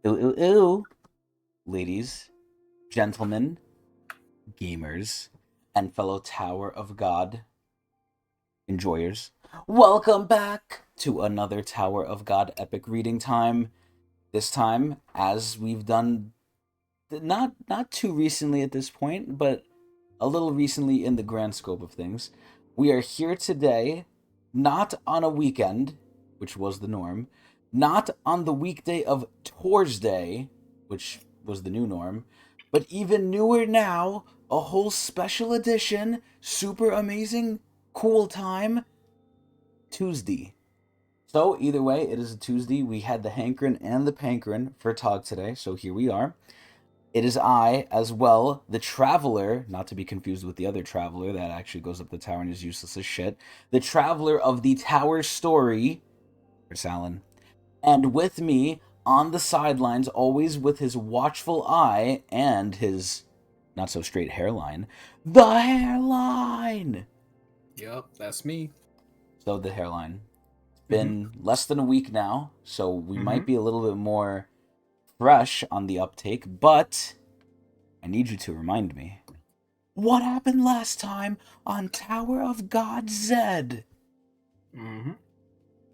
Ooh, ooh, ooh. Ladies, gentlemen, gamers, and fellow Tower of God enjoyers, welcome back to another Tower of God epic reading time. This time, as we've done not too recently at this point, but a little recently in the grand scope of things, we are here today, not on a weekend, which was the norm, not on the weekday of Thursday, which was the new norm, but even newer now, a whole special edition, super amazing, cool time, Tuesday. So either way, it is a Tuesday. We had the hankering and the pankering for Tog today, so here we are. It is I, as well, the Traveler, not to be confused with the other Traveler that actually goes up the tower and is useless as shit, the Traveler of the Tower Story, Chris Allen. And with me, on the sidelines, always with his watchful eye and his not-so-straight hairline, the Hairline! Yep, that's me. So, the Hairline. It's been less than a week now, so we might be a little bit more fresh on the uptake, but I need you to remind me. What happened last time on Tower of God Zed?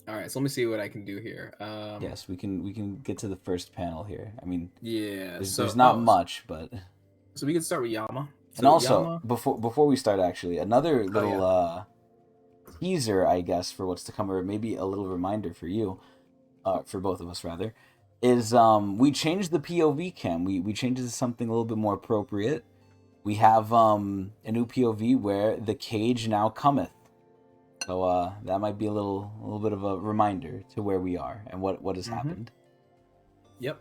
All right, so let me see what I can do here. Yes, we can get to the first panel here. I mean, Yeah. there's not much, but so we can start with Yama. and So also Yama. before we start, actually, another little Yeah. teaser, I guess, for what's to come, or maybe a little reminder for you, for both of us rather, is we changed the POV cam. We changed it to something a little bit more appropriate. We have a new POV where the cage now cometh. So that might be a little bit of a reminder to where we are and what has happened. Yep.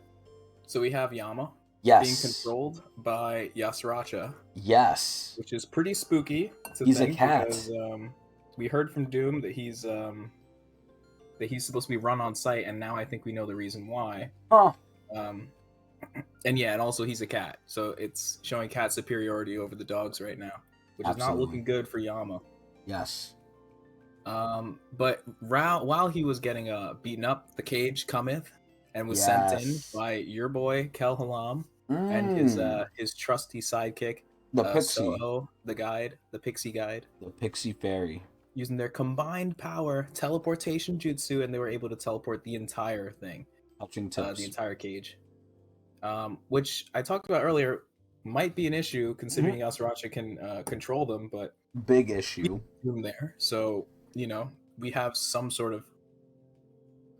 So we have Yama being Yes. controlled by Yasuracha. Yes. Which is pretty spooky to He's think a cat. because we heard from Doom that he's supposed to be run on site, and now I think we know the reason why. Oh. And yeah, and also he's a cat, so it's showing cat superiority over the dogs right now, which is not looking good for Yama. Yes. But while he was getting beaten up, the cage cometh and was sent in by your boy KALLAVAN and his trusty sidekick, the Pixie, Soho, the guide, the Pixie guide, the Pixie Fairy, using their combined power, teleportation jutsu, and they were able to teleport the entire thing, the entire cage. Which I talked about earlier might be an issue considering Yasuracha can control them, but big issue there. So we have some sort of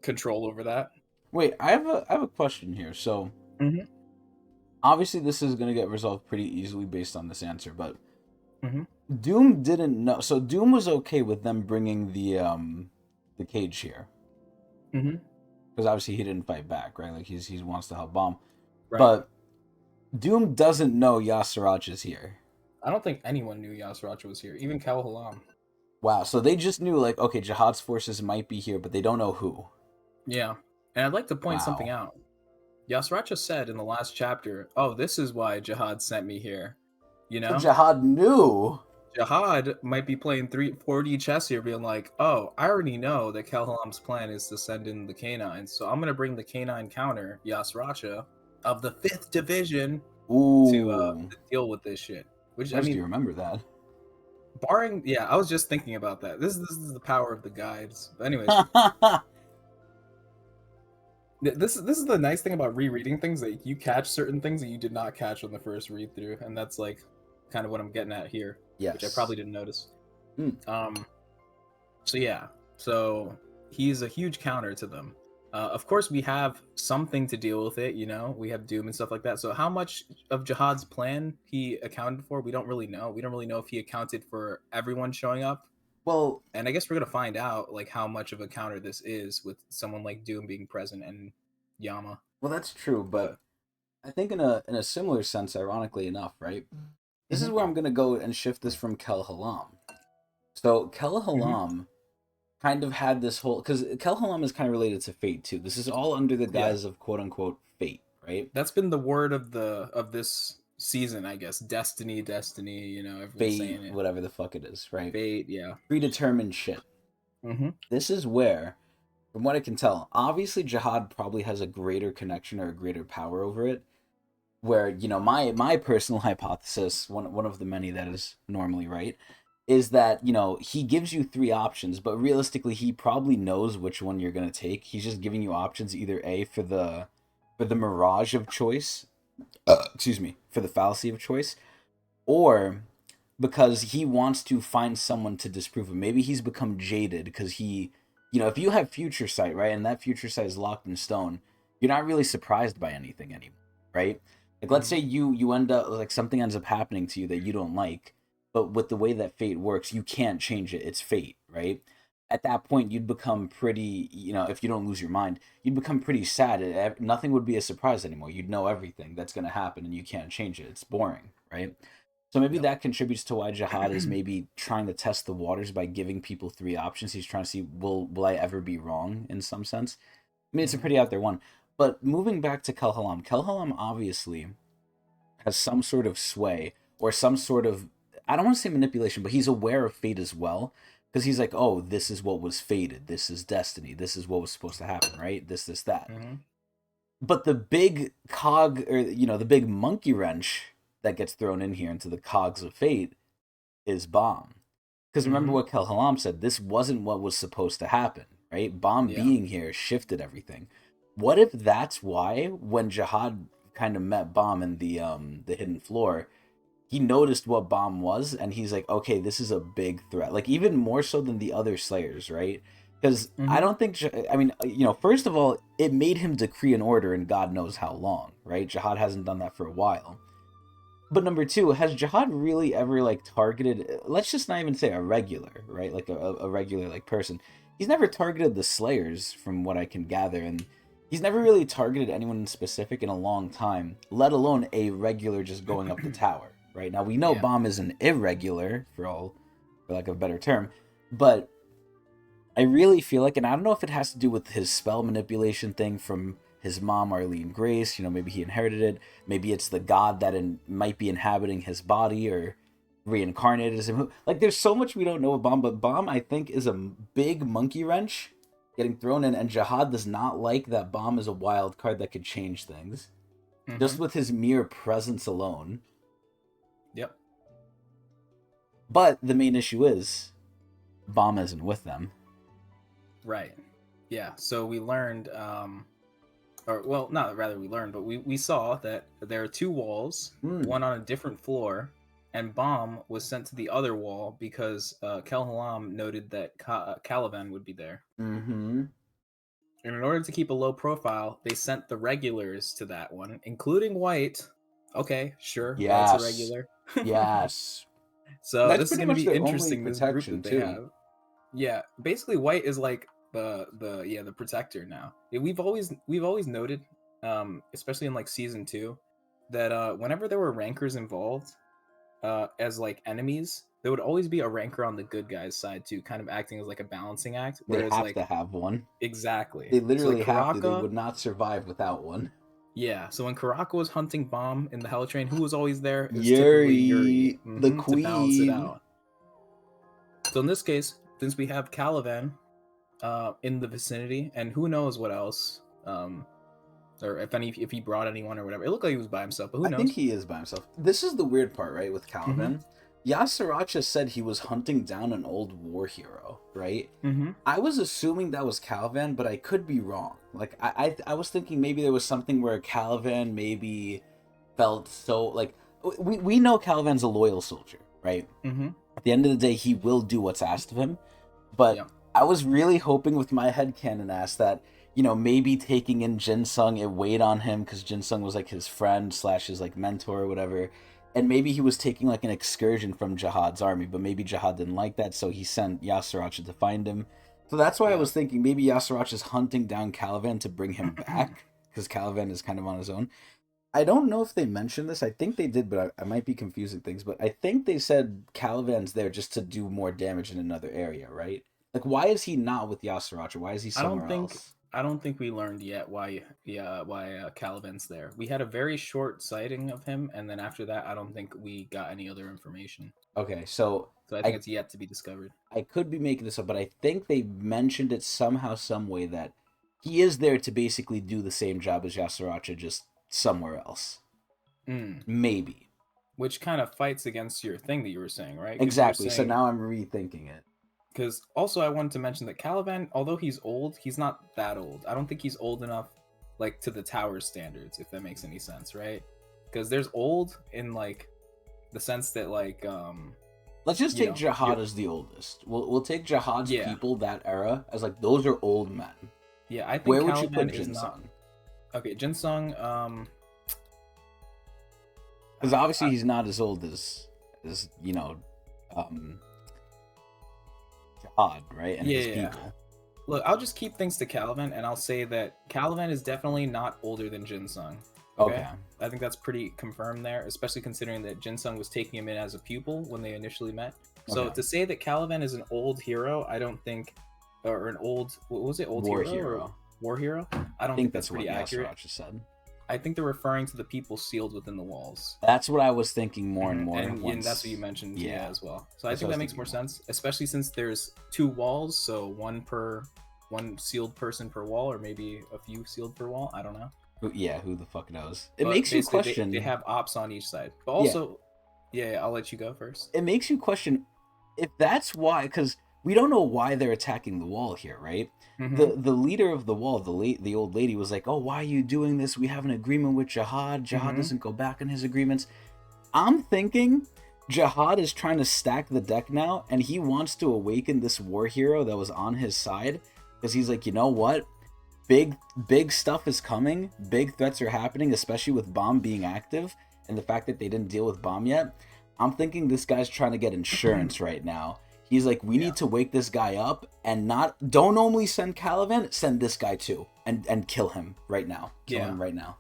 control over that. Wait, I have a question here. So obviously this is gonna get resolved pretty easily based on this answer, but Doom didn't know. So Doom was okay with them bringing the cage here, because obviously he didn't fight back, right? Like he wants to help Bomb, right. But Doom doesn't know Yasuracha's here. I don't think anyone knew Yasuracha was here, even KALLAVAN. Wow, so they just knew, like, okay, Jihad's forces might be here, but they don't know who. Yeah, and I'd like to point something out. Yasuracha said in the last chapter, "Oh, this is why Jihad sent me here." You know, so Jihad knew. Jihad might be playing 4D chess here, being like, "Oh, I already know that KALLAVAN's plan is to send in the canines, so I'm gonna bring the canine counter, Yasuracha, of the 5th Division, to deal with this shit." Which, I mean, do you remember that? Barring, yeah, I was just thinking about that. This is the power of the guides. But anyways, this is the nice thing about rereading things, that you catch certain things that you did not catch on the first read through, and that's like kind of what I'm getting at here. Yes. Which I probably didn't notice. So yeah, so he's a huge counter to them. Of course, we have something to deal with it, we have Doom and stuff like that. So how much of Jihad's plan he accounted for, we don't really know. We don't really know if he accounted for everyone showing up. Well, and I guess we're going to find out, like, how much of a counter this is with someone like Doom being present and Yama. Well, that's true, but I think in a similar sense, ironically enough, right? This is where I'm going to go and shift this from KALLAVAN. So KALLAVAN kind of had this whole, because KALLAVAN is kind of related to fate too. This is all under the guise of quote unquote fate, right? That's been the word of this season, I guess. Destiny, everyone's fate, saying it. Whatever the fuck it is, right? Fate, yeah. Predetermined shit. This is where from what I can tell, obviously Jihad probably has a greater connection or a greater power over it. Where my personal hypothesis, one of the many that is normally right, is that he gives you three options, but realistically he probably knows which one you're gonna take. He's just giving you options, either A, for the mirage of choice, excuse me, for the fallacy of choice, or because he wants to find someone to disprove him. Maybe he's become jaded because if you have future sight, right, and that future sight is locked in stone, you're not really surprised by anything anymore, right? Like, let's say you end up, like, something ends up happening to you that you don't like, but with the way that fate works, you can't change it. It's fate, right? At that point, you'd become pretty, if you don't lose your mind, you'd become pretty sad. Nothing would be a surprise anymore. You'd know everything that's going to happen and you can't change it. It's boring, right? So maybe Yep. that contributes to why Jihad is maybe trying to test the waters by giving people three options. He's trying to see, will I ever be wrong in some sense? I mean, it's a Mhm. pretty out there one. But moving back to Kel Halam obviously has some sort of sway or some sort of, I don't want to say manipulation, but he's aware of fate as well. Because he's like, oh, this is what was fated. This is destiny. This is what was supposed to happen, right? This, that. Mhm. But the big cog, or the big monkey wrench that gets thrown in here into the cogs of fate is Bomb. Because remember Mhm. what Kel Halam said, this wasn't what was supposed to happen, right? Bomb Yeah. being here shifted everything. What if that's why when Jihad kind of met Bomb in the hidden floor, he noticed what Bomb was and he's like, okay, this is a big threat. Like, even more so than the other Slayers, right? Because I Mhm. don't think, I mean, first of all, it made him decree an order in God knows how long, right? Jihad hasn't done that for a while. But number two, has Jihad really ever like targeted? Let's just not even say a regular, right? Like a regular like person. He's never targeted the Slayers, from what I can gather, and he's never really targeted anyone in specific in a long time. Let alone a regular just going up the tower, right? Now we know Yeah. Bomb is an irregular, for lack of a better term, but I really feel like, and I don't know if it has to do with his spell manipulation thing from his mom, Arlene Grace. Maybe he inherited it. Maybe it's the god that might be inhabiting his body or reincarnated as him. Like, there's so much we don't know of Bomb, but Bomb, I think, is a big monkey wrench getting thrown in, and Jihad does not like that Bomb is a wild card that could change things. Just Mhm. with his mere presence alone. Yep. But the main issue is Bomb isn't with them. Right. Yeah. So we learned, or well, not rather we learned, but we saw that there are two walls, Hmm. one on a different floor, and Bomb was sent to the other wall because Kel Halam noted that Calavan would be there. Mm-hmm. And in order to keep a low profile, they sent the regulars to that one, including White. Okay, sure, White's a Yes. regular. Yes. So That's this is pretty gonna much be their only interesting. This group protection that they too. have. Yeah, basically White is like the protector now. We've always noted, especially in like season 2, that whenever there were rankers involved, as like enemies, there would always be a ranker on the good guys' side too, kind of acting as like a balancing act. They Whereas have like to have one. exactly, They so like literally have to. They Karaka, would not survive without one. yeah. So when Karaka was hunting Bomb in the Hell Train, who was always there? It was typically Yuri, Yuri, the to balance it queen. out. So in this case, since we have Calavan in the vicinity, and who knows what else, or if he brought anyone or whatever. It looked like he was by himself, but who I think knows? he is by himself. This is the weird part, right, with Mm-hmm. Caliban. Yasaracha said he was hunting down an old war hero, right? Mm-hmm. I was assuming that was Caliban, but I could be wrong. Like, I was thinking maybe there was something where Caliban maybe felt so, like, we know Caliban's a loyal soldier, right? Mm-hmm. At the end of the day, he will do what's asked of him. But Yeah. I was really hoping with my headcanon ass that, maybe taking in Jinsung, it weighed on him because Jinsung was like his friend slash his like mentor or whatever. And maybe he was taking like an excursion from Jihad's army, but maybe Jihad didn't like that, so he sent Yasaracha to find him. So that's why I Yeah. was thinking maybe Yasaracha's hunting down Calavan to bring him back, because Calavan is kind of on his own. I don't know if they mentioned this. I think they did, but I might be confusing things. But I think they said Calavan's there just to do more damage in another area, right? Like, why is he not with Yasaracha? Why is he I don't somewhere think else? I don't think we learned yet why Caliban's there. We had a very short sighting of him, and then after that, I don't think we got any other information. Okay, so So I think I it's yet to be discovered. I could be making this up, but I think they mentioned it somehow, some way that he is there to basically do the same job as Yasuracha, just somewhere else. Mm. Maybe. Which kind of fights against your thing that you were saying, right? Because you were Exactly. So saying, now I'm rethinking it. because also I wanted to mention that Calavan, although he's old, he's not that old. I don't think he's old enough, like to the tower standards, if that makes any sense, right? Because there's old in like the sense that like Let's just you take know, Jihad as the oldest. We'll take Jihad's yeah, people that era as like those are old men. yeah. I think Where would you Calavan put is not Jinsung? okay. Jinsung, Because obviously he's not as old as um, Jihad, right? And his yeah. people. Look, I'll just keep things to Calavan, and I'll say that Calavan is definitely not older than Jinsung. Okay. I think that's pretty confirmed there, especially considering that Jinsung was taking him in as a pupil when they initially met. So Okay. to say that Calavan is an old hero, I don't think, or an old, what was it, old War hero, hero. or war hero? I don't I think think that's that's what pretty accurate. Yasuracha said. I think they're referring to the people sealed within the walls. That's what I was thinking more and more. And that's what you mentioned, yeah, as well. So I That's think what I that was makes more thinking sense, especially since there's 2 walls, so one sealed person per wall, or maybe a few sealed per wall. I don't know. Who the fuck knows? It But makes you basically, question. They have ops on each side, but also, yeah, I'll let you go first. It makes you question if that's why, because we don't know why they're attacking the wall here, right? Mm-hmm. The leader of the wall, the old lady, was like, "Oh, why are you doing this? We have an agreement with Jihad. Jihad doesn't go back on his agreements." I'm thinking Jihad is trying to stack the deck now, and he wants to awaken this war hero that was on his side, because he's like, you know what? Big stuff is coming. Big threats are happening, especially with Bomb being active, and the fact that they didn't deal with Bomb yet. I'm thinking this guy's trying to get insurance right now. He's like, we need to wake this guy up, and don't only send Calavan, send this guy too, and kill him right now. Kill him right now.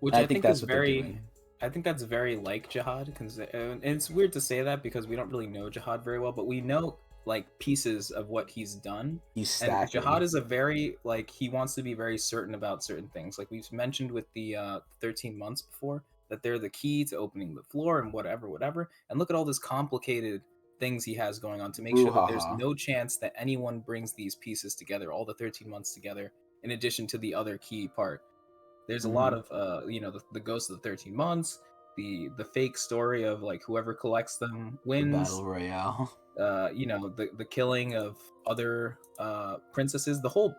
Which I think is very. I think that's very like Jihad, and it's weird to say that because we don't really know Jihad very well, but we know like pieces of what he's done. He's stacking. And Jihad is a very like he wants to be very certain about certain things. Like we've mentioned with the 13 months before, that they're the key to opening the floor and whatever. And look at all this complicated things he has going on to make sure that there's no chance that anyone brings these pieces together, all the 13 months together, in addition to the other key part. There's a lot of the ghost of the 13 months, the fake story of like whoever collects them wins, the battle royale, the killing of other princesses, the whole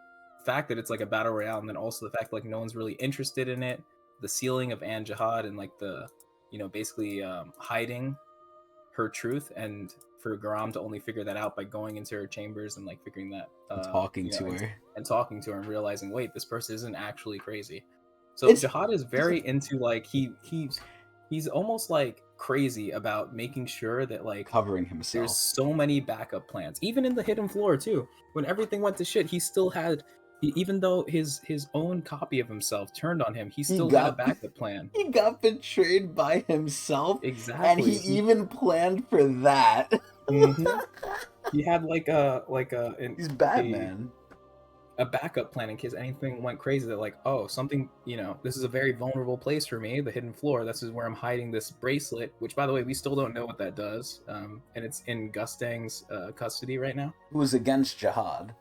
fact that it's like a battle royale, and then also the fact like no one's really interested in it, the sealing of Anne Jihad, and like the basically hiding her truth, and for Garam to only figure that out by going into her chambers and like figuring that talking to her and realizing, wait, this person isn't actually crazy. So Jihad is very into like he's almost like crazy about making sure that like covering himself. There's so many backup plans, even in the hidden floor too. When everything went to shit, he still had, even though his own copy of himself turned on him, he still had a backup plan. He got betrayed by himself, exactly, and he even planned for that. He had he's Batman. A backup plan in case anything went crazy, that like, oh, something, this is a very vulnerable place for me, the hidden floor. This is where I'm hiding this bracelet, which by the way, we still don't know what that does. And it's in Gustang's custody right now. Who's against Jihad.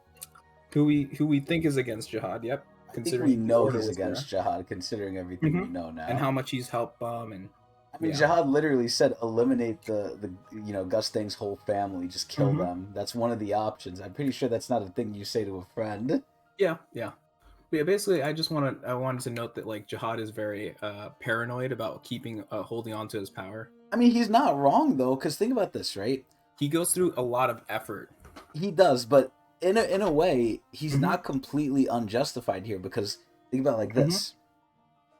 Who we think is against Jihad, yep. Considering we know he's against Jihad, considering everything we know now. And how much he's helped Bomb, and I mean, Jihad literally said eliminate the Gustang's whole family, just kill them. That's one of the options. I'm pretty sure that's not a thing you say to a friend. Yeah. But yeah, basically, I wanted to note that like Jihad is very paranoid about holding on to his power. I mean, he's not wrong though, because think about this, right? He goes through a lot of effort. He does, but in a way, he's not completely unjustified here, because think about it like this.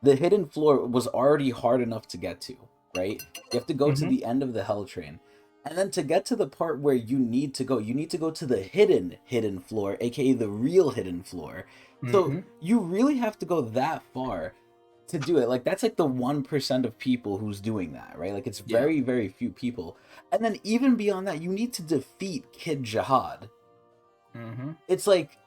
The hidden floor was already hard enough to get to, right? You have to go to the end of the Hell Train. And then to get to the part where you need to go to the hidden floor, aka the real hidden floor. So you really have to go that far to do it. Like, that's like the 1% of people who's doing that, right? Like, it's very, very few people. And then even beyond that, you need to defeat Kid Jihad. It's like,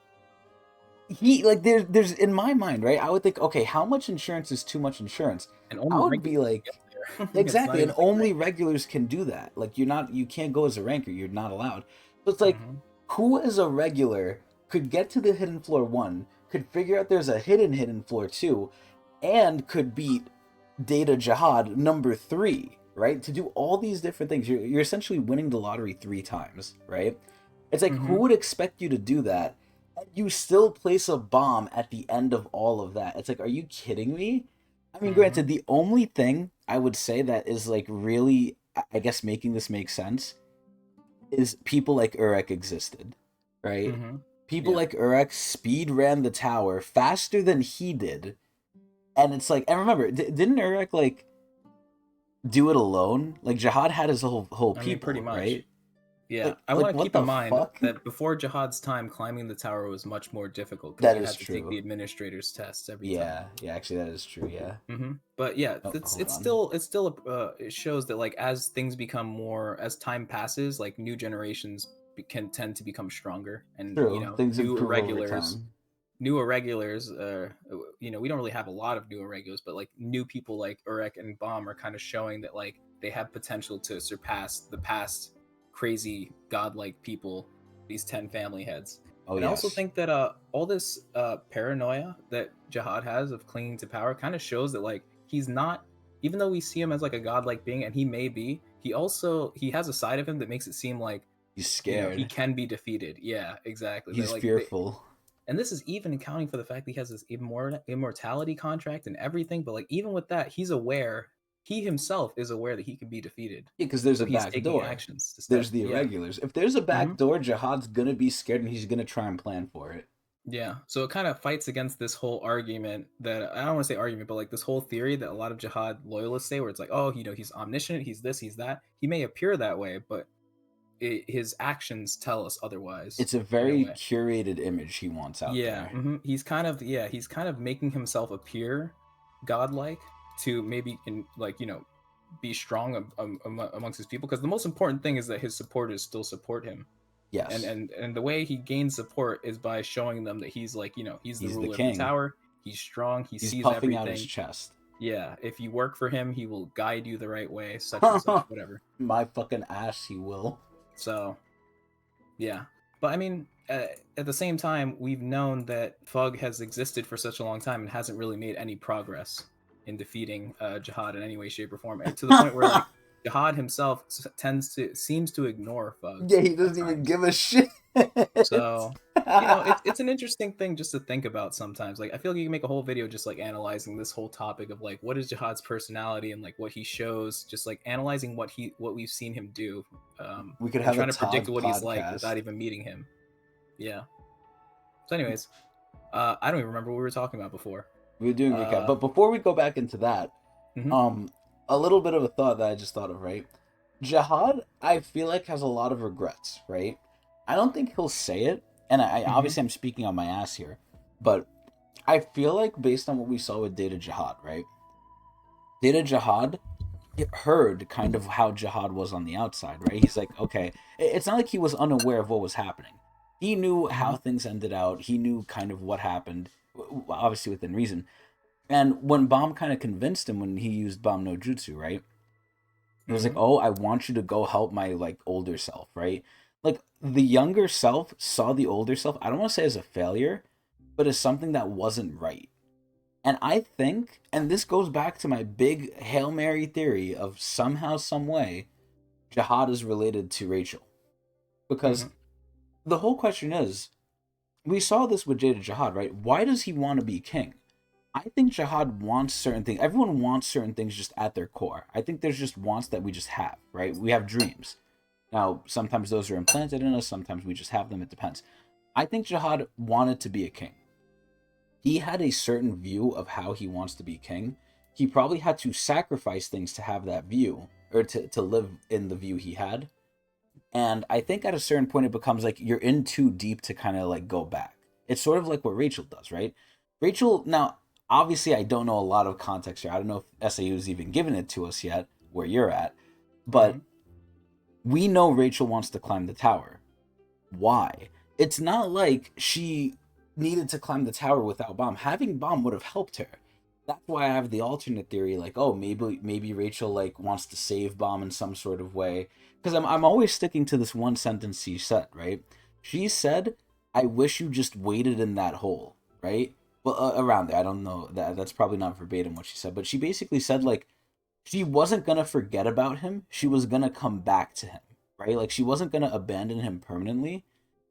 there's in my mind, right? I would think, okay, how much insurance is too much insurance? And I would be like, It's not Exactly, and even like only rank. regulars can do that. Like you can't go as a ranker. You're not allowed. So it's like, Hmm. who as a regular could get to the hidden floor one, could figure out there's a hidden floor two, and could beat Data Jihad number three, right? To do all these different things, you're essentially winning the lottery three times, right? It's like, who Hmm. would expect you to do that? And you still place a bomb at the end of all of that. It's like, are you kidding me? I mean, Hmm. granted, the only thing I would say that is like really, I guess, making this make sense is people like Urek existed, right? Hmm. People Yeah. like Urek speed ran the tower faster than he did. And it's like, and remember, didn't Urek like do it alone? Like Jihad had his whole I mean, pretty people, much. right? Yeah, Like I like want to what keep in the mind fuck? that before Jihad's time, climbing the tower was much more difficult because That you is had to take the true. administrator's tests every time. Yeah, yeah, actually that is true, yeah. But yeah, Oh, it's hold it's on. still it's still it shows that like as things become more as time passes, like new generations can tend to become stronger, and True. Things new improve over irregulars, time. new irregulars. We don't really have a lot of new irregulars, but like new people like Urek and Bomb are kind of showing that like they have potential to surpass the past crazy godlike people, these 10 family heads. Oh And I also yes. think that all this paranoia that Jihad has of clinging to power kind of shows that like he's not, even though we see him as like a godlike being, and he may be, he has a side of him that makes it seem like He's he scared. can be defeated. Yeah, exactly. He's fearful. And this is even accounting for the fact that he has this immortality contract and everything. But like even with that, he's aware. He himself is aware that he can be defeated, Yeah, because there's so a he's back taking door. actions to step. There's the Yeah. irregulars. If there's a Hmm. back door, Jihad's gonna be scared and he's gonna try and plan for it. Yeah, so it kind of fights against this whole argument that I don't want to say argument, but like this whole theory that a lot of jihad loyalists say, where it's like, oh, he's omniscient, he's this, he's that. He may appear that way, but his actions tell us otherwise. It's a In a very way, curated image he wants out yeah, there. he's kind of making himself appear godlike to maybe be strong amongst his people, because the most important thing is that his supporters still support him, and Yes, and the way he gains support is by showing them that he's like he's the he's the ruler of the king. tower, he's strong, he He's sees puffing out his everything. chest. Yeah, if you work for him, he will guide you the right way, such and such, whatever. My fucking ass, he will. So yeah, but I mean, at the same time, we've known that Fug has existed for such a long time and hasn't really made any progress in defeating Jihad in any way, shape, or form, and to the point where like Jihad himself seems to ignore Fug Yeah, he at doesn't even times. give a shit. So, it's an interesting thing just to think about sometimes. Like, I feel like you can make a whole video just like analyzing this whole topic of like what is Jihad's personality and like what he shows, just like analyzing what we've seen him do, We could and have a trying to predict Tog what he's like podcast. without even meeting him. Yeah. So, anyways, I don't even remember what we were talking about before. We were doing recap, Uh, but before we go back into that, mhm, um, a little bit of a thought that I just thought of, right? Jihad, I feel like has a lot of regrets, right? I don't think he'll say it, and I mhm, obviously I'm speaking on my ass here, but I feel like based on what we saw with Data Jihad, right? Data Jihad heard kind of how Jihad was on the outside, right? He's like, okay, it's not like he was unaware of what was happening. He knew how mhm, things ended out. He knew kind of what happened, obviously within reason. And when Bomb kind of convinced him when he used Bomb no Jutsu, right? It was like, mhm, oh, I want you to go help my like older self, right? Like the younger self saw the older self. I don't want to say as a failure, but as something that wasn't right. And I think, and this goes back to my big Hail Mary theory of somehow, some way, Jihad is related to Rachel. Because mhm, the whole question is, we saw this with Jada Jihad, right? Why does he want to be king? I think Jihad wants certain things. Everyone wants certain things just at their core. I think there's just wants that we just have, right? We have dreams. Now, sometimes those are implanted in us, sometimes we just have them. It depends. I think Jihad wanted to be a king. He had a certain view of how he wants to be king. He probably had to sacrifice things to have that view or to live in the view he had. And I think at a certain point it becomes like you're in too deep to kind of like go back. It's sort of like what Rachel does, right? Rachel, now, obviously, I don't know a lot of context here. I don't know if SAU's even given it to us yet where you're at, but mhm, we know Rachel wants to climb the tower. Why? It's not like she needed to climb the tower without Bomb. Having Bomb would have helped her. that's why I have the alternate theory, like, oh, maybe Rachel like wants to save Bomb in some sort of way. Because I'm always sticking to this one sentence she said, right? She said, "I wish you just waited in that hole," right? Well, around there, I don't know that's probably not verbatim what she said, but she basically said like she wasn't gonna forget about him. She was gonna come back to him, right? Like she wasn't gonna abandon him permanently,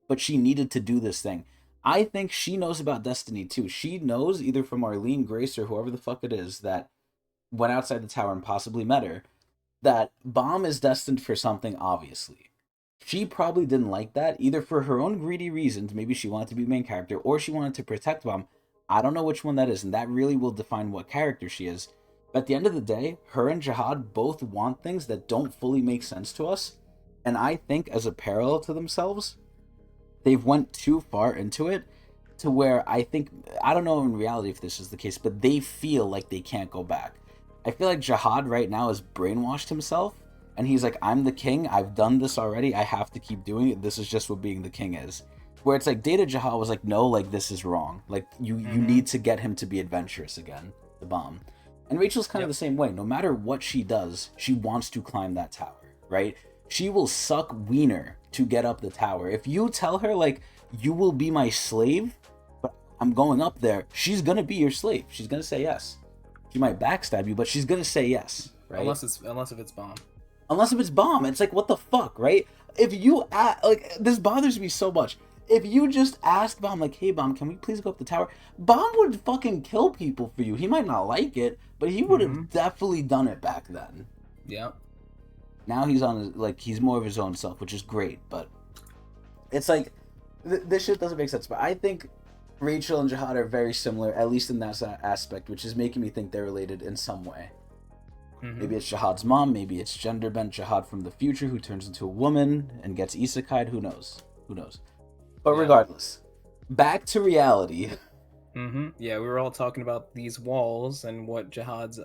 but she needed to do this thing. I think she knows about Destiny too. She knows either from Arlene Grace or whoever the fuck it is that went outside the tower and possibly met her that Bomb is destined for something, obviously. She probably didn't like that, either for her own greedy reasons, maybe she wanted to be main character, or she wanted to protect Bomb. I don't know which one that is, and that really will define what character she is. But at the end of the day, her and Jihad both want things that don't fully make sense to us, and I think as a parallel to themselves, they've went too far into it to where I think I don't know in reality if this is the case, but they feel like they can't go back. I feel like Jihad right now has brainwashed himself and he's like, I'm the king, I've done this already, I have to keep doing it. This is just what being the king is. Where it's like Data Jihad was like, no, like this is wrong. Like you need to get him to be adventurous again, the Bomb. And Rachel's kind of the same way. No matter what she does, she wants to climb that tower, right? She will suck wiener to get up the tower. If you tell her like you will be my slave, but I'm going up there, she's gonna be your slave. She's gonna say yes. She might backstab you, but she's gonna say yes, right? Unless if it's Bomb. Unless if it's Bomb, it's like what the fuck, right? If you like this bothers me so much. If you just asked Bomb like, "Hey Bomb, can we please go up the tower?" Bomb would fucking kill people for you. He might not like it, but he would have definitely done it back then. Yeah. Now he's on his, like he's more of his own self, which is great, but it's like this shit doesn't make sense. But I think Rachel and Jihad are very similar, at least in that aspect, which is making me think they're related in some way. Maybe it's Jihad's mom, maybe it's gender bent Jihad from the future who turns into a woman and gets isekai'd. Who knows? Who knows? But regardless, back to reality. Yeah, we were all talking about these walls and what Jihad's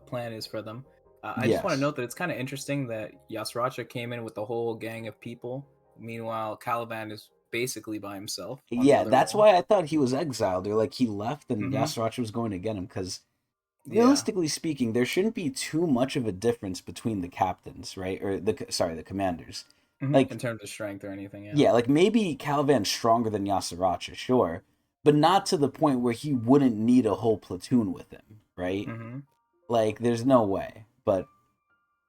plan is for them. I just want to note that it's kind of interesting that Yasracha came in with a whole gang of people. Meanwhile, KALLAVAN is basically by himself. Yeah, that's why I thought he was exiled, or like he left and Yasracha was going to get him, because realistically speaking, there shouldn't be too much of a difference between the captains, right? Or the commanders. Like in terms of strength or anything. Yeah, like maybe Calivan's stronger than Yasaracha, sure, but not to the point where he wouldn't need a whole platoon with him, right? Like, there's no way. But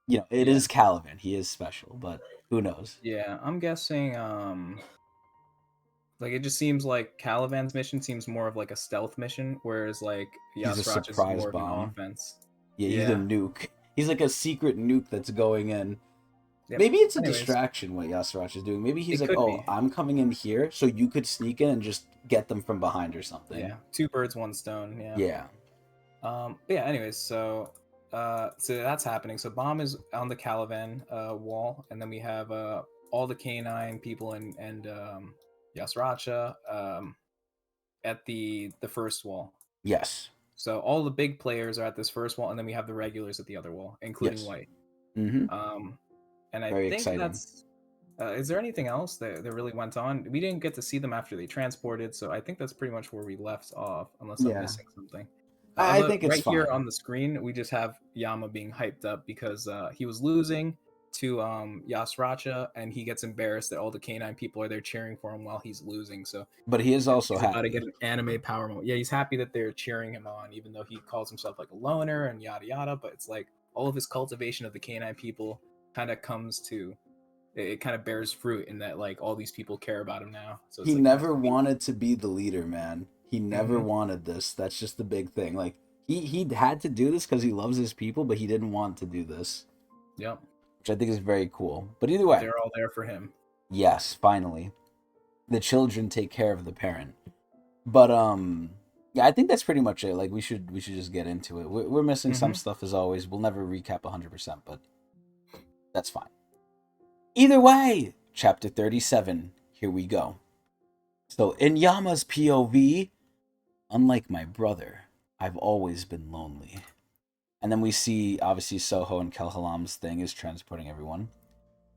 you know, it is Calivan. He is special, but who knows? Yeah, I'm guessing. Like it just seems like Calivan's mission seems more of like a stealth mission, whereas like Yasracha is more of an offense. Yeah, he's a nuke. He's like a secret nuke that's going in. Yep. Maybe it's a distraction what Yasaracha is doing. Maybe he's like, oh, I'm coming in here, so you could sneak in and just get them from behind or something. Yeah, two birds, one stone. Yeah. Yeah. But yeah. Anyways, so that's happening. So Bomb is on the Calivan wall, and then we have all the K9 people and Yasaracha at the first wall. Yes. So all the big players are at this first wall, and then we have the regulars at the other wall, including White. And I think that's. Is there anything else that really went on? We didn't get to see them after they transported, so I think that's pretty much where we left off, unless I'm missing something. I think it's right here on the screen. We just have Yama being hyped up because he was losing to Yasracha, and he gets embarrassed that all the K9 people are there cheering for him while he's losing. So, but he is also happy. About to get an anime power moment. Yeah, he's happy that they're cheering him on, even though he calls himself like a loner and yada yada. But it's like all of his cultivation of the K9 people kind of comes to it kind of bears fruit in that like all these people care about him now. So he never wanted to be the leader, man. He never wanted this. That's just the big thing. Like he had to do this because he loves his people, but he didn't want to do this. Yep. Which I think is very cool. But either way, they're all there for him. Yes, finally. The children take care of the parent. But yeah, I think that's pretty much it. Like we should just get into it. We're missing some stuff as always. We'll never recap 100%, but that's fine. Either way, chapter 37. Here we go. So in Yama's POV, unlike my brother, I've always been lonely. And then we see, obviously, Soho and Kelhalam's thing is transporting everyone.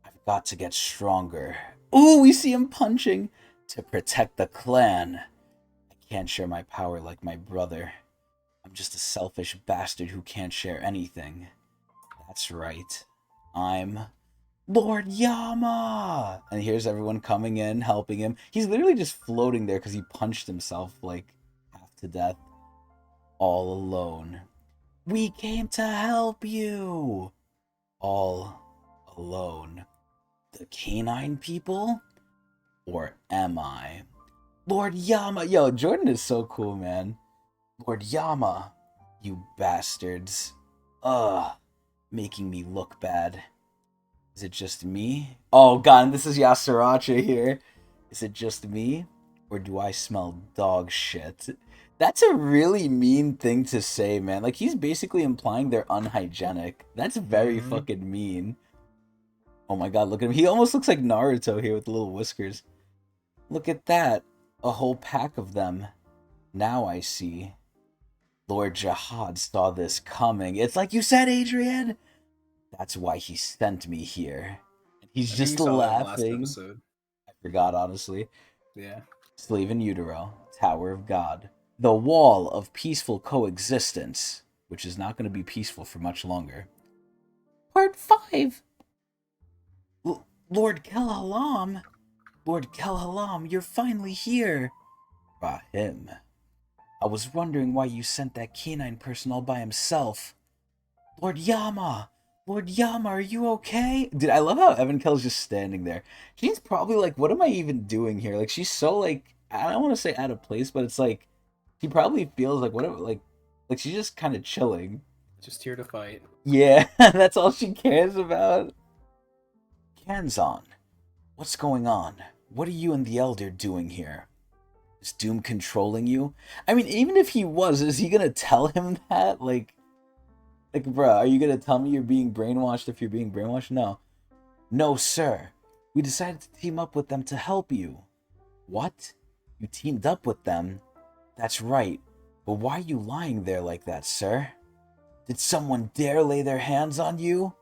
I've got to get stronger. Ooh, we see him punching to protect the clan. I can't share my power like my brother. I'm just a selfish bastard who can't share anything. That's right. I'm Lord Yama! And here's everyone coming in, helping him. He's literally just floating there because he punched himself, like, half to death. All alone. We came to help you! All alone. The canine people? Or am I? Lord Yama! Yo, Jordan is so cool, man. Lord Yama, you bastards. Ugh, making me look bad. Is it just me? Oh god, this is Yasuracha here. Is it just me? Or do I smell dog shit? That's a really mean thing to say, man. Like, he's basically implying they're unhygienic. That's very fucking mean. Oh my god, look at him. He almost looks like Naruto here with the little whiskers. Look at that. A whole pack of them. Now I see. Lord Jihad saw this coming. It's like you said, Adrian! That's why he sent me here. He's I think just we saw that in the last laughing. episode. I forgot, honestly. Yeah. Slave in Utero, Tower of God. The Wall of Peaceful Coexistence, which is not going to be peaceful for much longer. Part 5! Lord Kelhalam! Lord Kelhalam, you're finally here! Rahim. I was wondering why you sent that canine person all by himself. Lord Yama! Lord Yama, are you okay? Dude, I love how Evan Kell's just standing there. She's probably like, what am I even doing here? Like, she's so, like, I don't want to say out of place, but it's like, she probably feels like, whatever, like she's just kind of chilling. Just here to fight. Yeah, that's all she cares about. Kanzon, what's going on? What are you and the Elder doing here? Is Doom controlling you? I mean, even if he was, is he gonna tell him that? Like, bruh, are you gonna tell me you're being brainwashed if you're being brainwashed? No. No, sir. We decided to team up with them to help you. What? You teamed up with them? That's right. But why are you lying there like that, sir? Did someone dare lay their hands on you?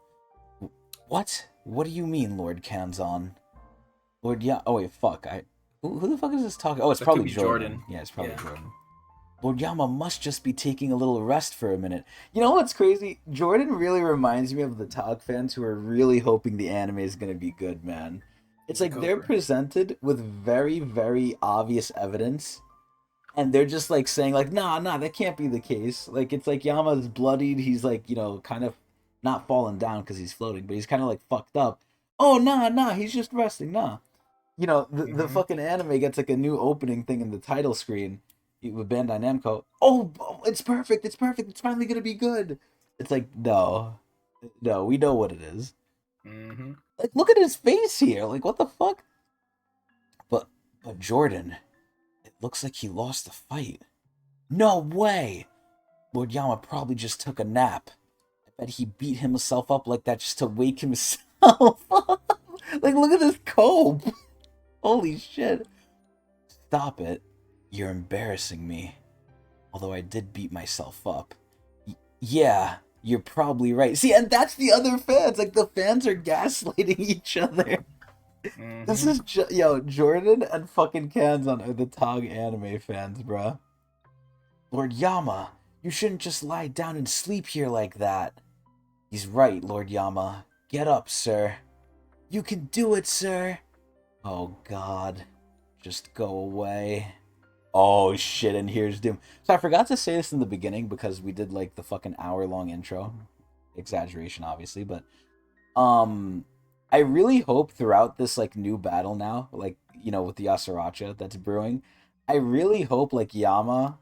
What? What do you mean, Lord Kanzon? Lord, yeah. Oh, wait, fuck. Who the fuck is this talking? Oh, it's That probably could be Jordan. Yeah, it's probably Yeah. Jordan. Lord Yama must just be taking a little rest for a minute. You know what's crazy? Jordan really reminds me of the Tog fans who are really hoping the anime is going to be good, man. It's like they're presented with very, very obvious evidence, and they're just like saying like, nah, that can't be the case. Like, it's like Yama's bloodied. He's like, you know, kind of not falling down because he's floating, but he's kind of like fucked up. Oh, nah, he's just resting, nah. You know, the fucking anime gets like a new opening thing in the title screen with Bandai Namco. Oh, it's perfect. It's finally gonna be good. It's like, no, we know what it is. Like, look at his face here. Like, what the fuck? But Jordan, it looks like he lost the fight. No way. Lord Yama probably just took a nap. I bet he beat himself up like that just to wake himself up. Like, look at this cope. Holy shit. Stop it. You're embarrassing me. Although I did beat myself up. Yeah, you're probably right. See, and that's the other fans. Like, the fans are gaslighting each other. This is, yo, Jordan and fucking Kanzon are the Tog anime fans, bruh. Lord Yama, you shouldn't just lie down and sleep here like that. He's right, Lord Yama. Get up, sir. You can do it, sir. Oh, God. Just go away. Oh, shit, and here's Doom. So I forgot to say this in the beginning because we did, like, the fucking hour-long intro. Exaggeration, obviously, but... I really hope throughout this, like, new battle now, like, you know, with the Yasuracha that's brewing, I really hope, like, Yama...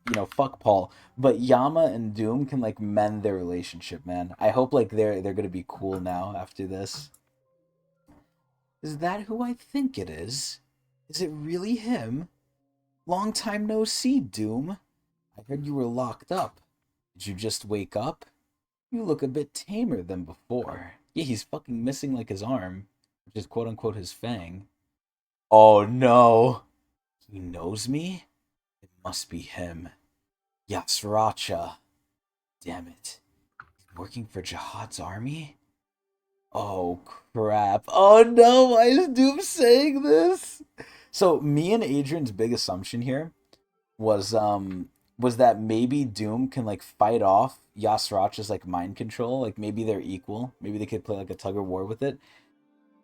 You know, fuck Paul, but Yama and Doom can, like, mend their relationship, man. I hope, like, they're gonna be cool now after this. Is that who I think it is? Is it really him? Long time no see, Doom. I heard you were locked up. Did you just wake up? You look a bit tamer than before. Yeah, he's fucking missing, like, his arm, which is quote-unquote his fang. Oh, no. He knows me? It must be him. Yasuracha. Damn it. He's working for Jihad's army? Oh, crap. Oh, no, why is Doom saying this? So, me and Adrian's big assumption here was, was that maybe Doom can like fight off Yasracha's like mind control. Like maybe they're equal. Maybe they could play like a tug of war with it.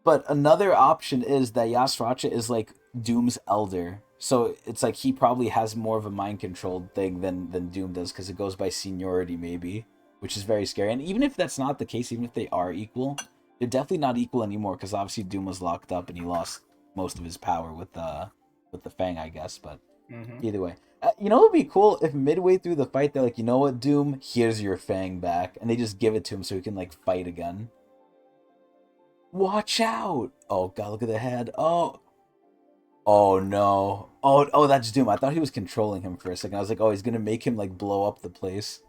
But another option is that Yasracha is like Doom's elder. So it's like he probably has more of a mind controlled thing than Doom does because it goes by seniority maybe, which is very scary. And even if that's not the case, even if they are equal, they're definitely not equal anymore because obviously Doom was locked up and he lost most of his power with the Fang, I guess. But either way, you know, it would be cool if midway through the fight they're like, you know what, Doom, here's your Fang back, and they just give it to him so he can like fight again. Watch out! Oh god, look at the head. Oh, oh no. Oh, that's Doom. I thought he was controlling him for a second. I was like, oh, he's gonna make him like blow up the place.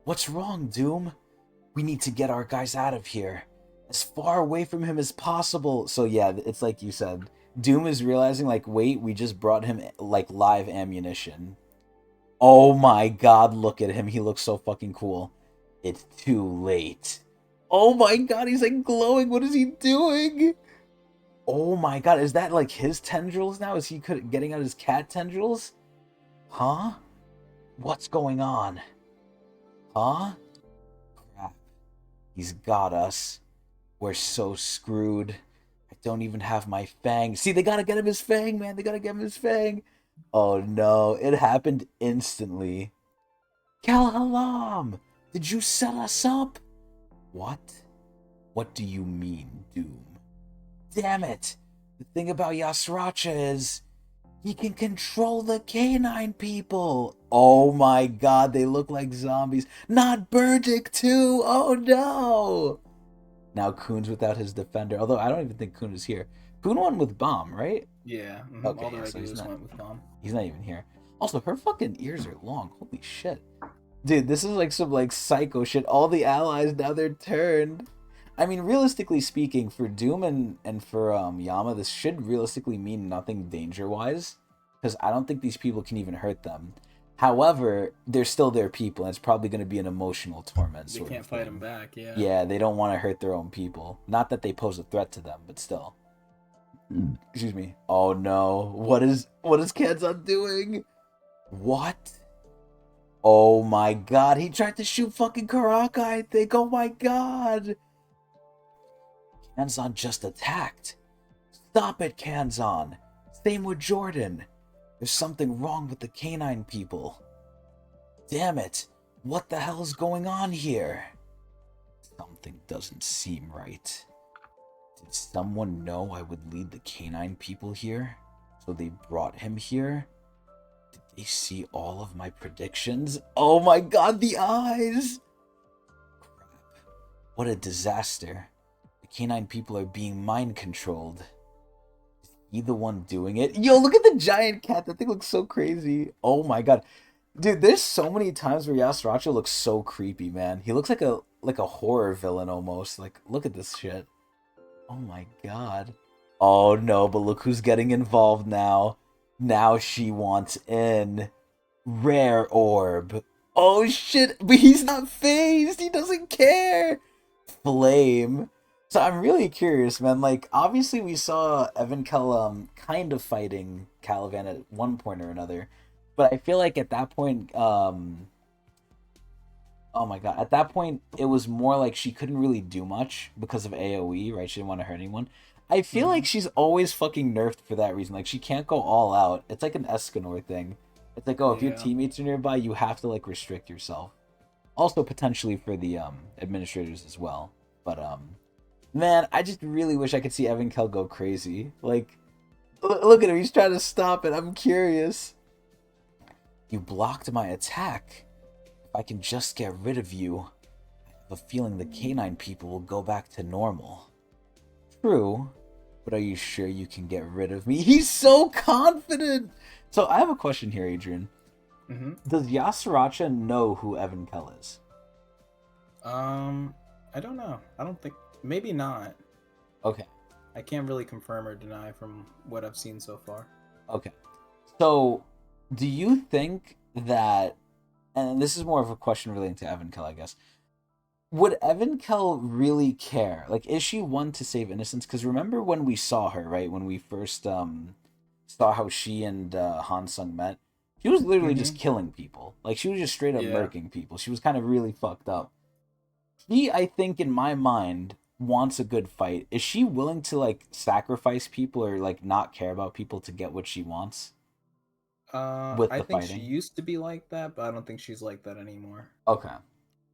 What's wrong, Doom? We need to get our guys out of here, as far away from him as possible. So yeah, it's like you said. Doom is realizing like, wait, we just brought him like live ammunition. Oh my god, look at him. He looks so fucking cool. It's too late. Oh my god, he's like glowing. What is he doing? Oh my god, is that like his tendrils now? Is he getting out his cat tendrils? Huh? What's going on? Huh? Crap. He's got us. We're so screwed. I don't even have my fang. See, they gotta get him his fang, man. They gotta get him his fang. Oh no, it happened instantly. Kalhalam! Did you set us up? What? What do you mean, Doom? Damn it! The thing about Yasracha is he can control the canine people. Oh my god, they look like zombies. Not Burdick too. Oh no! Now Kuhn's without his defender. Although I don't even think Kuhn is here. Kuhn won with Bomb, right? Yeah. Okay, All the so regulars went with Bomb. he's not even here. Also, her fucking ears are long. Holy shit. Dude, this is like some like psycho shit. All the allies now they're turned. I mean, realistically speaking, for Doom and for Yama, this should realistically mean nothing danger-wise, because I don't think these people can even hurt them. However, they're still their people, and it's probably going to be an emotional torment. They can't fight them back, yeah. Yeah, they don't want to hurt their own people. Not that they pose a threat to them, but still. Excuse me. Oh no, what is Kanzan doing? What? Oh my god, he tried to shoot fucking Karaka, I think. Oh my god. Kanzan just attacked. Stop it, Kanzan. Same with Jordan. There's something wrong with the canine people. Damn it. What the hell is going on here? Something doesn't seem right. Did someone know I would lead the canine people here? So they brought him here? Did they see all of my predictions? Oh my god, the eyes! Crap. What a disaster. The canine people are being mind controlled. Is he the one doing it? Yo, look at the giant cat. That thing looks so crazy. Oh my god. Dude, there's so many times where Yasracha looks so creepy, man. He looks like a horror villain almost. Like, look at this shit. Oh my god. Oh no, but look who's getting involved now. Now she wants in. Rare orb. Oh shit, but he's not phased. He doesn't care. Flame. So I'm really curious, man. Like, obviously we saw Evan Kell kind of fighting KALLAVAN at one point or another. But I feel like at that point, oh my god, at that point it was more like she couldn't really do much because of AoE, right? She didn't want to hurt anyone. I feel like she's always fucking nerfed for that reason. Like, she can't go all out. It's like an Escanor thing. It's like, oh, if your teammates are nearby, you have to like restrict yourself. Also potentially for the administrators as well. But man, I just really wish I could see Evan Kell go crazy. Like, look at him, he's trying to stop it. I'm curious. You blocked my attack. If I can just get rid of you, I have a feeling the canine people will go back to normal. True, but are you sure you can get rid of me? He's so confident! So I have a question here, Adrian. Does Yasracha know who Evan Kell is? I don't know. I don't think... Maybe not. Okay. I can't really confirm or deny from what I've seen so far. Okay. So, do you think that... And this is more of a question relating to Evan Kell, I guess. Would Evan Kell really care? Like, is she one to save innocence? Because remember when we saw her, right? When we first saw how she and Han Sung met? She was literally just Mm-hmm. killing people. Like, she was just straight up Yeah. murking people. She was kind of really fucked up. She, I think, in my mind, wants a good fight. Is she willing to, like, sacrifice people or, like, not care about people to get what she wants with I the think she fighting? used to be like that, but I don't think she's like that anymore. Okay.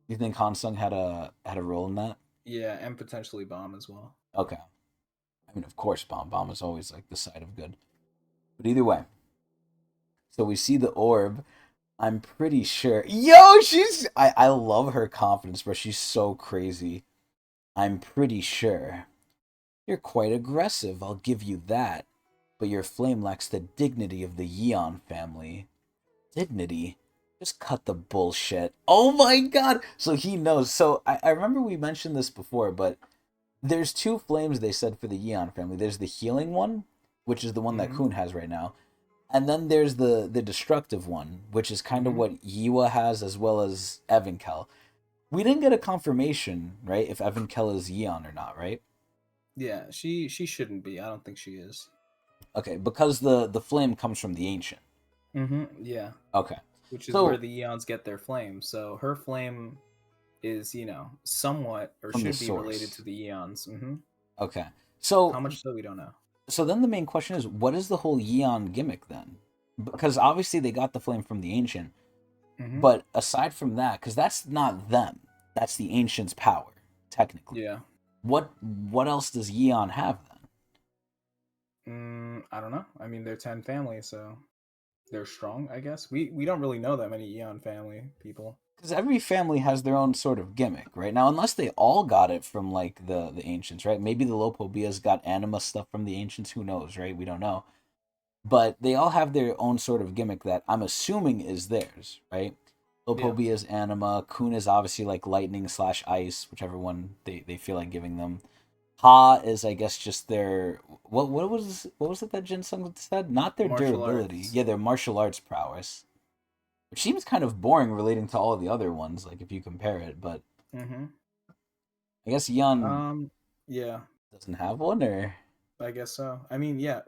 You think Hansung had a role in that? Yeah, and potentially Bomb as well. Okay. I mean, of course, Bomb is always, like, the side of good. But either way, so we see the orb. I'm pretty sure. Yo, I love her confidence, bro. She's so crazy. I'm pretty sure. You're quite aggressive, I'll give you that. But your flame lacks the dignity of the Yeon family. Dignity? Just cut the bullshit. Oh my god! So he knows. So I remember we mentioned this before, but there's two flames they said for the Yeon family. There's the healing one, which is the one that Mm-hmm. Kun has right now. And then there's the destructive one, which is kind of Mm-hmm. what Yiwa has as well as Evankel. We didn't get a confirmation, right, if Evankel is Yeon or not, right? Yeah, she shouldn't be. I don't think she is. Okay, because the flame comes from the ancient. Mm-hmm. Yeah, Okay. which is where So the Eons get their flame. So her flame is, somewhat or from the should be related to source. the Eons. Mm-hmm. Okay. How So much so we don't know. then the main question is, what is the whole Yeon gimmick then? Because obviously they got the flame from the ancient, Mm-hmm. but aside from that, because that's not them, that's the ancient's power, technically. Yeah. What else does Yeon have then? I don't know. I mean, they're 10 families, so they're strong, I guess. We don't really know that many Eon family people. Because every family has their own sort of gimmick, right? Now, unless they all got it from like the ancients, right? Maybe the Lopobias got anima stuff from the ancients. Who knows, right? We don't know. But they all have their own sort of gimmick that I'm assuming is theirs, right? Yeah. Lopobia is anima. Kun is obviously like lightning slash ice, whichever one they feel like giving them. Ha is, I guess, just their what was it that Jin Sung said? Not their Martial durability, arts. yeah, their martial arts prowess, which seems kind of boring relating to all the other ones, like if you compare it. But Mm-hmm. I guess Yan Um, yeah, doesn't have one, or I guess so. I mean, yeah,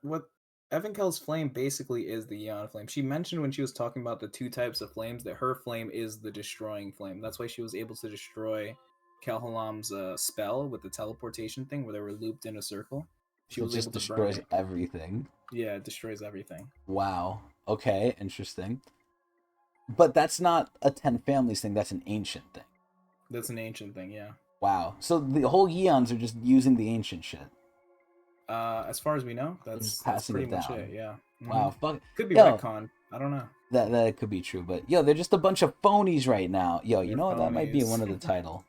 what Evankel's flame basically is the Eon flame. She mentioned when she was talking about the two types of flames that her flame is the destroying flame. That's why she was able to destroy Kalhalam's spell with the teleportation thing where they were looped in a circle. She it was just able to burn destroys it. everything. Yeah, it destroys everything. Wow. Okay, interesting. But that's not a Ten Families thing. That's an ancient thing. That's an ancient thing, yeah. Wow. So the whole Yeons are just using the ancient shit. As far as we know, They're just that's passing pretty it much it. down. Yeah. Wow. Fuck. Could be Yo, retcon. I don't know. that could be true, but yo, they're just a bunch of phonies right now. Yo, you They're know what? That might be phonies. one of the title.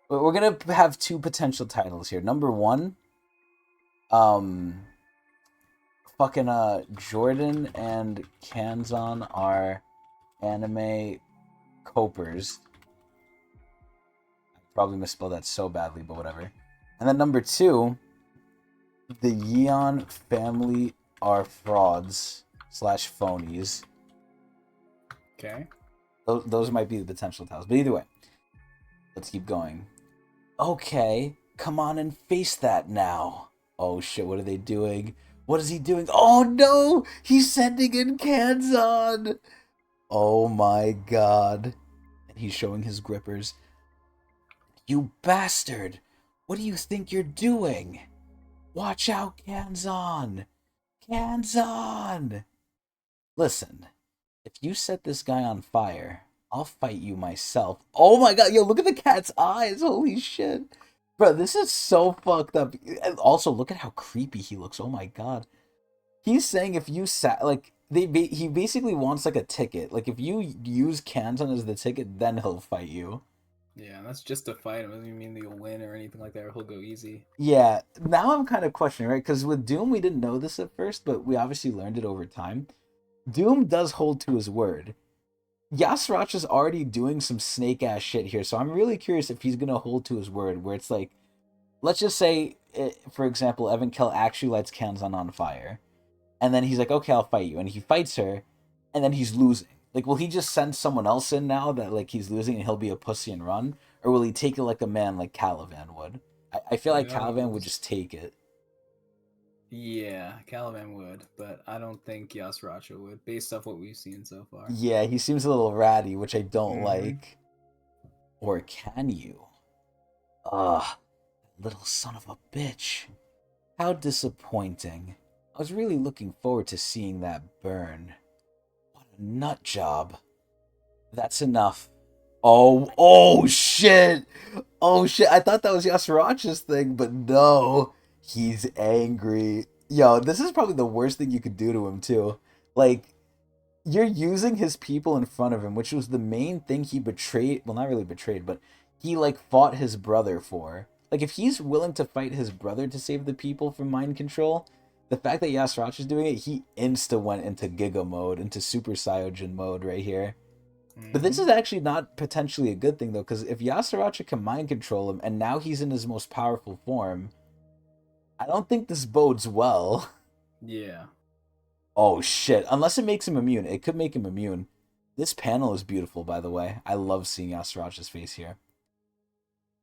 We're gonna have two potential titles here. Number one, um, fucking Jordan and Kanzon are anime copers. I probably misspelled that so badly, but whatever. And then number two, the Yeon family are frauds slash phonies. Okay. Those might be the potential titles, but either way, let's keep going. Okay, come on and face that now. Oh shit, what are they doing? What is he doing? Oh no! He's sending in Kanzon! Oh my god. And he's showing his grippers. You bastard! What do you think you're doing? Watch out, Kanzon! Kanzon! Listen, if you set this guy on fire, I'll fight you myself. Oh my god, yo, look at the cat's eyes. Holy shit. Bro, this is so fucked up. And also, look at how creepy he looks. Oh my god. He's saying if you sat like he basically wants like a ticket. Like if you use Kanzon as the ticket, then he'll fight you. Yeah, that's just to fight him. Doesn't even mean that you'll win or anything like that. Or he'll go easy. Yeah, now I'm kind of questioning, right? Because with Doom, we didn't know this at first, but we obviously learned it over time. Doom does hold to his word. Yasrach is already doing some snake ass shit here, so I'm really curious if he's gonna hold to his word. Where it's like, let's just say, for example, Evan Kell actually lights Kanzon on fire, and then he's like, "Okay, I'll fight you," and he fights her, and then he's losing. Like, will he just send someone else in now that like he's losing, and he'll be a pussy and run, or will he take it like a man like KALLAVAN would? I feel Who like KALLAVAN would knows? just take it. Yeah, Calavan would, but I don't think Yasracha would, based off what we've seen so far. Yeah, he seems a little ratty, which I don't Mm-hmm. like. Or can you? Ugh, little son of a bitch. How disappointing. I was really looking forward to seeing that burn. What a nut job. That's enough. Oh shit! Oh shit, I thought that was Yasuracha's thing, but no. He's angry. Yo, this is probably the worst thing you could do to him, too. Like, you're using his people in front of him, which was the main thing he betrayed. Well, not really betrayed, but he, like, fought his brother for. Like, if he's willing to fight his brother to save the people from mind control, the fact that Yasuracha's doing it, he insta went into Giga mode, into Super Saiyajin mode right here. But this Mm-hmm. is actually not potentially a good thing, though, because if Yasuracha can mind control him, and now he's in his most powerful form, I don't think this bodes well. Yeah. Oh shit, unless it makes him immune. It could make him immune. This panel is beautiful, by the way. I love seeing Yasuracha's face here.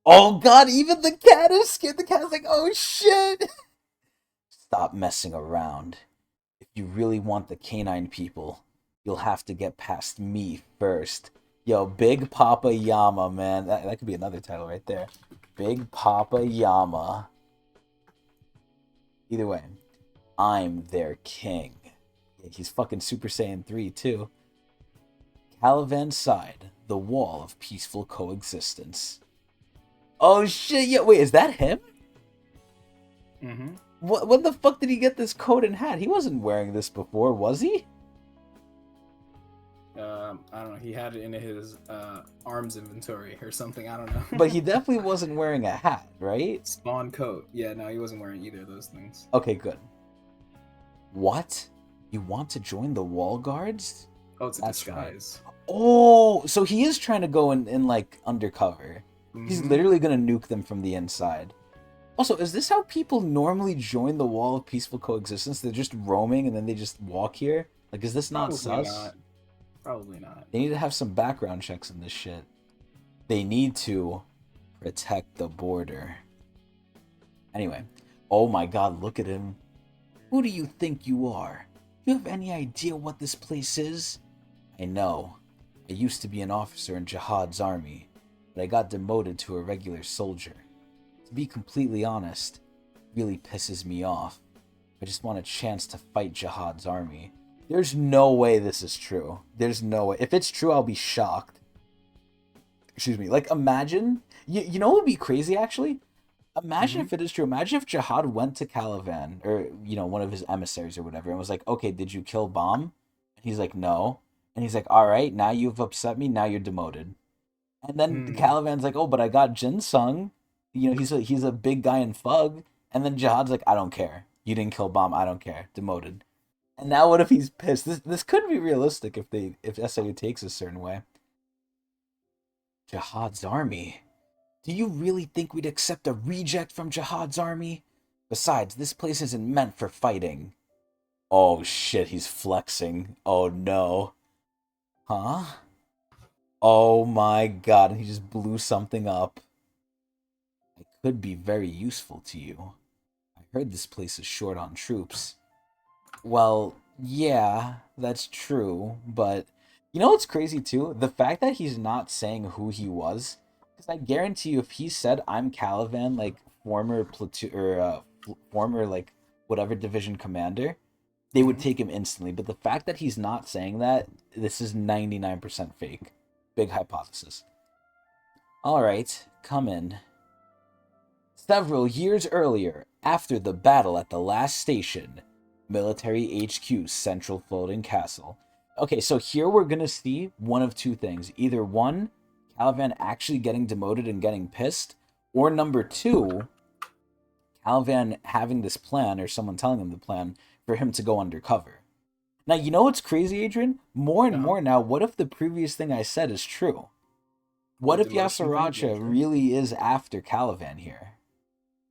Oh god, even the cat is scared. The cat's like, oh shit! Stop messing around. If you really want the canine people, you'll have to get past me first. Yo, Big Papa Yama, man. That could be another title right there. Big Papa Yama. Either way, I'm their king. Yeah, he's fucking Super Saiyan 3, too. KALLAVAN side, the wall of peaceful coexistence. Oh shit, yeah, wait, is that him? Mm-hmm. When the fuck did he get this coat and hat? He wasn't wearing this before, was he? I don't know. He had it in his arms inventory or something. I don't know. But he definitely wasn't wearing a hat, right? Spawn coat. Yeah, no, he wasn't wearing either of those things. Okay, good. What? You want to join the wall guards? Oh, it's a That's right. disguise. Oh, so he is trying to go in like undercover. He's Mm-hmm. literally gonna nuke them from the inside. Also, is this how people normally join the wall of peaceful coexistence? They're just roaming and then they just walk here? Like, is this not Probably sus? not. Probably not. They need to have some background checks in this shit. They need to protect the border. Anyway, oh my god, look at him. Who do you think you are? You have any idea what this place is? I know. I used to be an officer in Jihad's army, but I got demoted to a regular soldier. To be completely honest, it really pisses me off. I just want a chance to fight Jihad's army. There's no way this is true. There's no way. If it's true, I'll be shocked. Excuse me. Like, imagine... You know what would be crazy, actually? Imagine Mm-hmm. if it is true. Imagine if Jihad went to KALLAVAN, or, one of his emissaries or whatever, and was like, okay, did you kill Bomb? And he's like, no. And he's like, alright, now you've upset me, now you're demoted. And then Hmm. KALLAVAN's like, oh, but I got Jinsung. He's a big guy in Fug. And then Jihad's like, I don't care. You didn't kill Bomb, I don't care. Demoted. And now what if he's pissed? This could be realistic if SIU takes a certain way. Jihad's army. Do you really think we'd accept a reject from Jihad's army? Besides, this place isn't meant for fighting. Oh shit, he's flexing. Oh no. Huh? Oh my god, and he just blew something up. I could be very useful to you. I heard this place is short on troops. Well, yeah, that's true, but you know what's crazy too? The fact that he's not saying who he was, because I guarantee you, if he said I'm KALLAVAN, like former platoon or former like whatever division commander, they would Mm-hmm. take him instantly. But the fact that he's not saying that, this is 99% fake. Big hypothesis. All right, come in. Several years earlier, after the battle at the last station, Military HQ, Central Floating Castle. Okay, so here we're gonna see one of two things. Either one, KALLAVAN actually getting demoted and getting pissed, or number two, KALLAVAN having this plan, or someone telling him the plan, for him to go undercover. Now, you know what's crazy, Adrian? More and Uh-huh. more now, what if the previous thing I said is true? The What if demotion thing? Yeah, Yasuracha true. really is after KALLAVAN here?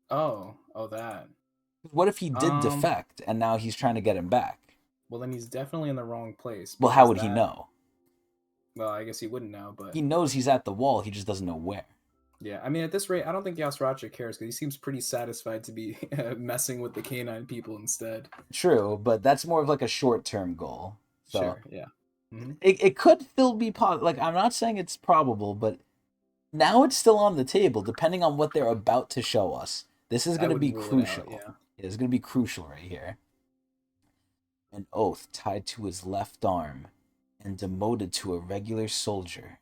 Oh, that. What if he did Um, defect and now he's trying to get him back? well then he's definitely in the wrong place Well, how because would he that. know? Well, I guess he wouldn't know, He but knows he's at the wall, he just doesn't know where. Yeah, I mean, at this rate, I don't think Yasracha cares because he seems pretty satisfied to be messing with the canine people instead. True, but that's more of like a short-term goal. So Sure, yeah. Mm-hmm. it could still be like I'm not saying it's probable, but now it's still on the table, depending on what they're about to show us. This is I going to be wouldn't rule it out, crucial. yeah. It's going to be crucial right here. An oath tied to his left arm and demoted to a regular soldier.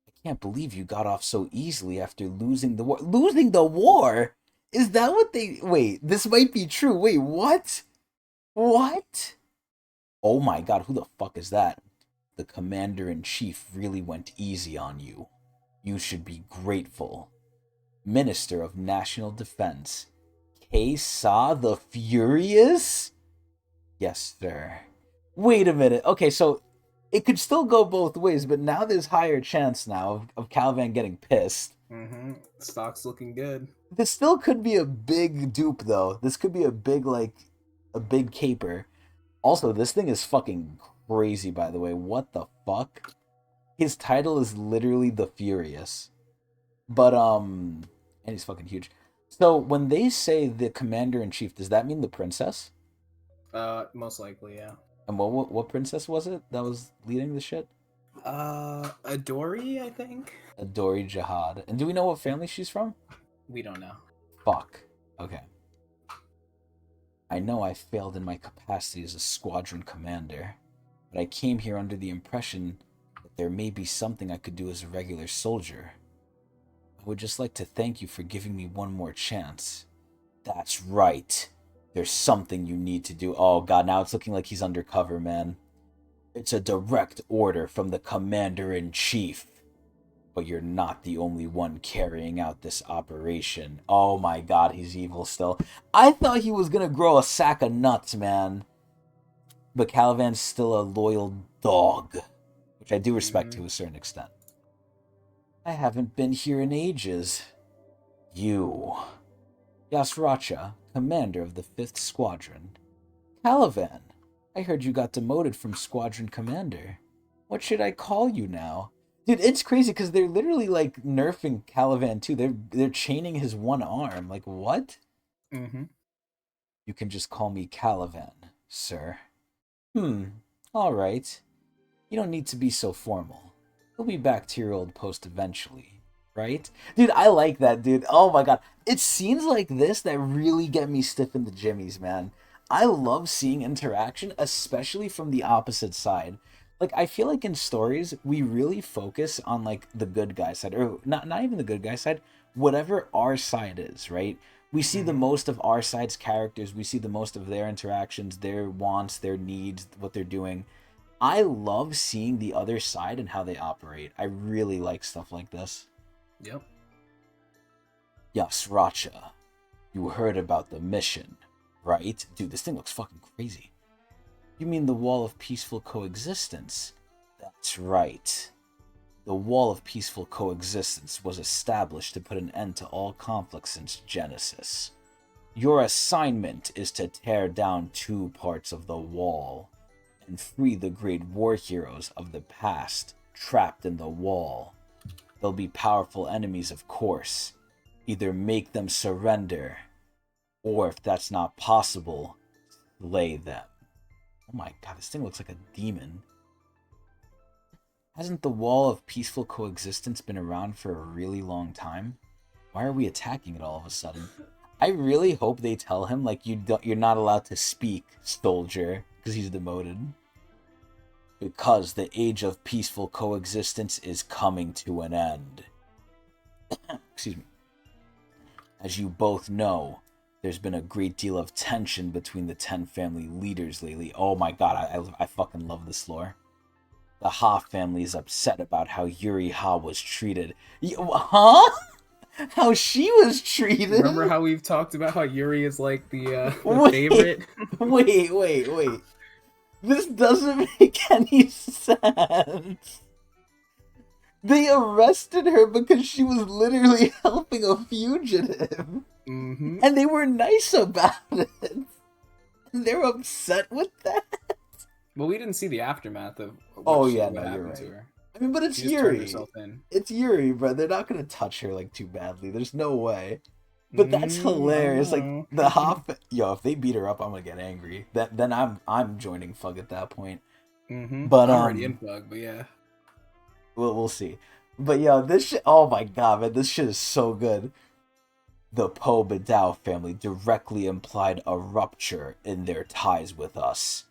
I can't believe you got off so easily after losing the war. Losing the war? Is that what they... Wait, this might be true. Wait, what? What? Oh my god, who the fuck is that? The commander-in-chief really went easy on you. You should be grateful. Minister of National Defense, Sa the Furious? Yes, sir. Wait a minute. Okay, so it could still go both ways, but now there's higher chance now of KALLAVAN getting pissed. Mm-hmm. Stock's looking good. This still could be a big dupe, though. This could be a big, like, a big caper. Also, this thing is fucking crazy, by the way. What the fuck? His title is literally The Furious. But, and he's fucking huge. So, when they say the commander-in-chief, does that mean the princess? Most likely, yeah. And what princess was it that was leading the shit? Adori, I think? Adori Jihad. And do we know what family she's from? We don't know. Fuck. Okay. I know I failed in my capacity as a squadron commander, but I came here under the impression that there may be something I could do as a regular soldier. I would just like to thank you for giving me one more chance. That's right. There's something you need to do. Oh god, now it's looking like he's undercover, man. It's a direct order from the commander-in-chief. But you're not the only one carrying out this operation. Oh my god, he's evil still. I thought he was gonna grow a sack of nuts, man. But KALLAVAN's still a loyal dog, which I do respect to a certain extent. I haven't been here in ages. You. Yasracha, commander of the 5th Squadron. KALLAVAN, I heard you got demoted from Squadron Commander. What should I call you now? Dude, it's crazy because they're literally like nerfing KALLAVAN too. They're chaining his one arm. Like what? Mm-hmm. You can just call me KALLAVAN, sir. All right. You don't need to be so formal. You'll be back to your old post eventually, right? Dude, I like that, dude. Oh my god. It's scenes like this that really get me stiff in the jimmies, man. I love seeing interaction, especially from the opposite side. Like, I feel like in stories, we really focus on, like, the good guy side. Or, not even the good guy side. Whatever our side is, right? We see the most of our side's characters. We see the most of their interactions, their wants, their needs, what they're doing. I love seeing the other side and how they operate. I really like stuff like this. Yep. Yasracha, you heard about the mission, right? Dude, this thing looks fucking crazy. You mean the Wall of Peaceful Coexistence? That's right. The Wall of Peaceful Coexistence was established to put an end to all conflict since Genesis. Your assignment is to tear down 2 parts of the wall and free the great war heroes of the past trapped in the wall. They'll be powerful enemies, of course. Either make them surrender, or if that's not possible, slay them. Oh my god, this thing looks like a demon. Hasn't the Wall of Peaceful Coexistence been around for a really long time? Why are we attacking it all of a sudden? I really hope they tell him, like, you're not allowed to speak, soldier, because he's demoted. Because the age of peaceful coexistence is coming to an end. Excuse me. As you both know, there's been a great deal of tension between the 10 family leaders lately. Oh my god, I fucking love this lore. The Ha family is upset about how Yuri Ha was treated. Huh? How she was treated? Remember how we've talked about how Yuri is like the favorite? Wait. This doesn't make any sense. They arrested her because she was literally helping a fugitive. Mm-hmm. And they were nice about it. And they're upset with that. Well, we didn't see the aftermath of Oh what yeah, what no, you're happened right. to her. I I mean, but it's She just turned Yuri. herself in. It's Yuri, bro. They're not gonna touch her like too badly. There's no way. But that's I don't hilarious. Like know. the Hoff, yo, if they beat her up, I'm gonna get angry. Then I'm joining Fug at that point. But I'm already in Bug, but yeah. we'll see. But yo, this shit. Oh my god, man, this shit is so good. The Po Badao family directly implied a rupture in their ties with us.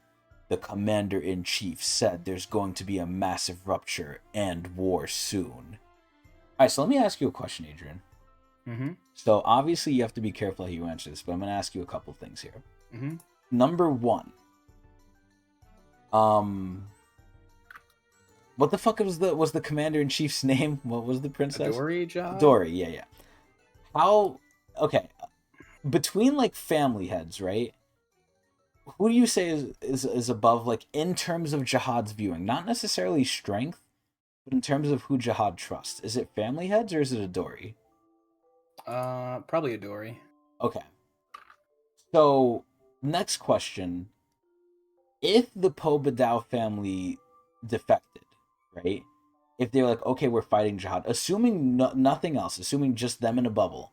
The commander-in-chief said there's going to be a massive rupture and war soon. Alright, so let me ask you a question, Adrian. So obviously you have to be careful how you answer this, but I'm going to ask you a couple things here. Number one. What the fuck was the commander-in-chief's name? What was the princess? Dory job? Dory, yeah. How... Okay. Between, like, family heads, right? Who do you say is above, like, in terms of Jihad's viewing? Not necessarily strength, but in terms of who Jihad trusts. Is it family heads or is it a Dory? Probably a Dory. Okay. So, next question. If the Po Badao family defected, right? If they're like, okay, we're fighting Jihad, assuming nothing else, assuming just them in a bubble,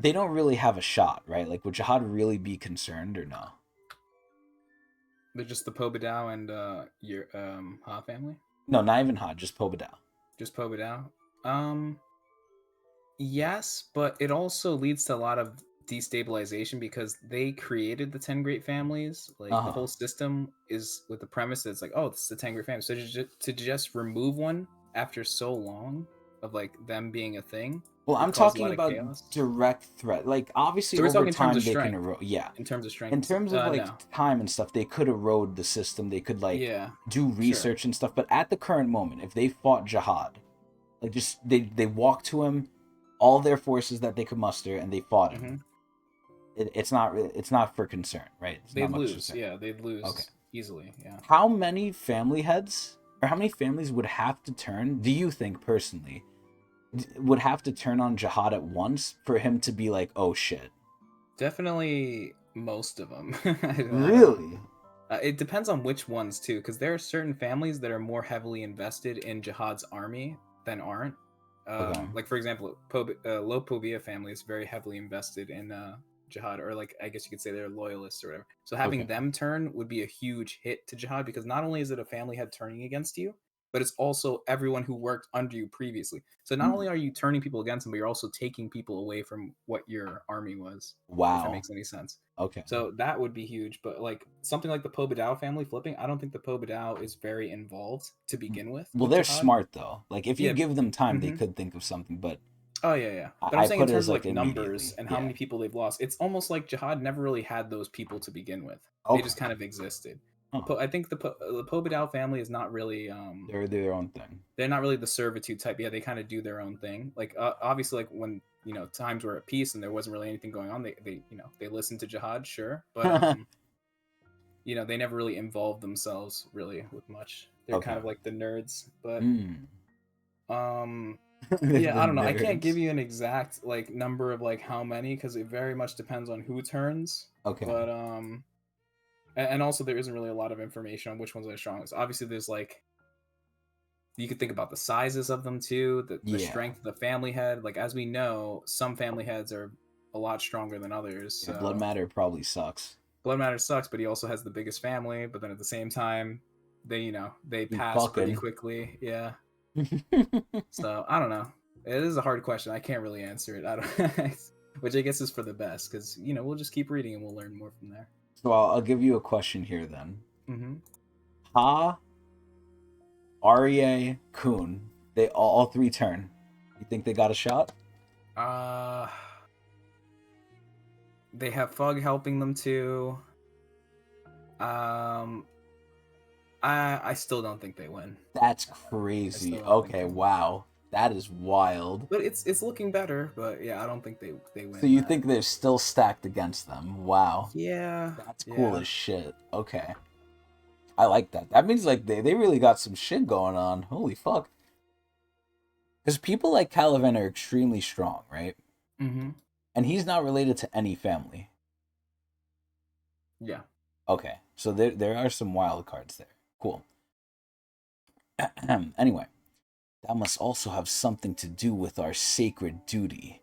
they don't really have a shot, right? Like, would Jihad really be concerned or no? They're just the Po Badao and your Ha family? No, not even Ha, just Po Badao. Just Po Badao? Yes, but it also leads to a lot of destabilization because they created the 10 great families. Like the whole system is with the premise that it's like, oh, this is the 10 great families. So to just remove one after so long of like them being a thing. Well, I'm talking about direct threat. Like obviously so over time they can erode. Yeah, in terms of strength. In terms of like time and stuff, they could erode the system. They could like do research and stuff. But at the current moment, if they fought Jihad, like just they walked to him, all their forces that they could muster, and they fought him. It's not for concern, right? They'd lose. Yeah, they'd lose easily. Yeah. How many family heads or how many families would have to turn? Do you think personally? Would have to turn on Jihad at once for him to be like, oh shit? Definitely most of them. Really? It depends on which ones too, because there are certain families that are more heavily invested in Jihad's army than aren't. Like for example, Lo Povia family is very heavily invested in Jihad, or like I guess you could say they're loyalists or whatever. So having them turn would be a huge hit to Jihad because not only is it a family head turning against you, but it's also everyone who worked under you previously. So not only are you turning people against them, but you're also taking people away from what your army was. Wow. If that makes any sense. Okay. So that would be huge. But like something like the Po Badao family flipping, I don't think the Po Badao is very involved to begin with. Well, they're smart though. Like if you give them time, they could think of something. But oh yeah. But I'm saying in terms of like numbers and how many people they've lost, it's almost like Jihad never really had those people to begin with. They just kind of existed. I think the Po Badao family is not really they're their own thing. They're not really the servitude type. Yeah, they kind of do their own thing. Like obviously, like when times were at peace and there wasn't really anything going on, they listened to Jihad, sure, but they never really involved themselves really with much. They're kind of like the nerds, but yeah, I don't know. I can't give you an exact like number of like how many because it very much depends on who turns. Okay, but and also there isn't really a lot of information on which ones are strongest. Obviously, there's like you could think about the sizes of them too, the strength of the family head. Like as we know, some family heads are a lot stronger than others. So. Blood Matter probably sucks. Blood Matter sucks, but he also has the biggest family. But then at the same time, they pass pretty quickly. Yeah. So I don't know. It is a hard question. I can't really answer it. I don't. Which I guess is for the best because we'll just keep reading and we'll learn more from there. So I'll give you a question here then. Ha, Arie, Kun, they all three turn. You think they got a shot? They have Fug helping them too. I still don't think they win. That's crazy. Okay, wow. That is wild. But it's looking better, but yeah, I don't think they win. So you think they're still stacked against them. Wow. Yeah. That's cool as shit. Okay. I like that. That means like they really got some shit going on. Holy fuck. Because people like KALLAVAN are extremely strong, right? And he's not related to any family. Yeah. Okay. So there are some wild cards there. Cool. Anyway. That must also have something to do with our sacred duty.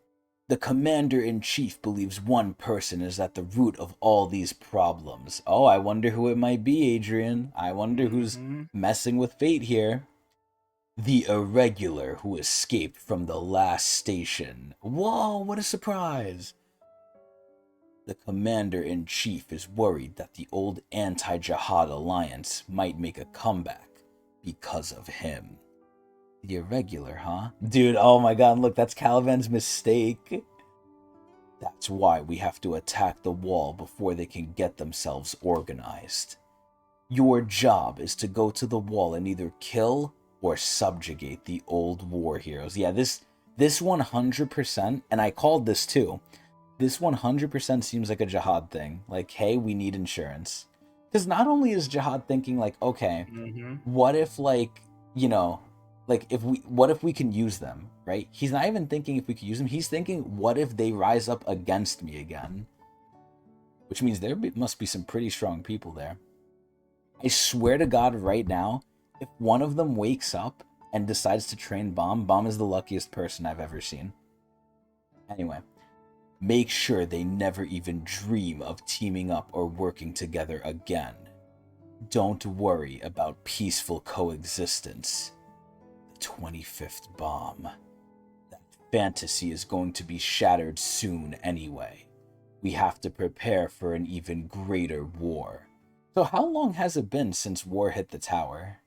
The commander-in-chief believes one person is at the root of all these problems. Oh, I wonder who it might be, Adrian. I wonder who's messing with fate here. The irregular who escaped from the last station. Whoa, what a surprise! The commander-in-chief is worried that the old anti-Jihad alliance might make a comeback because of him. The irregular, huh? Dude, oh my god, look, that's KALLAVAN's mistake. That's why we have to attack the wall before they can get themselves organized. Your job is to go to the wall and either kill or subjugate the old war heroes. Yeah, this 100%, and I called this too, this 100% seems like a Jihad thing. Like, hey, we need insurance. Because not only is Jihad thinking like, okay, what if like, you know, like what if we can use them, right? He's not even thinking if we could use them. He's thinking, what if they rise up against me again? Which means there must be some pretty strong people there. I swear to God right now, if one of them wakes up and decides to train Bomb is the luckiest person I've ever seen. Anyway, make sure they never even dream of teaming up or working together again. Don't worry about peaceful coexistence. The 25th bomb. That fantasy is going to be shattered soon anyway. We have to prepare for an even greater war. So how long has it been since war hit the tower?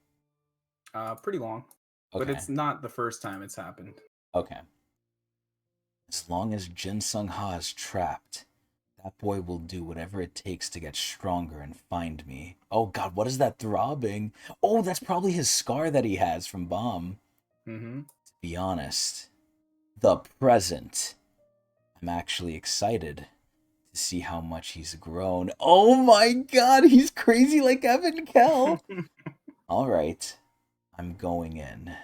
Pretty long. Okay. But it's not the first time it's happened. Okay. As long as Jin Sung Ha is trapped, that boy will do whatever it takes to get stronger and find me. Oh god, what is that throbbing? Oh, that's probably his scar that he has from Bomb. To be honest, the present. I'm actually excited to see how much he's grown. Oh my god, he's crazy like Evan Kell. Alright, I'm going in.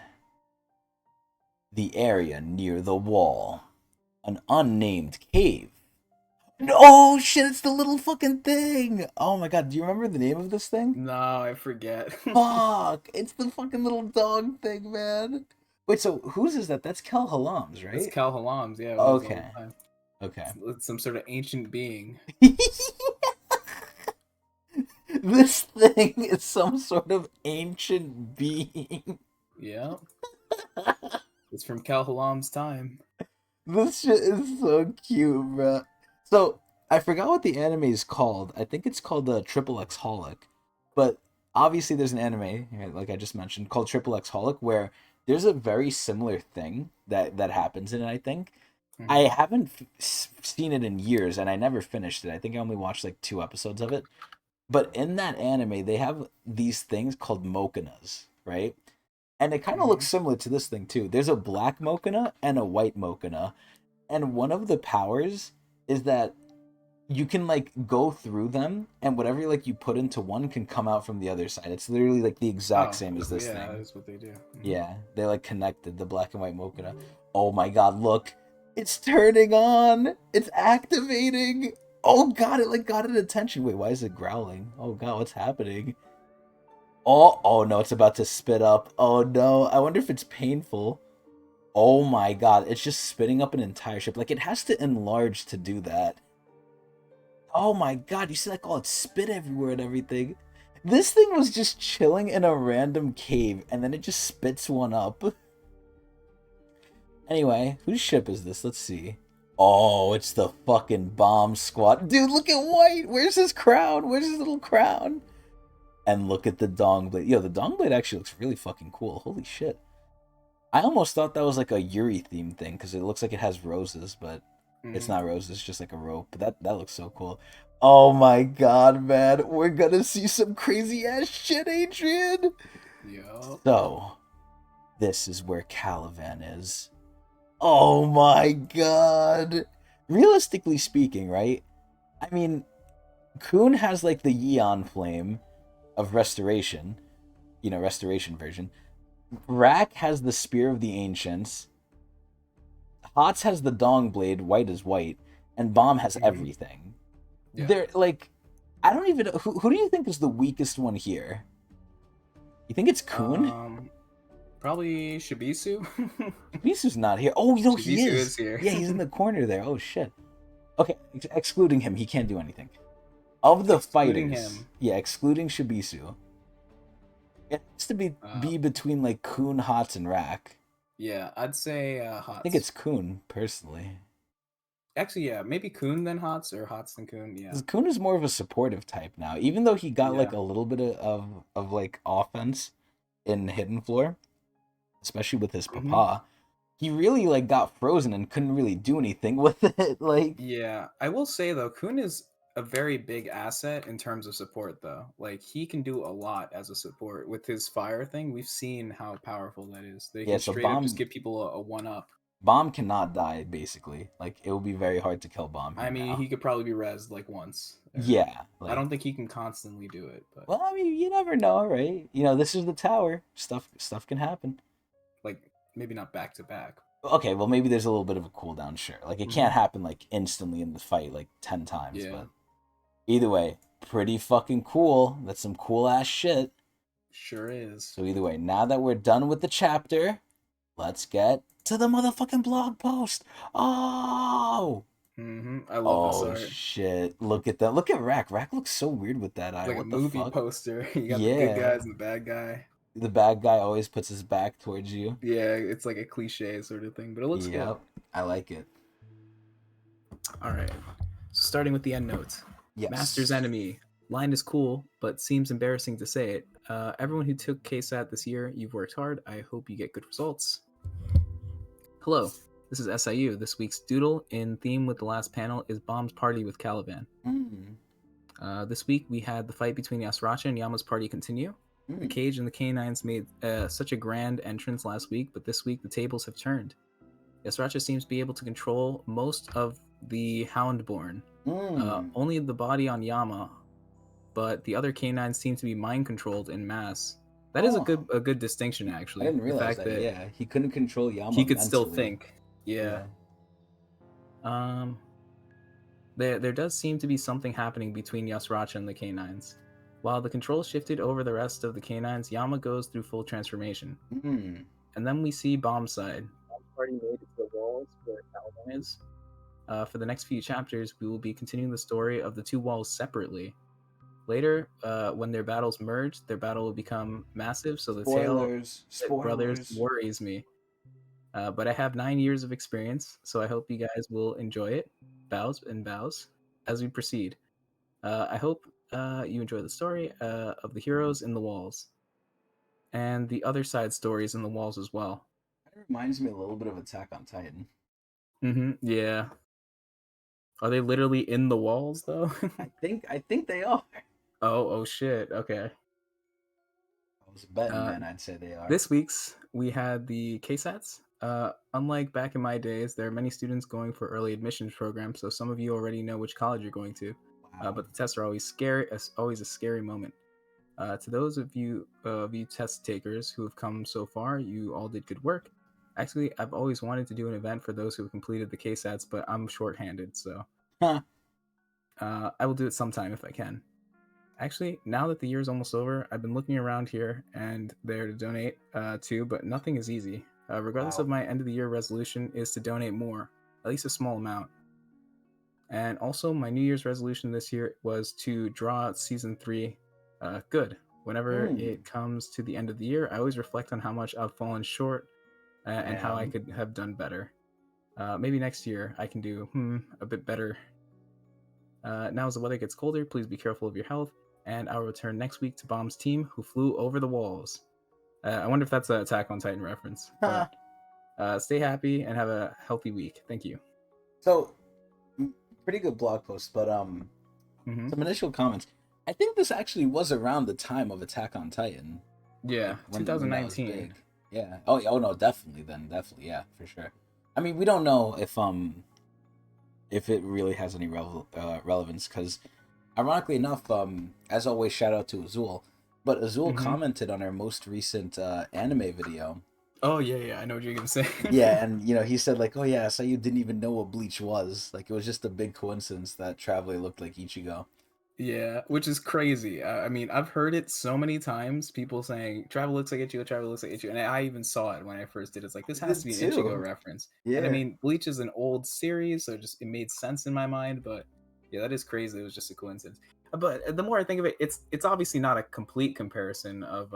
The area near the wall. An unnamed cave. Oh shit, it's the little fucking thing! Oh my god, do you remember the name of this thing? No, I forget. Fuck! It's the fucking little dog thing, man! Wait, so whose is that? That's KALLAVAN's, right? It's KALLAVAN's, yeah. Okay. Okay. It's some sort of ancient being. This thing is some sort of ancient being. Yeah. It's from KALLAVAN's time. This shit is so cute, bro. So, I forgot what the anime is called. I think it's called the Triple X Holic. But obviously there's an anime, like I just mentioned, called Triple X Holic, where there's a very similar thing that happens in it, I think. I haven't seen it in years, and I never finished it. I think I only watched like 2 episodes of it. But in that anime, they have these things called mokanas, right? And it kind of looks similar to this thing, too. There's a black mokana and a white mokana. And one of the powers is that you can, like, go through them, and whatever, like, you put into one can come out from the other side. It's literally, like, the exact same as this thing. Yeah, that's what they do. Yeah, they're, like, connected, the black and white mokana. Oh my god, look! It's turning on! It's activating! Oh god, it, like, got an attention. Wait, why is it growling? Oh god, what's happening? Oh no, it's about to spit up. Oh no, I wonder if it's painful. Oh my god, it's just spitting up an entire ship. Like, it has to enlarge to do that. Oh my god, you see like all its spit everywhere and everything. This thing was just chilling in a random cave, and then it just spits one up. Anyway, whose ship is this? Let's see. Oh, it's the fucking bomb squad. Dude, look at White! Where's his crown? Where's his little crown? And look at the dong blade. Yo, the dong blade actually looks really fucking cool. Holy shit. I almost thought that was like a Yuri theme thing, because it looks like it has roses, but it's not roses, it's just like a rope. But that looks so cool. Oh my god, man. We're gonna see some crazy ass shit, Adrian! Yeah. So, this is where KALLAVAN is. Oh my god! Realistically speaking, right? I mean, Kun has like the Yeon Flame of Restoration. You know, Restoration version. Rack has the Spear of the Ancients. Hots has the Dong Blade, White is White. And Bomb has everything. Yeah. They're like, I don't even know. Who do you think is the weakest one here? You think it's Kun? Probably Shibisu. Shibisu's not here. Oh, he Shibisu is. is here. Yeah, he's in the corner there. Oh shit. Okay, excluding him, he can't do anything. Of the Excluding fighters, him. yeah, excluding Shibisu, it has to be between like Kun, Hots, and Rack. Yeah, I'd say Hots. I think it's Kun personally. Actually, yeah, maybe Kun then Hots or Hots then Kun. Yeah. Because Kun is more of a supportive type now, even though he got like Yeah. a little bit of like offense in Hidden Floor, especially with his Mhm. papa. He really like got frozen and couldn't really do anything with it. Like, Yeah, I will say though, Kun is a very big asset in terms of support though. Like he can do a lot as a support with his fire thing. We've seen how powerful that is. They yeah, can so straight up just give people a one up. Bomb cannot die basically. Like it will be very hard to kill Bomb here I mean, now. he could probably be rezzed like once. Yeah, I don't think he can constantly do it, but well, I mean, you never know, right? You know, this is the tower. Stuff can happen. like maybe not back to back. Okay, well, maybe there's a little bit of a cooldown, sure. Like it can't happen like instantly in the fight, like 10 times. Yeah. But either way, pretty fucking cool. That's some cool ass shit. Sure is. So either way, now that we're done with the chapter, let's get to the motherfucking blog post. Oh. I love this art. Shit! Look at that. Look at Rack. Rack looks so weird with that eye. It's like what a the movie fuck? poster. You got the good guys and the bad guy. The bad guy always puts his back towards you. Yeah, it's like a cliche sort of thing, but it looks good. I like it. All right. So starting with the end notes. Yes. Master's enemy. Line is cool, but seems embarrassing to say it. Everyone who took KSAT this year, you've worked hard. I hope you get good results. Hello, this is SIU. This week's doodle in theme with the last panel is Bomb's party with KALLAVAN. This week we had the fight between Yasuracha and Yama's party continue. The Cage and the Canines made such a grand entrance last week, but this week the tables have turned. Yasuracha seems to be able to control most of the Houndborn. Only the body on Yama, but the other canines seem to be mind controlled in mass. That is a good distinction, actually. I didn't realize the fact that yeah, he couldn't control Yama. He could still think. Yeah. There does seem to be something happening between Yasuracha and the canines. While the control shifted over the rest of the canines, Yama goes through full transformation. And then we see Bomb's side. Bomb's party made it to the walls where KALLAVAN is. For the next few chapters, we will be continuing the story of the two walls separately. Later, when their battles merge, their battle will become massive, so the tale of brothers worries me. But I have 9 years of experience, so I hope you guys will enjoy it. Bows and bows as we proceed. I hope you enjoy the story of the heroes in the walls and the other side stories in the walls as well. It reminds me a little bit of Attack on Titan. Yeah. Are they literally in the walls though? I think they are. Oh shit. Okay. I was betting, man. I'd say they are. This week's we had the KSATs. Unlike back in my days, there are many students going for early admissions programs, so some of you already know which college you're going to. But the tests are always scary. Always a scary moment. To those of you test takers who have come so far, you all did good work. Actually, I've always wanted to do an event for those who have completed the KSATs, but I'm short-handed, so I will do it sometime if I can. Actually, now that the year is almost over, I've been looking around here and there to donate to, but nothing is easy. Regardless of my end of the year resolution is to donate more, at least a small amount. And also, my New Year's resolution this year was to draw out season 3 good. Whenever it comes to the end of the year, I always reflect on how much I've fallen short and how I could have done better. Maybe next year I can do a bit better. Now as the weather gets colder, please be careful of your health, and I'll return next week to Bomb's team who flew over the walls. I wonder if that's an Attack on Titan reference. But, stay happy and have a healthy week. Thank you. So, pretty good blog post, but some initial comments. I think this actually was around the time of Attack on Titan. Yeah, 2019. Yeah. Oh no, definitely. Yeah, for sure. I mean, we don't know if it really has any relevance, because ironically enough, as always, shout out to Azul. But Azul commented on our most recent anime video. Oh yeah, I know what you're gonna say. Yeah, and he said like, oh yeah, Sayu didn't even know what Bleach was. Like, it was just a big coincidence that Traveler looked like Ichigo. Yeah, which is crazy. I mean, I've heard it so many times. People saying "Travel looks like Ichigo, Travel looks like Ichigo," and I even saw it when I first did. It's like this I has to did be an Ichigo too. reference. And I Yeah. mean, Bleach is an old series, so it made sense in my mind. But yeah, that is crazy. It was just a coincidence. But the more I think of it, it's obviously not a complete comparison of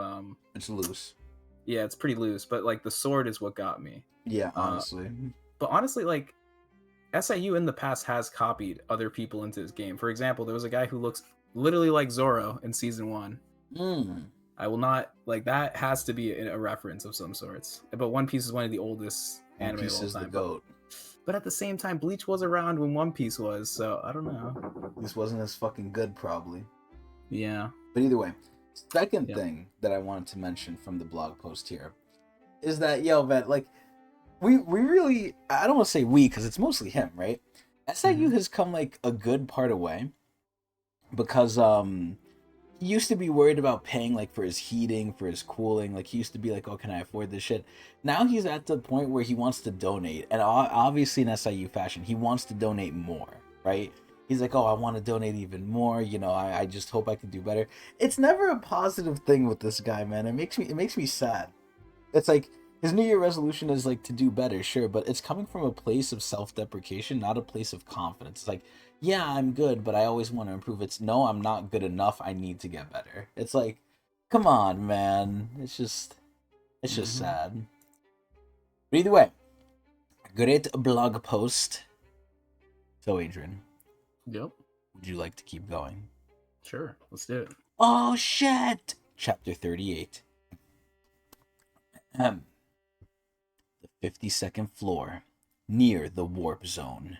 It's loose. yeah, it's pretty loose. But like the sword is what got me. Yeah, Uh, honestly. but honestly, like SIU in the past has copied other people into this game. For example, there was a guy who looks literally like Zoro in season 1. Mm. I will not like that has to be a reference of some sorts. But One Piece is one of the oldest One anime of Piece all is the time. goat. But at the same time, Bleach was around when One Piece was, so I don't know. This wasn't as fucking good, probably. Yeah. But either way, second Yep. thing that I wanted to mention from the blog post here is that, yo, man, like, we really, I don't want to say we, because it's mostly him, right? SIU has come, like, a good part away, because, he used to be worried about paying, like, for his heating, for his cooling. Like, he used to be like, oh, can I afford this shit? Now he's at the point where he wants to donate. And obviously in SIU fashion, he wants to donate more, right? He's like, oh, I want to donate even more. You know, I just hope I can do better. It's never a positive thing with this guy, man. It makes me sad. It's like his New Year resolution is like to do better, sure, but it's coming from a place of self-deprecation, not a place of confidence. It's like, yeah, I'm good, but I always want to improve. It's no, I'm not good enough. I need to get better. It's like, come on, man. It's just sad. But either way, great blog post. So, Adrian, Yep. would you like to keep going? Sure. Let's do it. Oh shit! Chapter 38. The 52nd floor, near the warp zone.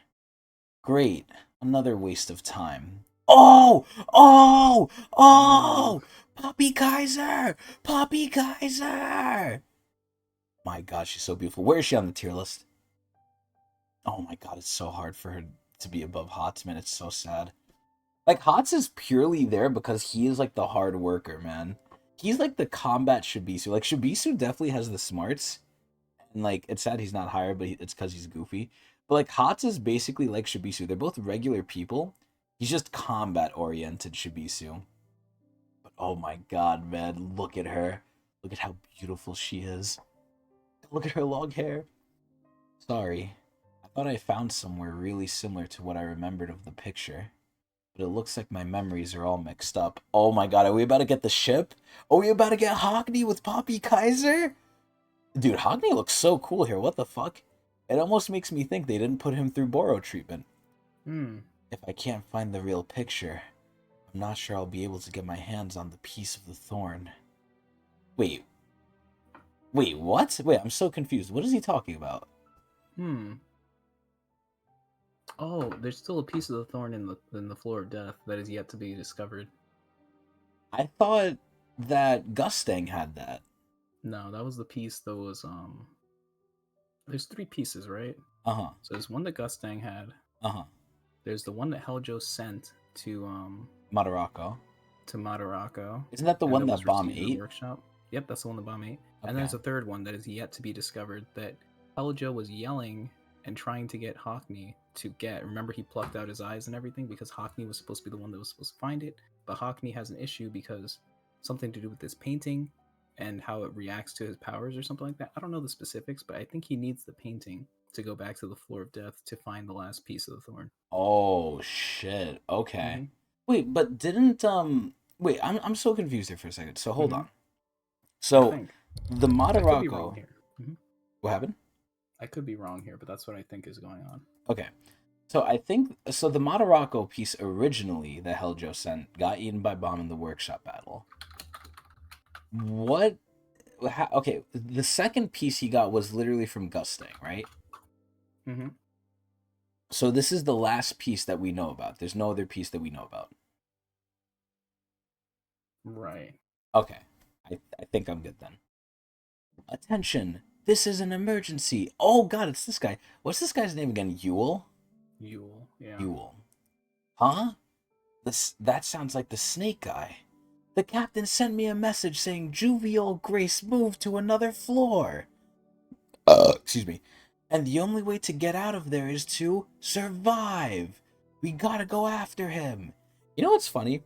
Great, another waste of time. Oh! Oh! Oh! Poppy Kaiser! Poppy Kaiser! My god, she's so beautiful. Where is she on the tier list? Oh my god, it's so hard for her to be above Hots, man. It's so sad. Like, Hots is purely there because he is, like, the hard worker, man. He's, like, the combat Shibisu. Like, Shibisu definitely has the smarts. And, like, it's sad he's not higher, but it's because he's goofy. But, like, Hots is basically like Shibisu. They're both regular people. He's just combat-oriented Shibisu. But, oh my god, man. Look at her. Look at how beautiful she is. Look at her long hair. Sorry. I thought I found somewhere really similar to what I remembered of the picture. But it looks like my memories are all mixed up. Oh my god, are we about to get the ship? Are we about to get Hockney with Poppy Kaiser? Dude, Hockney looks so cool here. What the fuck? It almost makes me think they didn't put him through Boro treatment. If I can't find the real picture, I'm not sure I'll be able to get my hands on the piece of the thorn. Wait. Wait, what? Wait, I'm so confused. What is he talking about? Oh, there's still a piece of the thorn in the floor of death that is yet to be discovered. I thought that Gustang had that. No, that was the piece that was there's 3 pieces, right? Uh-huh. So there's one that Gustang had. Uh-huh. There's the one that Heljo sent to Madarako. Madarako. Isn't that the one that Bomb received in the ate? workshop. Yep, that's the one that Bomb ate. Okay. And there's a third one that is yet to be discovered that Heljo was yelling and trying to get Hockney to get. Remember, he plucked out his eyes and everything because Hockney was supposed to be the one that was supposed to find it. But Hockney has an issue because something to do with this painting and how it reacts to his powers or something like that. I don't know the specifics, but I think he needs the painting to go back to the floor of death to find the last piece of the thorn. Oh shit. Okay. Wait, but didn't wait, I'm so confused here for a second. So hold on. So the I could be wrong Madarako. here. What happened? I could be wrong here, but that's what I think is going on. Okay. So I think so the Madarako piece originally that Heljo sent got eaten by Bomb in the workshop battle. What okay, the second piece he got was literally from Gustang, right? So this is the last piece that we know about. There's no other piece that we know about. Right. Okay. I think I'm good then. Attention. This is an emergency. Oh god, it's this guy. What's this guy's name again? Yule? Yule, yeah. Yule. Huh? That sounds like the snake guy. The captain sent me a message saying Juvial Grace moved to another floor. Excuse me. And the only way to get out of there is to survive. We gotta go after him. You know what's funny?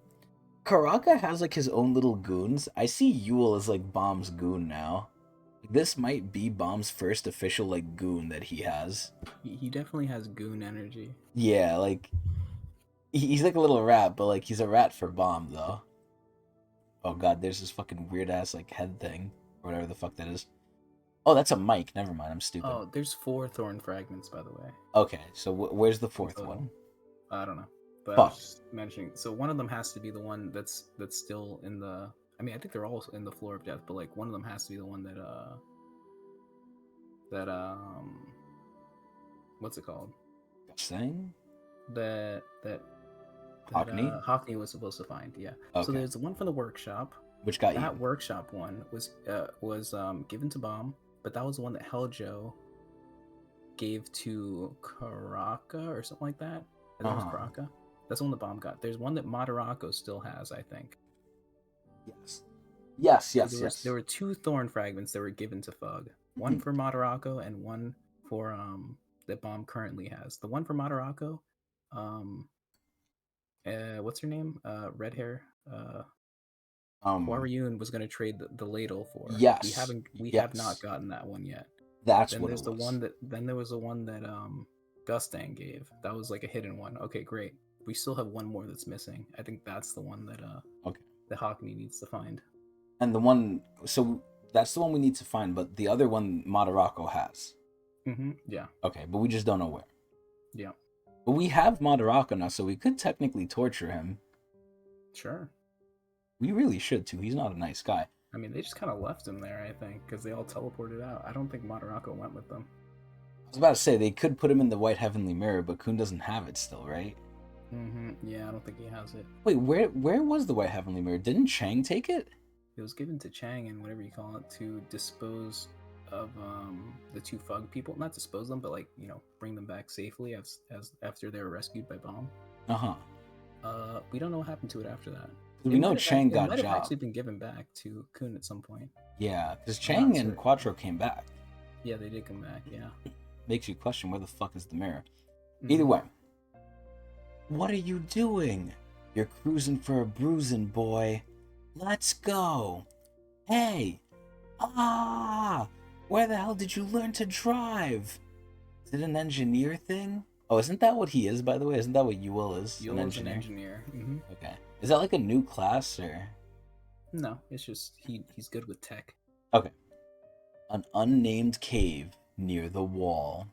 Karaka has like his own little goons. I see Yule as like Bomb's goon now. This might be Bomb's first official like goon that he has. He definitely has goon energy. Yeah, like he's like a little rat, but like he's a rat for Bomb though. Oh god, there's this fucking weird ass like head thing or whatever the fuck that is. Oh, that's a mic. Never mind, I'm stupid. Oh, there's 4 thorn fragments, by the way. Okay, so where's the In fourth total. one? I don't know, but I was Fuck. just mentioning. So one of them has to be the one that's still in the. I mean, I think they're all in the floor of death, but like one of them has to be the one that what's it called? Saying? That Hockney? Hockney was supposed to find. Yeah. So Okay. there's the one from the workshop. Which got That you? workshop one was given to Bomb, but that was the one that Heljo gave to Karaka or something like that. I think it was Uh-huh. Karaka. That's the one that Bomb got. There's one that Madarako still has, I think. Yes. Yes, So yes, yes. there were 2 thorn fragments that were given to Fug. One for Madarako and one for that Bomb currently has. The one for Madarako, what's her name? Red hair. Huaruyun was going to trade the ladle for. Yes. We have not Yes. gotten that one yet. That's Then what there's it the was. one that there was the one that Gustang gave. That was like a hidden one. Okay, great. We still have one more that's missing. I think that's the one that Okay. that Hockney needs to find. And the one, so that's the one we need to find, but the other one Madarako has. Yeah. Okay, but we just don't know where. Yeah. But we have Madarako now, so we could technically torture him. Sure. We really should too. He's not a nice guy. I mean, they just kind of left him there, I think, because they all teleported out. I don't think Madarako went with them. I was about to say they could put him in the White Heavenly Mirror, but Kun doesn't have it still, right? Yeah, I don't think he has it. Wait, where was the White Heavenly Mirror? Didn't Chang take it? It was given to Chang and whatever you call it to dispose of the 2 Fug people. Not dispose them, but like bring them back safely as after they were rescued by Bomb. We don't know what happened to it after that. We know Chang got It might have job. actually been given back to Kun at some point. Yeah, because Chang and Quattro came back. Yeah, they did come back. Yeah. Makes you question where the fuck is the mirror. Either way. What are you doing? You're cruising for a bruising, boy. Let's go. Hey. Ah. Where the hell did you learn to drive? Is it an engineer thing? Oh, isn't that what he is, by the way? Isn't that what Yule is? Yule is an engineer. Okay. Is that like a new class or? No, it's just he's good with tech. Okay. An unnamed cave near the wall.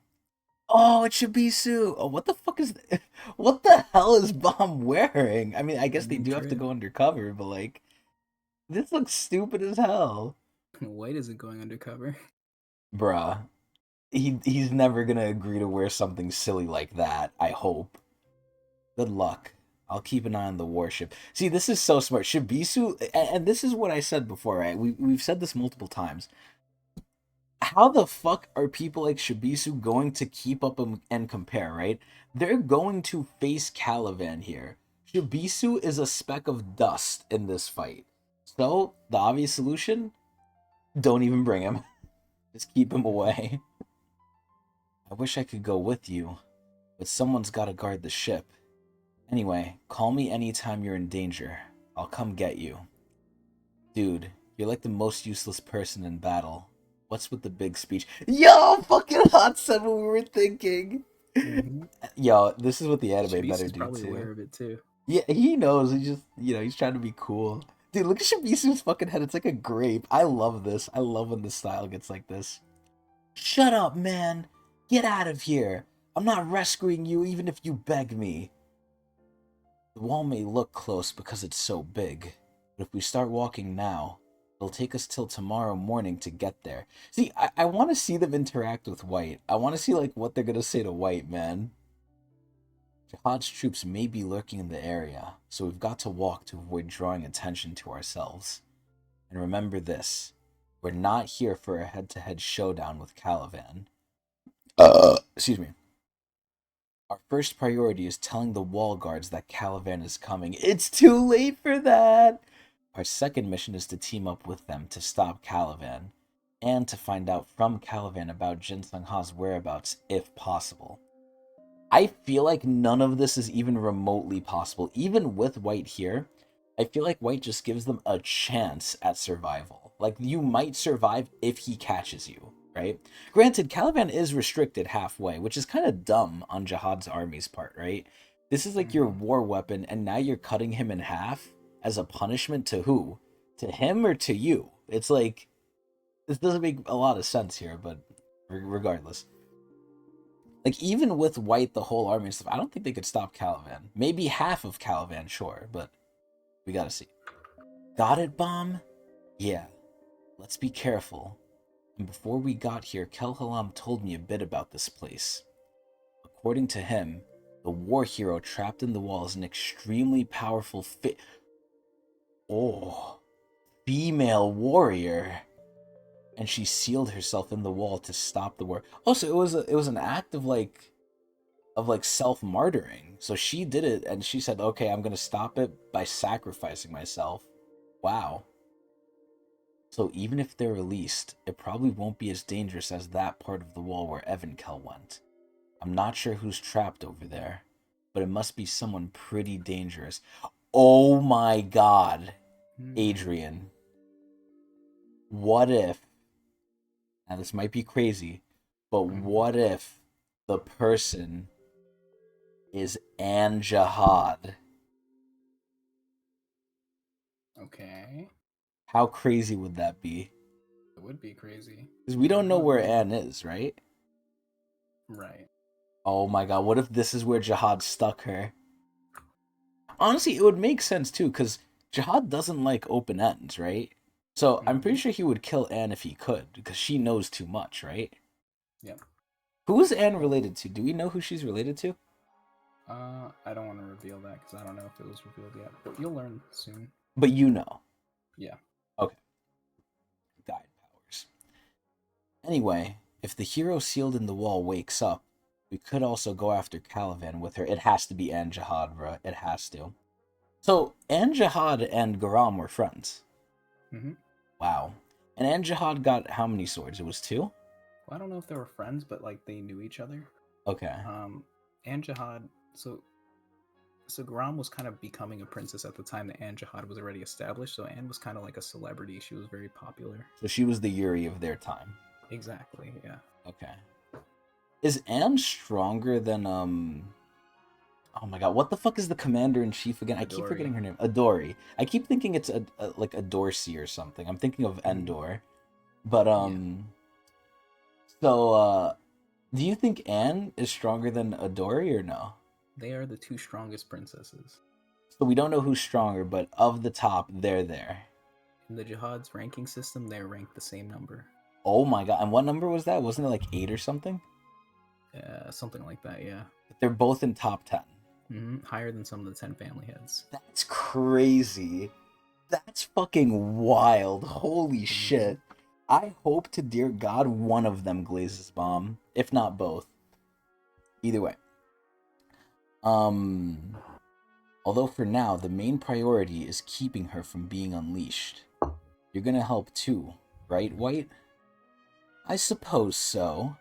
Oh, it's Shibisu. Oh, what the fuck is that? What the hell is Bomb wearing? I mean, I guess they do have to go undercover, but like, this looks stupid as hell. White isn't going undercover. Bruh. He's never gonna agree to wear something silly like that, I hope. Good luck. I'll keep an eye on the warship. See, this is so smart. Shibisu, and this is what I said before, right? We've said this multiple times. How the fuck are people like Shibisu going to keep up and compare, right? They're going to face KALLAVAN here. Shibisu is a speck of dust in this fight. So, the obvious solution? Don't even bring him. Just keep him away. I wish I could go with you, but someone's gotta guard the ship. Anyway, call me anytime you're in danger. I'll come get you. Dude, you're like the most useless person in battle. What's with the big speech? Yo, fucking hot said what we were thinking. Yo, this is what the anime Shibisu's better do probably too. aware of it too. Yeah, he knows. He just, he's trying to be cool. Dude, look at Shibisu's fucking head. It's like a grape. I love this. I love when the style gets like this. Shut up, man. Get out of here. I'm not rescuing you even if you beg me. The wall may look close because it's so big, but if we start walking now, it'll take us till tomorrow morning to get there. See, I want to see them interact with White. I want to see, like, what they're going to say to White, man. Jihad's troops may be lurking in the area, so we've got to walk to avoid drawing attention to ourselves. And remember this, we're not here for a head-to-head showdown with KALLAVAN. Excuse me. Our first priority is telling the wall guards that KALLAVAN is coming. It's too late for that! Our second mission is to team up with them to stop KALLAVAN, and to find out from KALLAVAN about Jin Sung Ha's whereabouts if possible. I feel like none of this is even remotely possible. Even with White here, I feel like White just gives them a chance at survival. Like, you might survive if he catches you, right? Granted, Caliban is restricted halfway, which is kind of dumb on Jihad's army's part, right? This is like your Mhm. war weapon, and now you're cutting him in half as a punishment to who? To him or to you? It's like, this doesn't make a lot of sense here, but regardless. Like, even with White, the whole army and stuff, I don't think they could stop Caliban. Maybe half of Caliban, sure, but we gotta see. Got it, Bomb? Yeah. Let's be careful. And before we got here, Kelhalam told me a bit about this place. According to him, the war hero trapped in the wall is an extremely powerful female warrior. And she sealed herself in the wall to stop the war. Also, it was an act of self-martyring. So she did it and she said, "Okay, I'm going to stop it by sacrificing myself." Wow. So even if they're released, it probably won't be as dangerous as that part of the wall where Evankel went. I'm not sure who's trapped over there, but it must be someone pretty dangerous. Oh my god, Adrian. What if, now this might be crazy, but what if the person is Jihad? Okay. How crazy would that be? It would be crazy. Because we don't know What where would- Anne is, right? Right. Oh my god, what if this is where Jihad stuck her? Honestly, it would make sense too, because Jihad doesn't like open ends, right? So I'm pretty sure he would kill Anne if he could, because she knows too much, right? Yep. Who is Anne related to? Do we know who she's related to? I don't want to reveal that because I don't know if it was revealed yet, but you'll learn soon. But you know. Yeah. Okay. Guide powers. Anyway, if the hero sealed in the wall wakes up, we could also go after Calavan with her. It has to be Anne Jihad, bro. It has to. So, Anne Jihad and Garam were friends. Mm-hmm. Wow. And Anne Jihad got how many swords? It was 2? Well, I don't know if they were friends, but like they knew each other. Okay. Anne Jihad. So Garam was kind of becoming a princess at the time that Anne Jihad was already established. So Anne was kind of like a celebrity. She was very popular. So she was the Yuri of their time. Exactly. Yeah. Okay. Is Anne stronger than oh my god, what the fuck is the commander in chief again? I keep Adori. forgetting her name. Adori. I keep thinking it's like a Dorsey or something. I'm thinking of Endor. But so do you think Anne is stronger than Adori or no? They are the 2 strongest princesses. So we don't know who's stronger, but of the top, they're there. In the Jihad's ranking system, they're ranked the same number. Oh my god. And what number was that? Wasn't it like 8 or something? Something like that, yeah. They're both in top 10. Higher than some of the 10 family heads. That's crazy. That's fucking wild. Holy shit. I hope to dear God one of them glazes bomb, if not both. Either way. Although for now, the main priority is keeping her from being unleashed. You're gonna help too, right, White? I suppose so.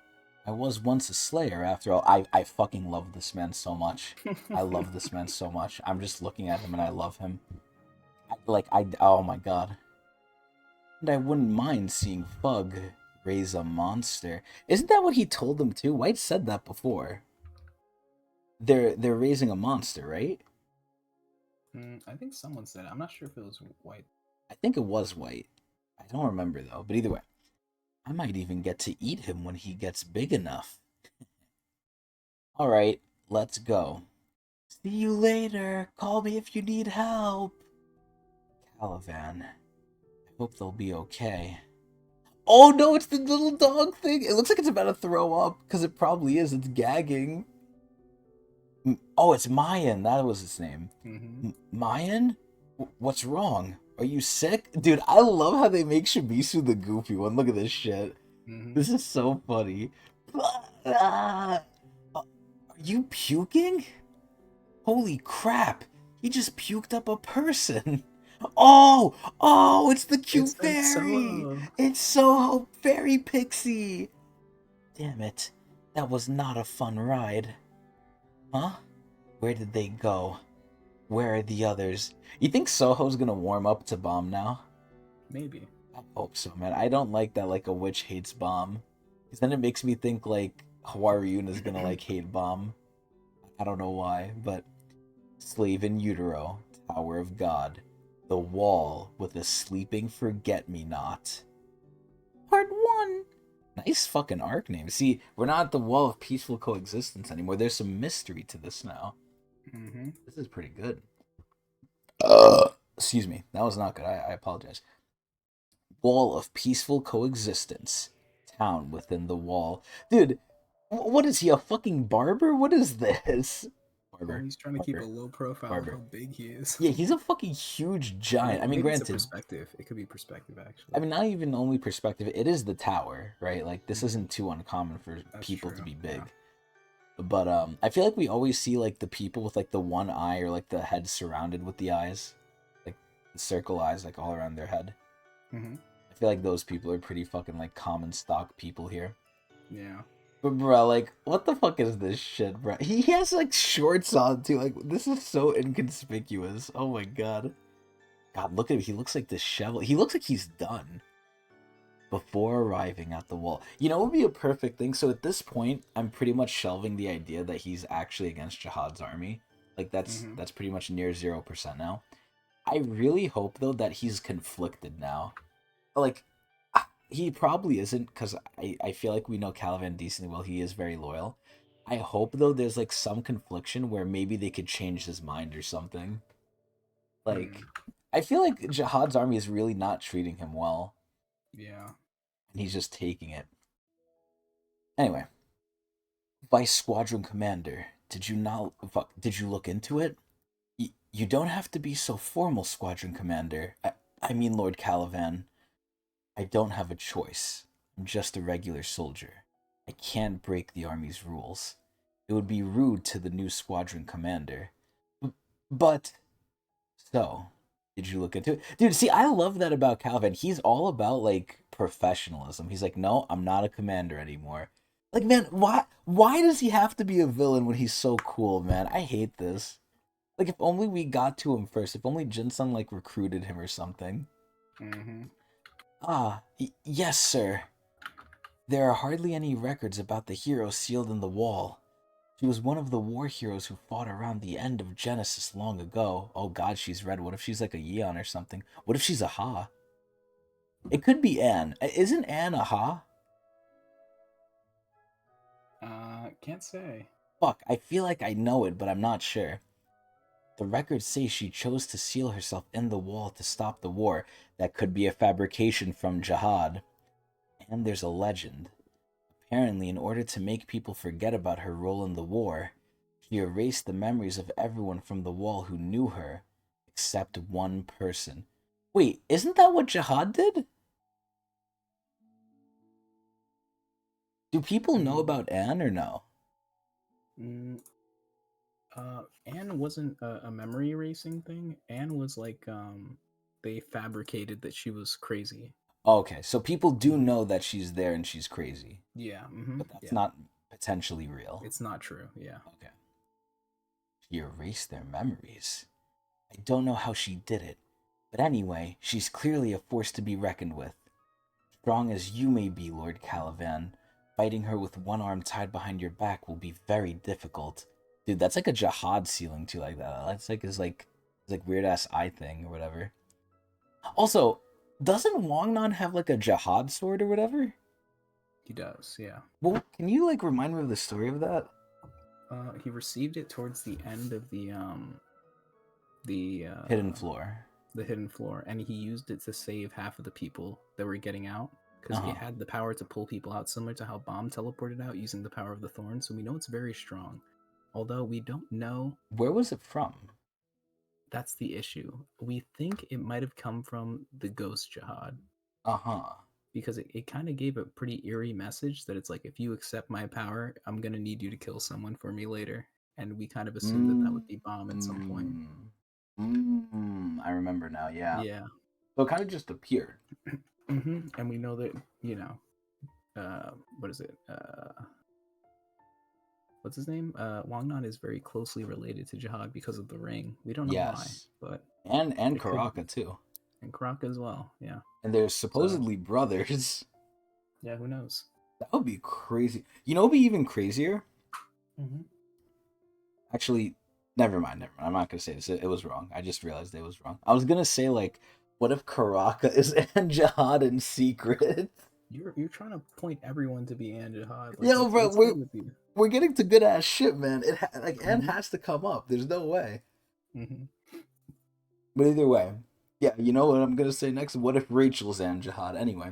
I was once a slayer after all. I fucking love this man so much. I love this man so much. I'm just looking at him and I love him. Oh my god. And I wouldn't mind seeing Fug raise a monster. Isn't that what he told them too? White said that before. They're raising a monster, right? I think someone said it. I'm not sure if it was White. I think it was White. I don't remember though, but either way. I might even get to eat him when he gets big enough. Alright, let's go. See you later. Call me if you need help. KALLAVAN. I hope they'll be okay. Oh no, it's the little dog thing. It looks like it's about to throw up, because it probably is. It's gagging. Oh, it's Mayan. That was his name. Mayan? What's wrong? Are you sick? Dude, I love how they make Shibisu the goofy one. Look at this shit. This is so funny. Are you puking? Holy crap. He just puked up a person. Oh, it's the cute fairy. It's Soho Fairy Pixie. Damn it. That was not a fun ride. Huh? Where did they go? Where are the others? You think Soho's gonna warm up to Bomb now? Maybe. I hope so, man. I don't like that like a witch hates Bomb. Because then it makes me think like Hwaryun is gonna like hate Bomb. I don't know why, but Slave in Utero, Tower of God, the wall with a sleeping forget-me-not. Part 1! Nice fucking arc name. See, we're not at the wall of peaceful coexistence anymore. There's some mystery to this now. Mm-hmm. This is pretty good. Excuse me. That was not good. I apologize. Wall of peaceful coexistence. Town within the wall. Dude, what is he, a fucking barber? What is this? Oh, Barber. he's trying to keep a low profile of Barber. how big he is. Yeah, he's a fucking huge giant. I mean, maybe it's a granted, perspective. It could be perspective, actually. I mean, not even only perspective. It is the tower, right? Like this Mhm. isn't too uncommon for That's people to true, be big. yeah. But I feel like we always see like the people with like the one eye or like the head surrounded with the eyes, like the circle eyes, like all around their head. Mm-hmm. I feel like those people are pretty fucking like common stock people here. Yeah. But bro, like, what the fuck is this shit, bro? He has like shorts on too. Like, this is so inconspicuous. Oh my god. God, look at him. He looks like disheveled. He looks like he's done before arriving at the wall. You know, it would be a perfect thing. So at this point, I'm pretty much shelving the idea that he's actually against Jihad's army. Like Mm-hmm. that's pretty much near 0% now. I really hope though that he's conflicted now. Like he probably isn't because I feel like we know KALLAVAN decently well. He is very loyal. I hope though there's like some confliction where maybe they could change his mind or something. Like I feel like Jihad's army is really not treating him well, Yeah. and he's just taking it. Anyway, Vice Squadron Commander, did you not? Fuck, did you look into it? You don't have to be so formal, Squadron Commander. I mean, Lord KALLAVAN. I don't have a choice. I'm just a regular soldier. I can't break the army's rules. It would be rude to the new squadron commander. But, so, did you look into it? Dude, see, I love that about Calvin. He's all about, like, professionalism. He's like, no, I'm not a commander anymore. Like, man, why does he have to be a villain when he's so cool, man? I hate this. Like, if only we got to him first. If only Jinsung, like, recruited him or something. Mm-hmm. Yes, sir. There are hardly any records about the hero sealed in the wall. She was one of the war heroes who fought around the end of Genesis long ago. Oh god, she's red. What if she's like a Yeon or something? What if she's a Ha? It could be Anne. Isn't Anne a Ha? Can't say. Fuck, I feel like I know it, but I'm not sure. The records say she chose to seal herself in the wall to stop the war. That could be a fabrication from Jihad. And there's a legend. Apparently, in order to make people forget about her role in the war, she erased the memories of everyone from the wall who knew her, except one person. Wait, isn't that what Jihad did? Do people know Mm, about Anne or no? mm, Anne wasn't a memory erasing thing. Anne was like, they fabricated that she was crazy. Okay, so people do Mm-hmm. know that she's there and she's crazy, Yeah. Mm-hmm. but that's Yeah. not potentially real. It's not true. Yeah. Okay. She erased their memories. I don't know how she did it, but anyway, she's clearly a force to be reckoned with. Strong as you may be, Lord KALLAVAN, fighting her with one arm tied behind your back will be very difficult. Dude, that's like a Jihad ceiling too, like that. That's like his like weird ass eye thing or whatever. Also, doesn't Wangnan have like a Jihad sword or whatever? He does. Yeah. Well, can you like remind me of the story of that? He received it towards the end of the Hidden floor. the hidden floor, and he used it to save half of the people that were getting out because Uh-huh. it had the power to pull people out, similar to how Bomb teleported out using the power of the thorn. So we know it's very strong, although we don't know. Where was it from? That's the issue. We think it might have come from the Ghost Jihad Uh-huh. because it kind of gave a pretty eerie message that it's like, if you accept my power, I'm gonna need you to kill someone for me later. And we kind of assumed that that Mm, would be Bomb at some point. I remember now, yeah. Yeah. So it kind of just appeared. And we know that, what is it? what's his name? Wangnan is very closely related to Jihad because of the ring. We don't know why, Yes. but And it could Karaka be. too. And Karaka as well. Yeah. And they're So supposedly brothers. yeah, who knows? That would be crazy. You know, what'd be even crazier. Mm-hmm. Actually, never mind. Never mind. I'm not gonna say this. It was wrong. I just realized it was wrong. I was gonna say like, what if Karaka is and Jihad in secret? You're trying to point everyone to be Ann Jihad. Like, Yo, bro, what's good with you? we're getting to good ass shit, man. Like N Mm-hmm. has to come up. There's no way. Mm-hmm. But either way, yeah. You know what I'm gonna say next? What if Rachel's and Jihad? Anyway,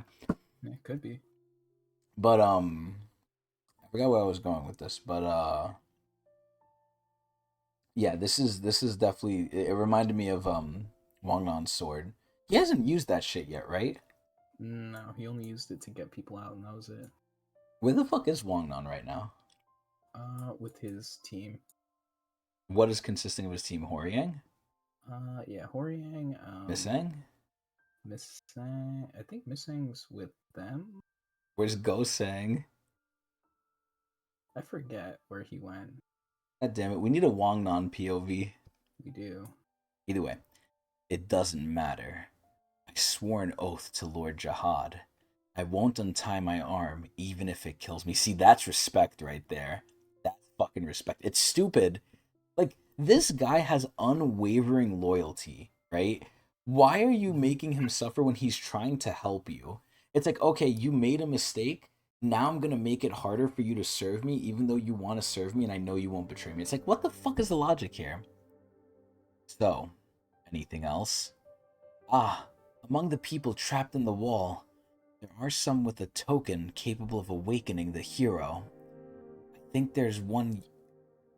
It could be. but I forgot where I was going with this, but yeah, this is definitely. It reminded me of Wangnan's sword. He hasn't used that shit yet, right? No, he only used it to get people out, and that was it. Where the fuck is Wangnan right now? With his team. What is consisting of his team? Horiang? Yeah, Horiang. Missing? Missing. I think Missing's with them. Where's Gosang? I forget where he went. God damn it, we need a Wangnan POV. We do. Either way, it doesn't matter. I swore an oath to Lord Jihad. I won't untie my arm, even if it kills me. See, that's respect right there. That's fucking respect. It's stupid. Like, this guy has unwavering loyalty, right? Why are you making him suffer when he's trying to help you? It's like, okay, you made a mistake. Now I'm gonna make it harder for you to serve me, even though you want to serve me and I know you won't betray me. It's like, what the fuck is the logic here? So, anything else? Ah, among the people trapped in the wall, there are some with a token capable of awakening the hero. I think there's one.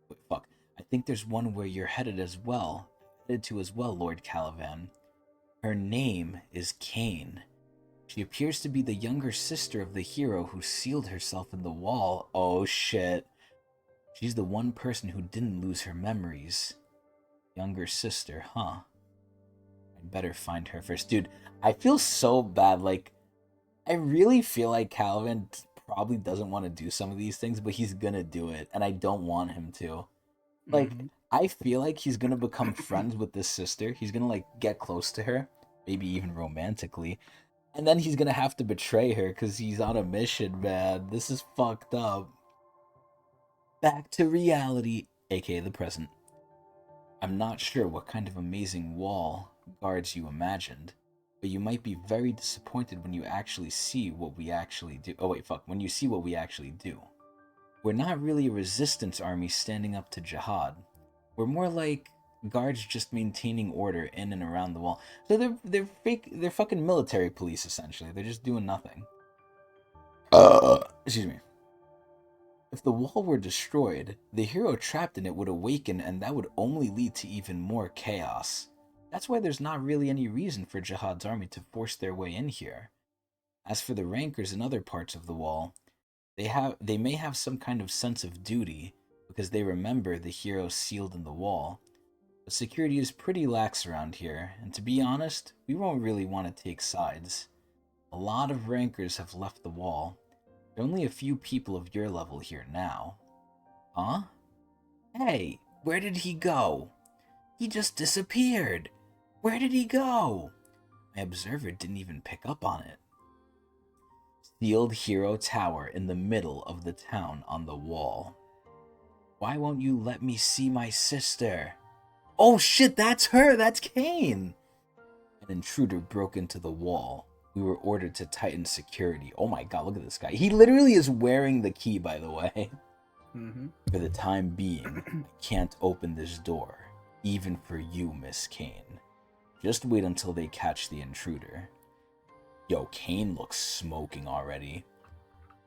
Wait, fuck. I think there's one where you're headed as well. Headed to as well, Lord Calavan. Her name is Kane. She appears to be the younger sister of the hero who sealed herself in the wall. Oh shit. She's the one person who didn't lose her memories. Younger sister, huh? I'd better find her first. Dude, I feel so bad. Like, I really feel like Calvin probably doesn't want to do some of these things, but he's gonna do it, and I don't want him to. Like, I feel like he's gonna become friends with this sister. He's gonna, like, get close to her, maybe even romantically, and then he's gonna have to betray her because he's on a mission, man. This is fucked up. Back to reality, aka the present. I'm not sure what kind of amazing wall guards you imagined, but you might be very disappointed when you actually see what we actually do. Oh wait, fuck, when you see what we actually do. We're not really a resistance army standing up to Jihad. We're more like guards just maintaining order in and around the wall. So they're fucking military police essentially. They're just doing nothing. Excuse me. If the wall were destroyed, the hero trapped in it would awaken, and that would only lead to even more chaos. That's why there's not really any reason for Jihad's army to force their way in here. As for the rankers in other parts of the wall, they may have some kind of sense of duty because they remember the hero sealed in the wall. But security is pretty lax around here, and to be honest, we won't really want to take sides. A lot of rankers have left the wall. There are only a few people of your level here now. Huh? Hey, where did he go? He just disappeared. Where did he go? My observer didn't even pick up on it. Sealed Hero Tower in the middle of the town on the wall. Why won't you let me see my sister? Oh shit, that's her! That's Kane! An intruder broke into the wall. We were ordered to tighten security. Oh my god, look at this guy. He literally is wearing the key, by the way. For the time being, I can't open this door. Even for you, Miss Kane. Just wait until they catch the intruder. Yo, Kane looks smoking already.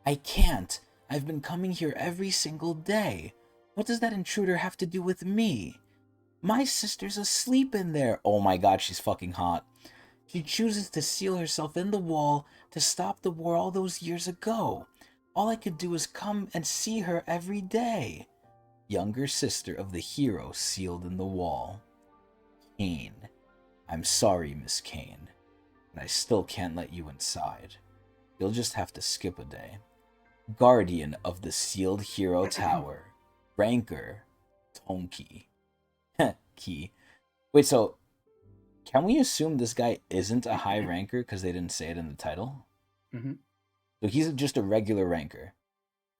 I can't. I've been coming here every single day. What does that intruder have to do with me? My sister's asleep in there. Oh my god, she's fucking hot. She chooses to seal herself in the wall to stop the war all those years ago. All I could do is come and see her every day. Younger sister of the hero sealed in the wall. Kane. I'm sorry, Miss Kane, and I still can't let you inside. You'll just have to skip a day. Guardian of the Sealed Hero Tower. Ranker Tonki. Key. Wait, so can we assume this guy isn't a high ranker because they didn't say it in the title? Mm-hmm. So he's just a regular ranker.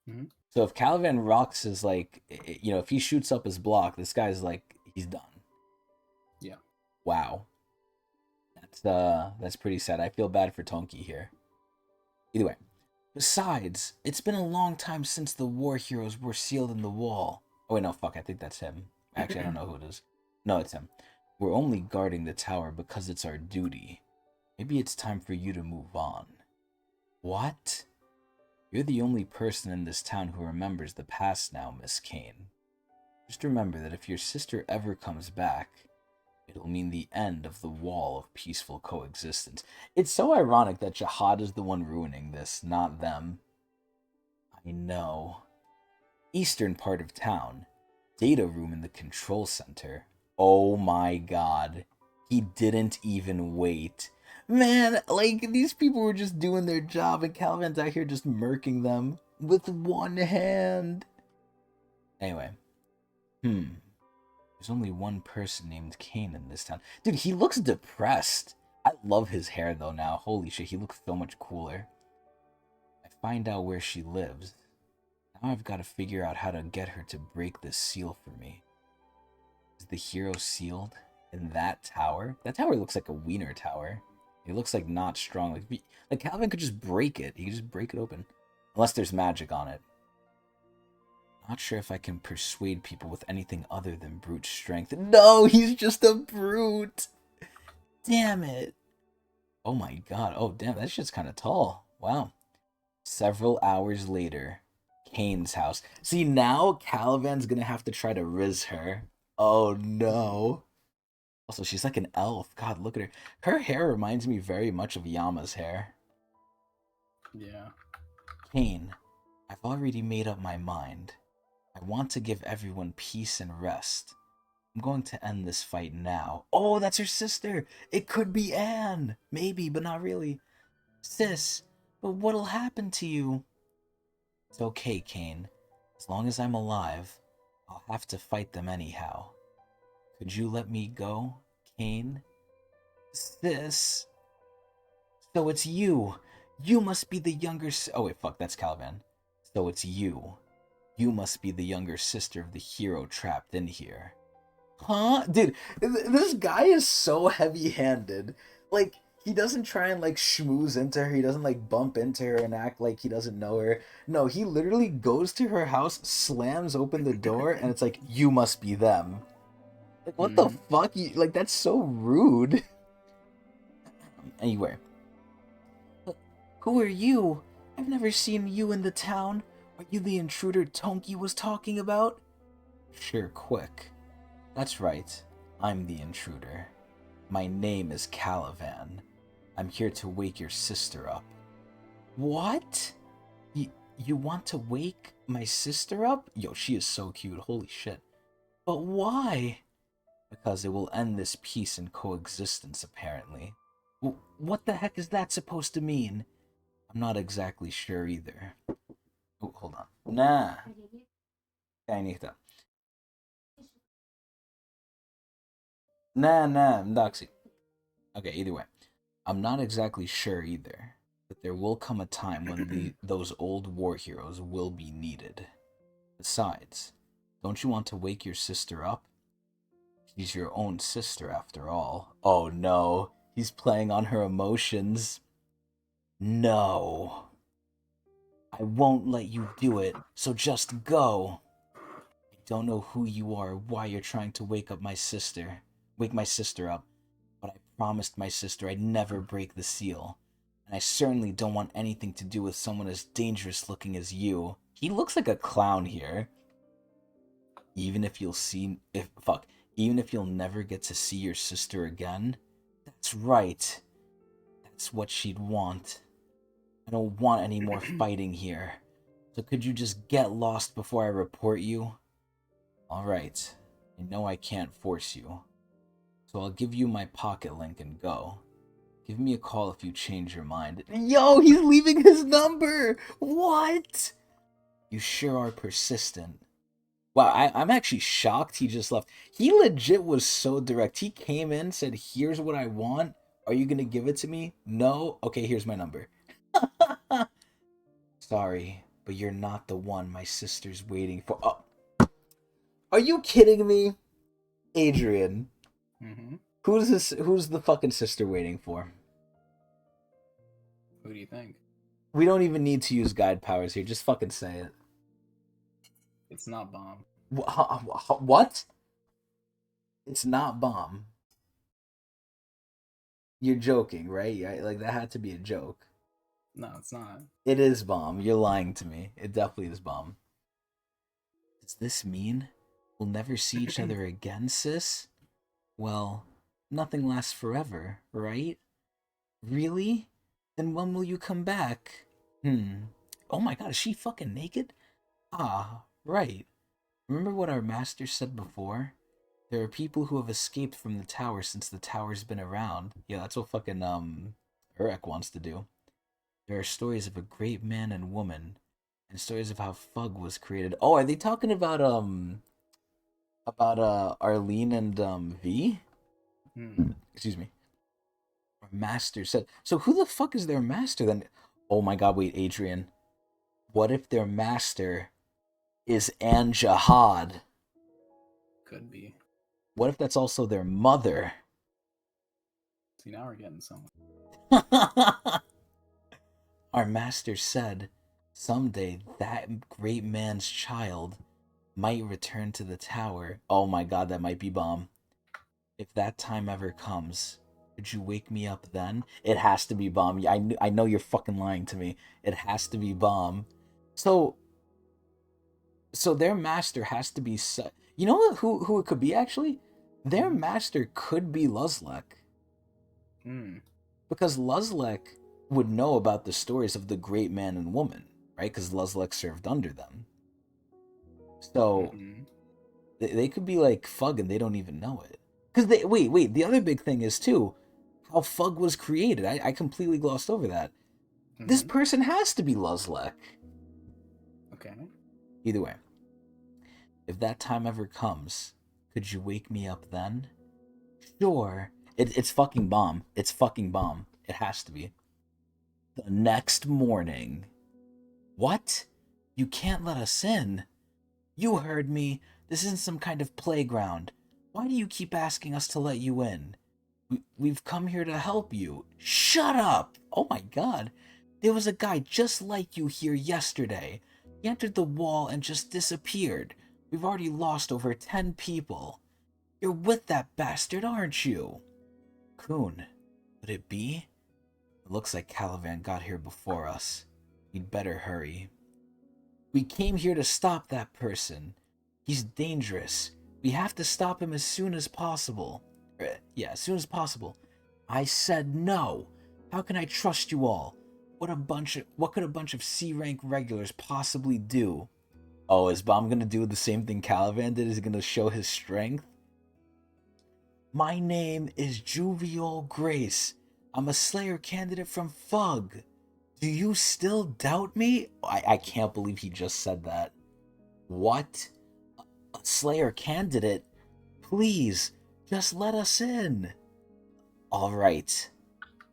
Mm-hmm. So if Calavan rocks is like, if he shoots up his block, this guy's like, he's done. Yeah. Wow. That's pretty sad. I feel bad for Tonki here. Either way. Besides, it's been a long time since the war heroes were sealed in the wall. Oh wait, no, fuck, I think that's him. Actually, I don't know who it is. No, it's him. We're only guarding the tower because it's our duty. Maybe it's time for you to move on. What? You're the only person in this town who remembers the past now, Miss Kane. Just remember that if your sister ever comes back, it'll mean the end of the wall of peaceful coexistence. It's so ironic that Jihad is the one ruining this, not them. I know. Eastern part of town. Data room in the control center. Oh my god. He didn't even wait. Man, like, these people were just doing their job and Calvin's out here just murking them with one hand. Anyway. There's only one person named Kane in this town. Dude, he looks depressed. I love his hair, though, now. Holy shit, he looks so much cooler. I find out where she lives. Now I've got to figure out how to get her to break this seal for me. Is the hero sealed in that tower? That tower looks like a wiener tower. It looks like not strong. Like Calvin could just break it. He could just break it open. Unless there's magic on it. Not sure if I can persuade people with anything other than brute strength. No, he's just a brute. Damn it. Oh my god. Oh, damn, that shit's kind of tall. Wow. Several hours later, Kane's house. See, now Calavan's gonna have to try to RIZZ her. Oh no. Also, she's like an elf. God, look at her. Her hair reminds me very much of Yama's hair. Yeah. Kane, I've already made up my mind. I want to give everyone peace and rest. I'm going to end this fight now. Oh, that's her sister. It could be Anne. Maybe, but not really. Sis, but what'll happen to you? It's okay, Kane. As long as I'm alive, I'll have to fight them anyhow. Could you let me go, Kane? Sis. So it's you. You must be the younger Oh wait, fuck, that's Calavan. So it's you. You must be the younger sister of the hero trapped in here. Huh? Dude, this guy is so heavy-handed. Like, he doesn't try and, like, schmooze into her. He doesn't, like, bump into her and act like he doesn't know her. No, he literally goes to her house, slams open the door, and it's like, you must be them. Like, what the fuck? Like, that's so rude. Anyway. Who are you? I've never seen you in the town. Are you the intruder Tonki was talking about? Sure, quick. That's right. I'm the intruder. My name is KALLAVAN. I'm here to wake your sister up. What? You want to wake my sister up? Yo, she is so cute. Holy shit. But why? Because it will end this peace and coexistence, apparently. What the heck is that supposed to mean? I'm not exactly sure either. Oh, hold on. Nah. Kainita. Nah, Doxy. Okay, either way. I'm not exactly sure either, but there will come a time when those old war heroes will be needed. Besides, don't you want to wake your sister up? She's your own sister after all. Oh no, he's playing on her emotions. No. I won't let you do it, so just go. I don't know who you are or why you're trying to wake my sister up, but I promised my sister I'd never break the seal. And I certainly don't want anything to do with someone as dangerous looking as you. He looks like a clown here. Even if you'll never get to see your sister again. That's right. That's what she'd want. I don't want any more fighting here. So could you just get lost before I report you? Alright. I know I can't force you. So I'll give you my pocket link and go. Give me a call if you change your mind. Yo, he's leaving his number! What? You sure are persistent. Wow, I'm actually shocked he just left. He legit was so direct. He came in, said, "Here's what I want. Are you gonna give it to me? No? Okay, here's my number." Sorry, but you're not the one my sister's waiting for. Oh, are you kidding me? Adrian, Mm-hmm. who's this? Who's the fucking sister waiting for? Who do you think? We don't even need to use guide powers here. Just fucking say it. It's not Bomb. What? It's not Bomb. You're joking, right? Like that had to be a joke. No, it's not. It is Bomb. You're lying to me. It definitely is Bomb. Does this mean we'll never see each other again, sis? Well, nothing lasts forever, right? Really? Then when will you come back? Oh my god, is she fucking naked? Ah, right. Remember what our master said before? There are people who have escaped from the tower since the tower's been around. Yeah, that's what fucking Urek wants to do. There are stories of a great man and woman, and stories of how Fug was created. Oh, are they talking about Arlene and V? Excuse me. Our master said. So who the fuck is their master then? Oh my god, wait, Adrian. What if their master is Anjahad? Could be. What if that's also their mother? See, now we're getting somewhere. Our master said someday that great man's child might return to the tower. Oh my god, that might be Bomb. If that time ever comes, could you wake me up then? It has to be Bomb. I know you're fucking lying to me. It has to be Bomb. So their master has to be you know who it could be actually? Their master could be Luzlek. Because Luzlek would know about the stories of the great man and woman, right? Because Luzlek served under them. So they could be like Fug and they don't even know it. Because they wait. The other big thing is too how Fug was created. I completely glossed over that. This person has to be Luzlek. Okay. Either way, if that time ever comes, could you wake me up then? Sure. It's fucking Bomb. It's fucking Bomb. It has to be. The next morning. What? You can't let us in. You heard me. This isn't some kind of playground. Why do you keep asking us to let you in? We've come here to help you. Shut up! Oh my god. There was a guy just like you here yesterday. He entered the wall and just disappeared. We've already lost over 10 people. You're with that bastard, aren't you? Coon, could it be? It looks like KALLAVAN got here before us. We'd better hurry. We came here to stop that person. He's dangerous. We have to stop him as soon as possible. As soon as possible. I said no. How can I trust you all? What could a bunch of C-rank regulars possibly do? Oh, is Bomb gonna do the same thing KALLAVAN did? Is he gonna show his strength? My name is Jovial Grace. I'm a Slayer candidate from Fug. Do you still doubt me? I can't believe he just said that. What? A Slayer candidate? Please, just let us in. Alright.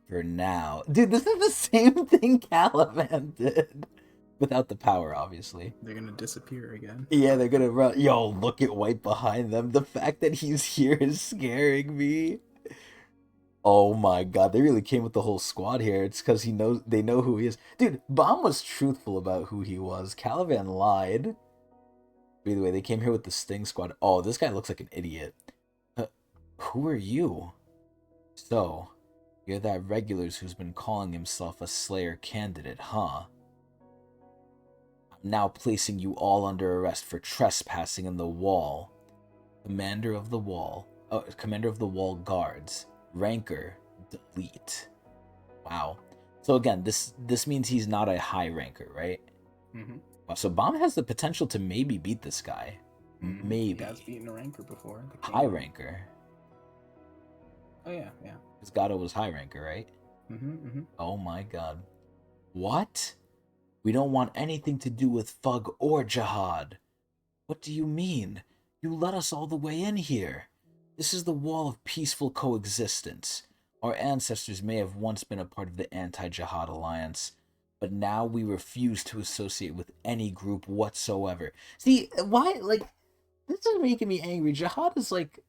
For now. Dude, this is the same thing KALLAVAN did. Without the power, obviously. They're gonna disappear again. Yeah, they're gonna run. Yo, look at White behind them. The fact that he's here is scaring me. Oh my god, they really came with the whole squad here. It's because they know who he is. Dude, Bomb was truthful about who he was. KALLAVAN lied. By the way, they came here with the Sting squad. Oh, this guy looks like an idiot. Who are you? So, you're that regulars who's been calling himself a Slayer candidate, huh? I'm now placing you all under arrest for trespassing in the wall. Commander of the Wall Guards. Ranker, delete. Wow. So again, this means he's not a high ranker, right? Wow, so Bomb has the potential to maybe beat this guy. Maybe. He has beaten a ranker before. High ranker. Oh yeah. Because Gato was high ranker, right? Oh my god. What? We don't want anything to do with Fug or Jihad. What do you mean? You let us all the way in here. This is the wall of peaceful coexistence. Our ancestors may have once been a part of the Anti-Jihad Alliance, but now we refuse to associate with any group whatsoever. See, why, like, this is making me angry. Jihad is, like,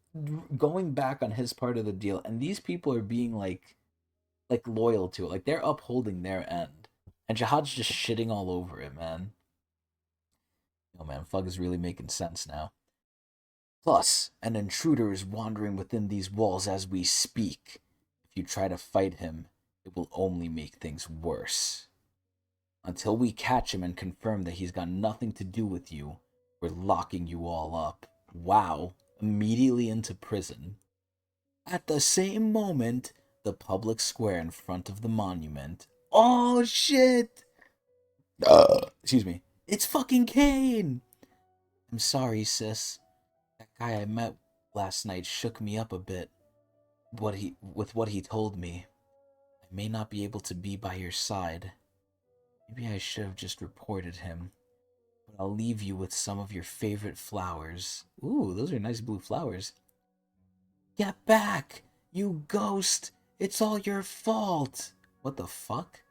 going back on his part of the deal, and these people are being, like loyal to it. Like, they're upholding their end. And Jihad's just shitting all over it, man. Oh man, Fug is really making sense now. Plus, an intruder is wandering within these walls as we speak. If you try to fight him, it will only make things worse. Until we catch him and confirm that he's got nothing to do with you, we're locking you all up. Wow, immediately into prison. At the same moment, the public square in front of the monument. Oh shit! Excuse me. It's fucking Kane! I'm sorry, sis. That guy I met last night shook me up a bit. With what he told me. I may not be able to be by your side. Maybe I should have just reported him. But I'll leave you with some of your favorite flowers. Ooh, those are nice blue flowers. Get back! You ghost! It's all your fault! What the fuck?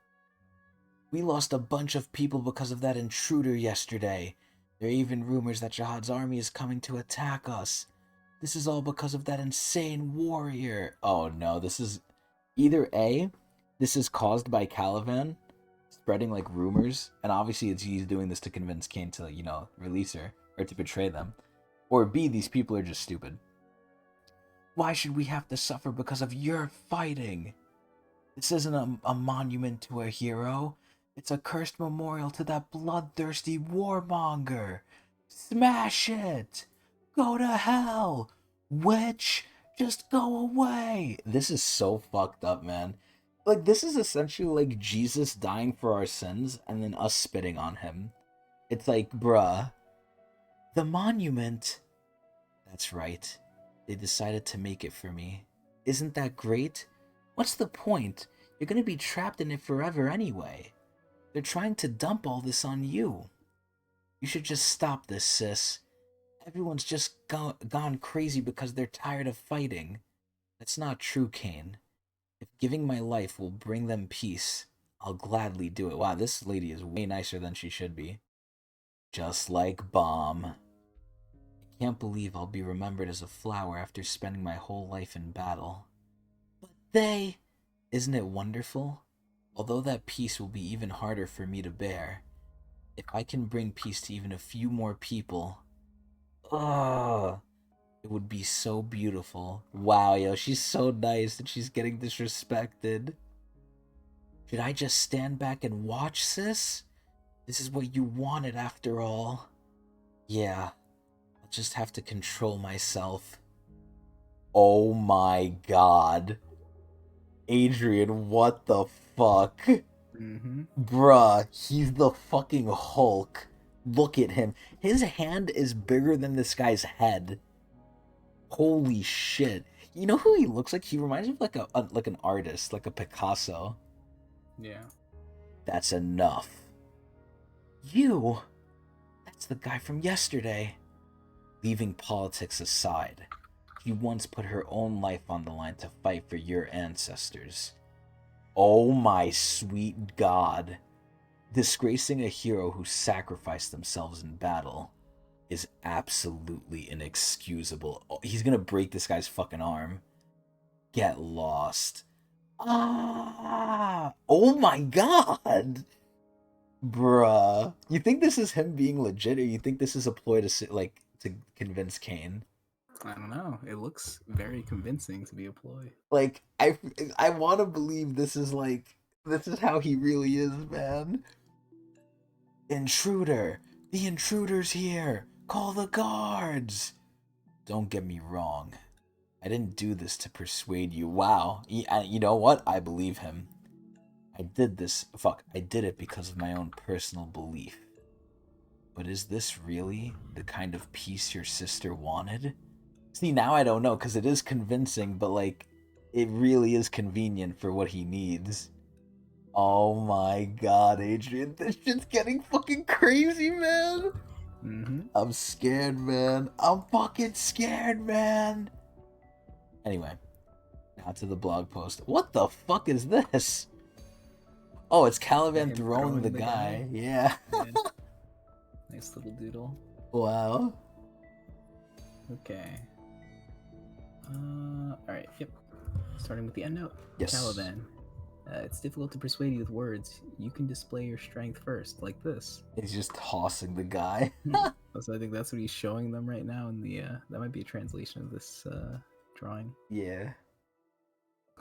We lost a bunch of people because of that intruder yesterday. There are even rumors that Jihad's army is coming to attack us. This is all because of that insane warrior. Oh no, this is either A, this is caused by KALLAVAN spreading like rumors, and obviously he's doing this to convince Kane to, release her or to betray them. Or B, these people are just stupid. Why should we have to suffer because of your fighting? This isn't a monument to a hero. It's a cursed memorial to that bloodthirsty warmonger. Smash it! Go to hell! Witch, just go away! This is so fucked up, man. Like, this is essentially like Jesus dying for our sins and then us spitting on him. It's like, bruh. The monument. That's right. They decided to make it for me. Isn't that great? What's the point? You're gonna be trapped in it forever anyway. They're trying to dump all this on you. You should just stop this, sis. Everyone's just gone crazy because they're tired of fighting. That's not true, Kane. If giving my life will bring them peace, I'll gladly do it. Wow, this lady is way nicer than she should be. Just like Bomb. I can't believe I'll be remembered as a flower after spending my whole life in battle. But they... Isn't it wonderful? Although that peace will be even harder for me to bear, if I can bring peace to even a few more people, it would be so beautiful. Wow, yo, she's so nice that she's getting disrespected. Should I just stand back and watch, sis? This is what you wanted after all. Yeah, I'll just have to control myself. Oh my god. Adrian, what the fuck? Bruh, he's the fucking Hulk. Look at him. His hand is bigger than this guy's head. Holy shit. You know who he looks like? He reminds me of like an artist, like a Picasso. Yeah. That's enough. You? That's the guy from yesterday. Leaving politics aside, she once put her own life on the line to fight for your ancestors. Oh my sweet god. Disgracing a hero who sacrificed themselves in battle is absolutely inexcusable. Oh, he's gonna break this guy's fucking arm. Get lost. Ah! Oh my god! Bruh. You think this is him being legit, or you think this is a ploy to convince Kane? I don't know. It looks very convincing to be a ploy. Like, I want to believe this is how he really is, man. Intruder! The intruder's here! Call the guards! Don't get me wrong. I didn't do this to persuade you. Wow. You know what? I believe him. I did it because of my own personal belief. But is this really the kind of peace your sister wanted? See, now I don't know, because it is convincing, but, like, it really is convenient for what he needs. Oh my god, Adrian, this shit's getting fucking crazy, man! I'm scared, man. I'm fucking scared, man. Anyway, now to the blog post. What the fuck is this? Oh, it's KALLAVAN Him throwing the guy. Yeah. Yeah. Nice little doodle. Wow. Okay. Alright, yep. Starting with the end note. Yes. KALLAVAN. It's difficult to persuade you with words. You can display your strength first, like this. He's just tossing the guy. So I think that's what he's showing them right now in the that might be a translation of this drawing. Yeah.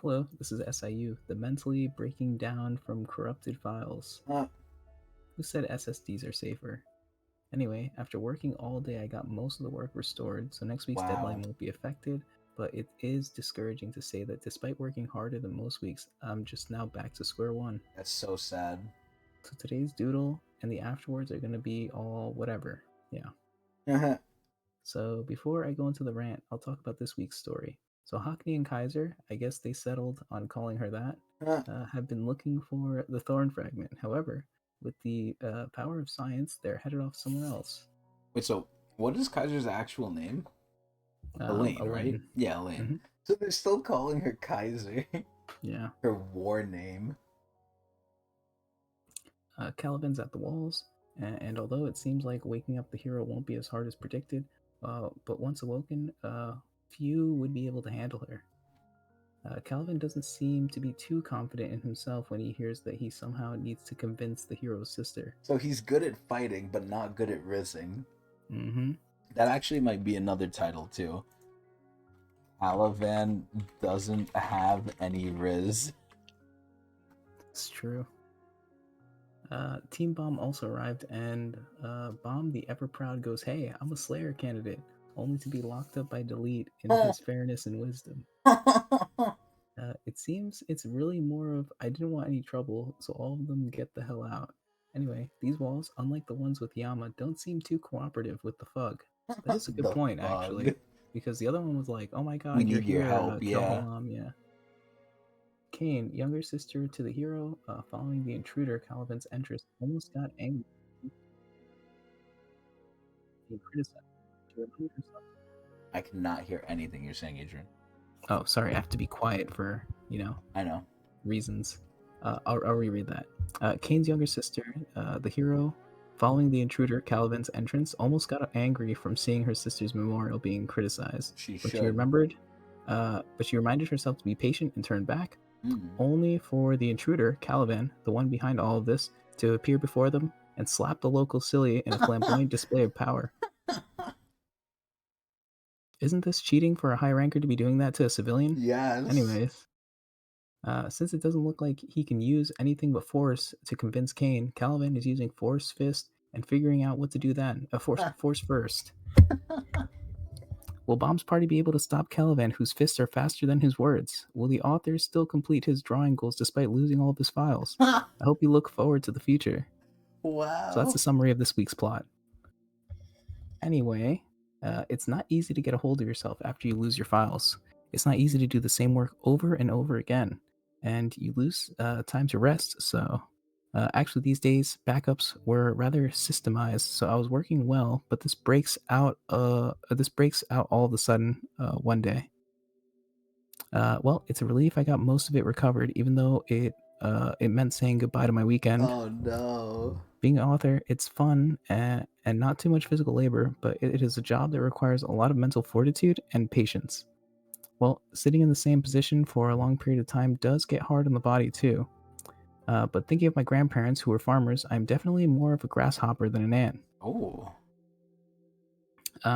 Hello, this is SIU, the mentally breaking down from corrupted files. Who said SSDs are safer? Anyway, after working all day, I got most of the work restored, so next week's deadline won't be affected, but it is discouraging to say that despite working harder than most weeks, I'm just now back to square one. That's so sad. So today's doodle and the afterwards are going to be all whatever. Yeah. So before I go into the rant, I'll talk about this week's story. So Hockney and Kaiser, I guess they settled on calling her that, have been looking for the Thorn fragment. However, with the power of science, they're headed off somewhere else. Wait, so what is Kaiser's actual name? Elaine, right? Yeah, Elaine. Mm-hmm. So they're still calling her Kaiser. Yeah. Her war name. KALLAVAN's at the walls, and although it seems like waking up the hero won't be as hard as predicted, but once awoken, few would be able to handle her. KALLAVAN doesn't seem to be too confident in himself when he hears that he somehow needs to convince the hero's sister. So he's good at fighting, but not good at rizzing. Mm-hmm. That actually might be another title, too. KALLAVAN doesn't have any rizz. It's true. Team Bomb also arrived, and Bomb the ever-proud goes, "Hey, I'm a Slayer candidate," only to be locked up by Delete in his fairness and wisdom. It seems it's really more of, I didn't want any trouble, so all of them get the hell out. Anyway, these walls, unlike the ones with Yama, don't seem too cooperative with the Fug. That is a good point, actually, because the other one was like, "Oh my god, we need your help, yeah." Yeah. Kane, younger sister to the hero, following the intruder, KALLAVAN's entrance, almost got angry. He criticized to remind herself. I cannot hear anything you're saying, Adrian. Oh, sorry, I have to be quiet for, I know. reasons. I'll reread that. Kane's younger sister, the hero, following the intruder, KALLAVAN's entrance, almost got angry from seeing her sister's memorial being criticized. She remembered, but she reminded herself to be patient and turn back. Only for the intruder, KALLAVAN, the one behind all of this, to appear before them and slap the local silly in a flamboyant display of power. Isn't this cheating for a high ranker to be doing that to a civilian? Yes. Anyways, since it doesn't look like he can use anything but force to convince Kane, KALLAVAN is using Force Fist and figuring out what to do then. Force First. Will Bomb's party be able to stop KALLAVAN, whose fists are faster than his words? Will the author still complete his drawing goals despite losing all of his files? I hope you look forward to the future. Wow. So that's the summary of this week's plot. Anyway, it's not easy to get a hold of yourself after you lose your files. It's not easy to do the same work over and over again, and you lose time to rest. So actually, these days, backups were rather systemized, so I was working well, but this breaks out all of a sudden one day. Well, it's a relief I got most of it recovered, even though it meant saying goodbye to my weekend. Oh no. Being an author, it's fun and not too much physical labor, but it is a job that requires a lot of mental fortitude and patience. Well, sitting in the same position for a long period of time does get hard on the body too. But thinking of my grandparents who were farmers, I'm definitely more of a grasshopper than an ant. Oh.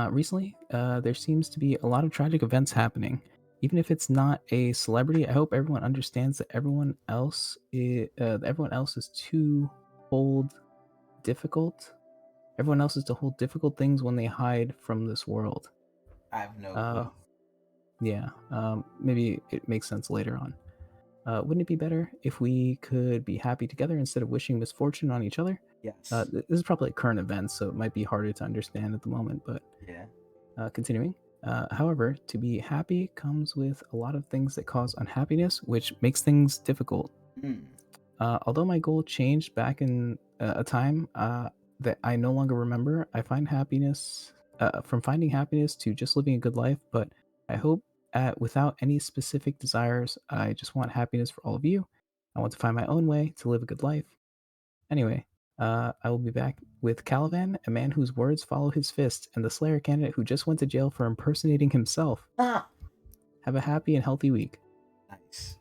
Recently, there seems to be a lot of tragic events happening. Even if it's not a celebrity, I hope everyone understands that everyone else is to hold difficult. Everyone else is to hold difficult things when they hide from this world. I have no clue. Yeah, maybe it makes sense later on. Wouldn't it be better if we could be happy together instead of wishing misfortune on each other? Yes. This is probably a current event, so it might be harder to understand at the moment, but yeah. Continuing. However, to be happy comes with a lot of things that cause unhappiness, which makes things difficult. Although my goal changed back in a time, that I no longer remember. I find happiness from finding happiness to just living a good life, but I hope without any specific desires, I just want happiness for all of you. I want to find my own way to live a good life. Anyway, I will be back with Calavan, a man whose words follow his fist, and the Slayer candidate who just went to jail for impersonating himself. Ah, Have a happy and healthy week. nice.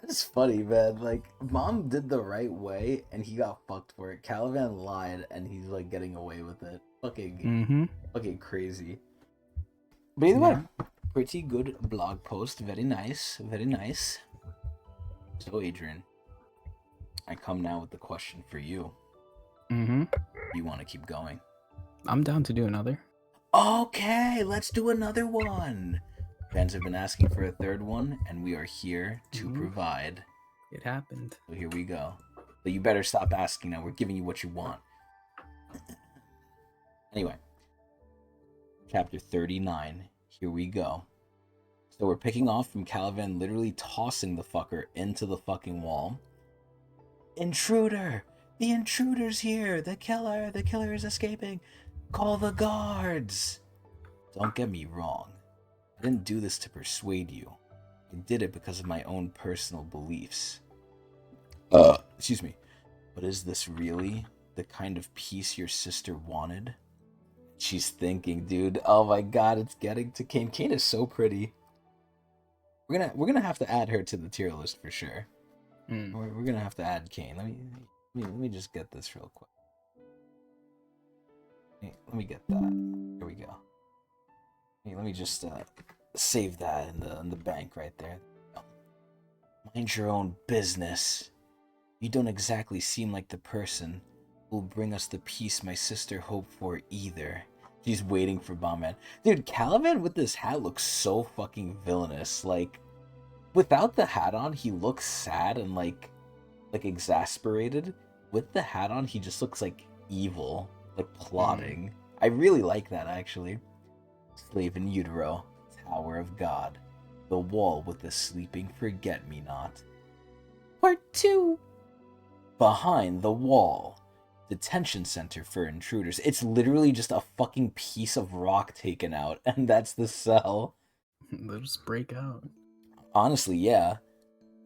That's funny, man. Like, Mom did the right way, and he got fucked for it. Caliban lied, and he's like getting away with it. Mm-hmm. Fucking crazy. But either way, Yeah. pretty good blog post. Very nice, very nice. So, Adrian, I come now with the question for you. Mm-hmm. You want to keep going? I'm down to do another. Okay, let's do another one. Fans have been asking for a third one, and we are here to provide. It happened. So here we go. But you better stop asking now. We're giving you what you want. Anyway, chapter 39. Here we go. So we're picking off from Calavan literally tossing the fucker into the fucking wall. Intruder! The intruder's here! The killer is escaping! Call the guards! Don't get me wrong. I didn't do this to persuade you. I did it because of my own personal beliefs. Excuse me. But is this really the kind of peace your sister wanted? She's thinking, dude. Oh my god, it's getting to Kane. Kane is so pretty. We're gonna have to add her to the tier list for sure. We're gonna have to add Kane. Let me just get this real quick. Let me get that. Here we go. Let me just save that in the bank right there. Mind your own business. You don't exactly seem like the person who will bring us the peace my sister hoped for either. She's waiting for Bomb-Man. Dude, Calavan with this hat looks so fucking villainous. Like, without the hat on, he looks sad and like exasperated. With the hat on, he just looks like evil, like plotting. I really like that, actually. Slave in utero, Tower of God, the wall with the sleeping forget-me-not. Part 2. Behind the wall. Detention center for intruders. It's literally just a fucking piece of rock taken out, and that's the cell. They'll just break out. Honestly, yeah.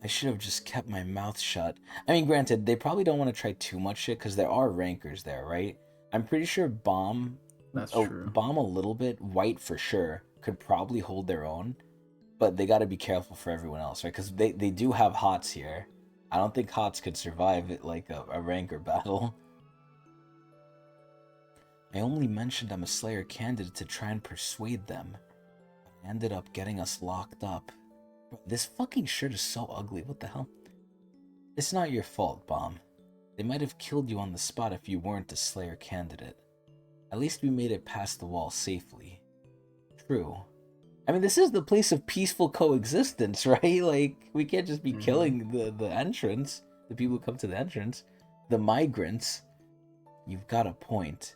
I should have just kept my mouth shut. I mean, granted, they probably don't want to try too much shit, because there are rankers there, right? I'm pretty sure Bomb... That's true. Bomb a little bit, White for sure, could probably hold their own, but they gotta be careful for everyone else, right? Because they do have Hots here. I don't think Hots could survive it like a ranker battle. I only mentioned I'm a Slayer candidate to try and persuade them. I ended up getting us locked up. This fucking shirt is so ugly, what the hell? It's not your fault, Bomb. They might have killed you on the spot if you weren't a Slayer candidate. At least we made it past the wall safely. True. I mean, this is the place of peaceful coexistence, right? Like, we can't just be killing the entrance, the people who come to the entrance, the migrants. You've got a point.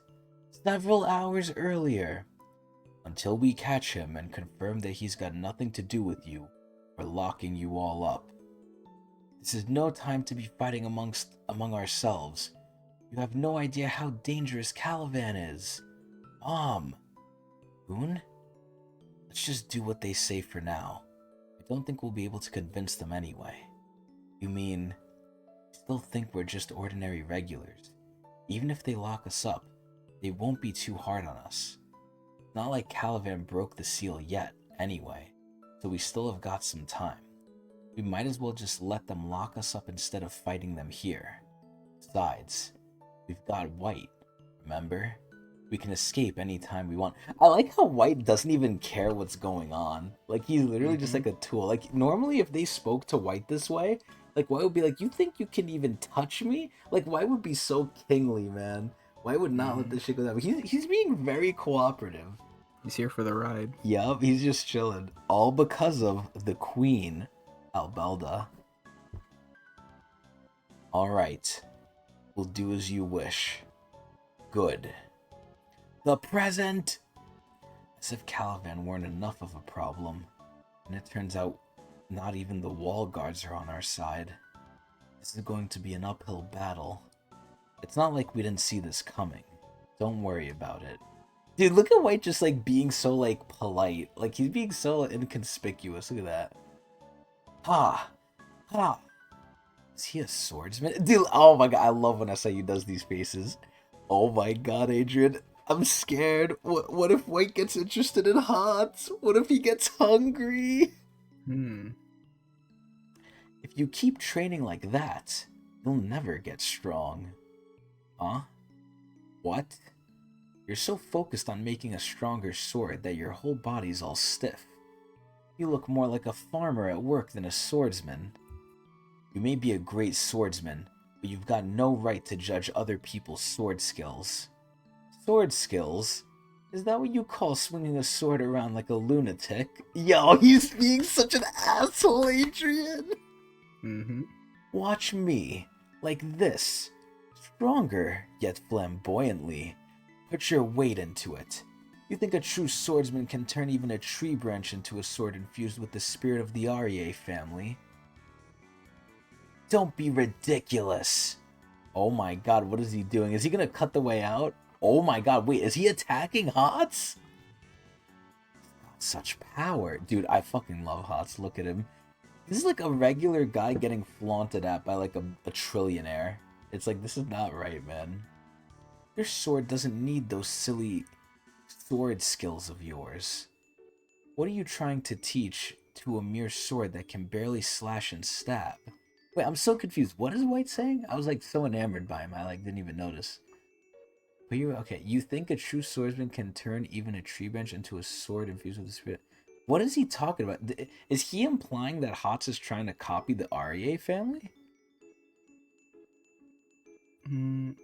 Several hours earlier. Until we catch him and confirm that he's got nothing to do with you, we're locking you all up. This is no time to be fighting among ourselves. You have no idea how dangerous Calavan is. Mom. Boone? Let's just do what they say for now. I don't think we'll be able to convince them anyway. You mean, I still think we're just ordinary regulars. Even if they lock us up, they won't be too hard on us. It's not like Calavan broke the seal yet, anyway, so we still have got some time. We might as well just let them lock us up instead of fighting them here. Besides, we've got White, remember? We can escape anytime we want. I like how White doesn't even care what's going on. Like, he's literally just like a tool. Like, normally if they spoke to White this way, like, White would be like, you think you can even touch me? Like, White would be so kingly, man. White would not let this shit go down. But he's being very cooperative. He's here for the ride. Yup, he's just chilling. All because of the Queen, Albelda. Alright. We'll do as you wish. Good. The present! As if Calavan weren't enough of a problem. And it turns out not even the wall guards are on our side. This is going to be an uphill battle. It's not like we didn't see this coming. Don't worry about it. Dude, look at White just like being so like polite. Like he's being so inconspicuous. Look at that. Ha! Ha! Is he a swordsman? Dude, oh my god, I love when SIU does these faces. Oh my god, Adrian. I'm scared. What if White gets interested in Hots? What if he gets hungry? If you keep training like that, you'll never get strong. Huh? What? You're so focused on making a stronger sword that your whole body's all stiff. You look more like a farmer at work than a swordsman. You may be a great swordsman, but you've got no right to judge other people's sword skills. Sword skills? Is that what you call swinging a sword around like a lunatic? Yo, he's being such an asshole, Adrian! Watch me, like this. Stronger, yet flamboyantly. Put your weight into it. You think a true swordsman can turn even a tree branch into a sword infused with the spirit of the REA family? Don't be ridiculous! Oh my god, what is he doing? Is he gonna cut the way out? Oh my god, wait, is he attacking Hots? Such power. Dude, I fucking love Hots. Look at him. This is like a regular guy getting flaunted at by like a trillionaire. It's like, this is not right, man. Your sword doesn't need those silly sword skills of yours. What are you trying to teach to a mere sword that can barely slash and stab? Wait, I'm so confused. What is White saying? I was like so enamored by him, I like didn't even notice. But you think a true swordsman can turn even a tree branch into a sword infused with the spirit? What is he talking about? Is he implying that Hots is trying to copy the REA family? I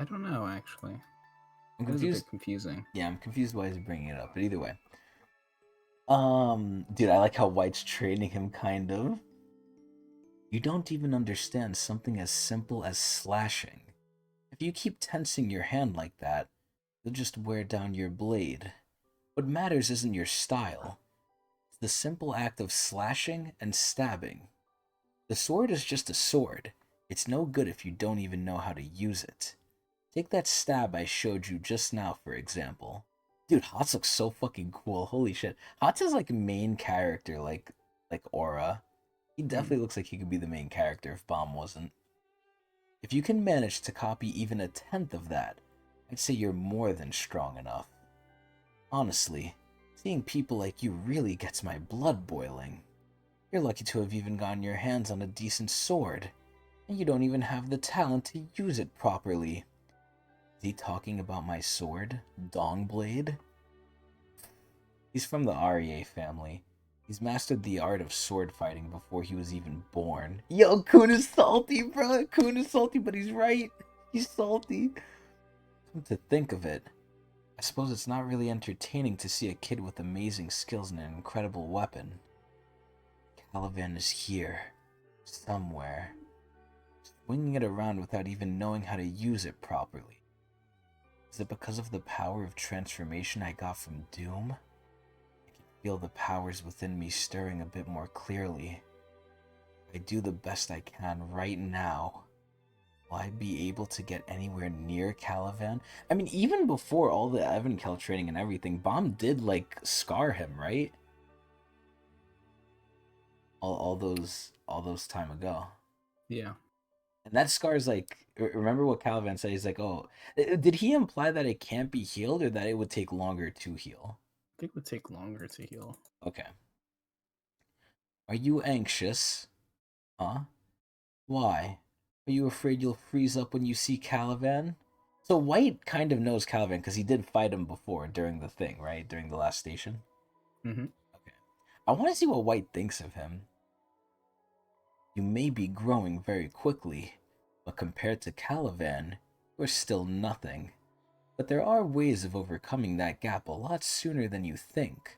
don't know, actually. I'm It is a confused. bit confusing. Yeah, I'm confused why he's bringing it up, but either way. Dude, I like how White's training him, kind of. You don't even understand something as simple as slashing. If you keep tensing your hand like that, you'll just wear down your blade. What matters isn't your style. It's the simple act of slashing and stabbing. The sword is just a sword. It's no good if you don't even know how to use it. Take that stab I showed you just now, for example. Dude, Hots looks so fucking cool. Holy shit. Hots is like main character, like aura. He definitely looks like he could be the main character if Bomb wasn't. If you can manage to copy even a tenth of that, I'd say you're more than strong enough. Honestly, seeing people like you really gets my blood boiling. You're lucky to have even gotten your hands on a decent sword, and you don't even have the talent to use it properly. Is he talking about my sword, Dongblade? He's from the REA family. He's mastered the art of sword fighting before he was even born. Yo, Kun is salty, bro. Kun is salty, but he's right. He's salty. Come to think of it, I suppose it's not really entertaining to see a kid with amazing skills and an incredible weapon. KALLAVAN is here. Somewhere. Swinging it around without even knowing how to use it properly. Is it because of the power of transformation I got from Doom? I can feel the powers within me stirring a bit more clearly. I do the best I can right now. Will I be able to get anywhere near KALLAVAN? I mean, even before all the Evankel training and everything, Bomb did, like, scar him, right? All those time ago. Yeah. And that scar is like, remember what KALLAVAN said? He's like, oh, did he imply that it can't be healed or that it would take longer to heal? I think it would take longer to heal. Okay. Are you anxious? Huh? Why? Are you afraid you'll freeze up when you see KALLAVAN? So White kind of knows KALLAVAN because he did fight him before during the thing, right? During the last station? Mm-hmm. Okay. I want to see what White thinks of him. You may be growing very quickly, but compared to KALLAVAN, you're still nothing. But there are ways of overcoming that gap a lot sooner than you think.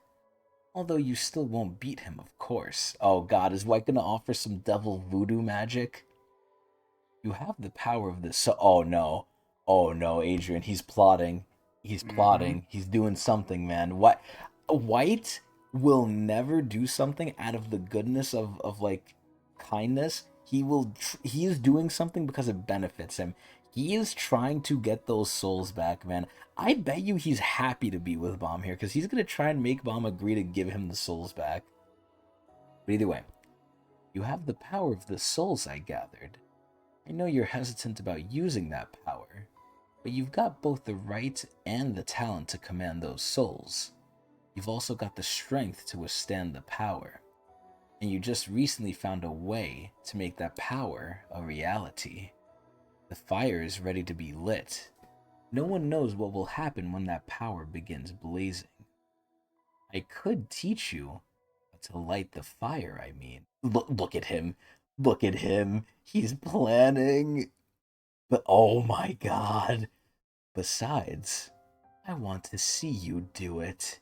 Although you still won't beat him, of course. Oh god, is White gonna offer some devil voodoo magic? You have the power of this. So, oh no, Adrian, he's plotting. He's plotting. He's doing something, man. What? White will never do something out of the goodness of like kindness. He is doing something because it benefits him. He is trying to get those souls back, man. I bet you he's happy to be with Bomb here because he's gonna try and make Bomb agree to give him the souls back. But either way, you have the power of the souls, I gathered. I know you're hesitant about using that power, but you've got both the right and the talent to command those souls. You've also got the strength to withstand the power, and you just recently found a way to make that power a reality. The fire is ready to be lit. No one knows what will happen when that power begins blazing. I could teach you how to light the fire, I mean. Look at him. Look at him. He's planning. But oh my god. Besides, I want to see you do it.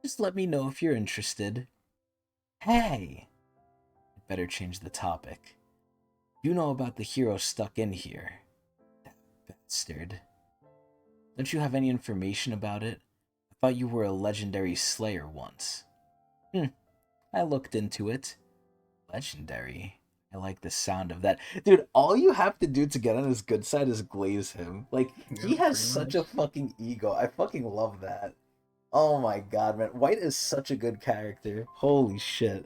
Just let me know if you're interested. Hey! I'd better change the topic. You know about the hero stuck in here. That bastard. Don't you have any information about it? I thought you were a legendary slayer once. I looked into it. Legendary. I like the sound of that. Dude, all you have to do to get on his good side is glaze him. Like, he Yeah, has pretty such much. a fucking ego. I fucking love that. Oh my god, man. White is such a good character. Holy shit.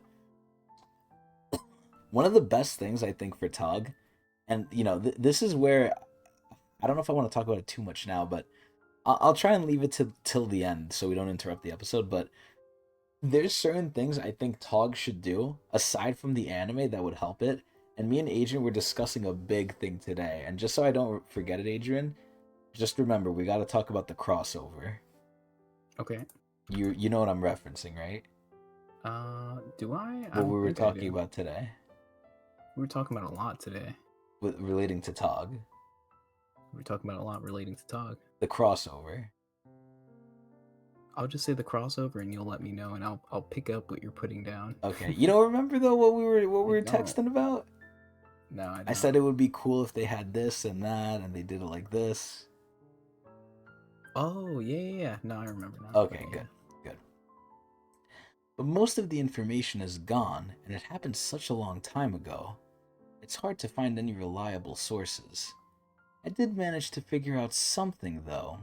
One of the best things, I think, for Tog, and, you know, this is where... I don't know if I want to talk about it too much now, but I'll try and leave it till the end so we don't interrupt the episode, but there's certain things I think Tog should do aside from the anime that would help it. And me and Adrian were discussing a big thing today. And just so I don't forget it, Adrian, just remember we got to talk about the crossover. Okay. You know what I'm referencing, right? Do I? I What don't we were think I talking do. about today, We were talking about a lot today. relating to Tog, We were talking about a lot relating to Tog. the crossover. I'll just say the crossover, and you'll let me know, and I'll pick up what you're putting down. Okay, you don't remember though what we I were don't. texting about? No, I don't. I said it would be cool if they had this and that, and they did it like this. Oh yeah. No, I remember now. Okay, But, yeah. good. But most of the information is gone, and it happened such a long time ago. It's hard to find any reliable sources. I did manage to figure out something, though.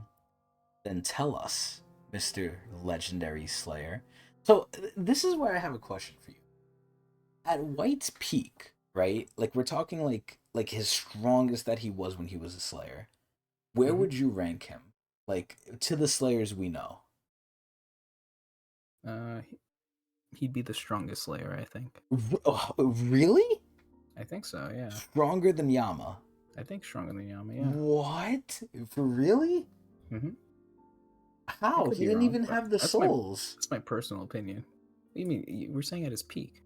Then tell us, Mr. Legendary Slayer. So, this is where I have a question for you. At White's peak, right? Like, we're talking like his strongest that he was when he was a Slayer. Where Mhm. would you rank him? Like, to the Slayers we know. He'd be the strongest Slayer, I think. Really? I think so. Yeah. Stronger than Yama? I think stronger than Yama. Yeah. What? For really? Mm-hmm. I How? could He be didn't wrong, even but have the souls. that's my personal opinion. What do you mean? We're saying at his peak.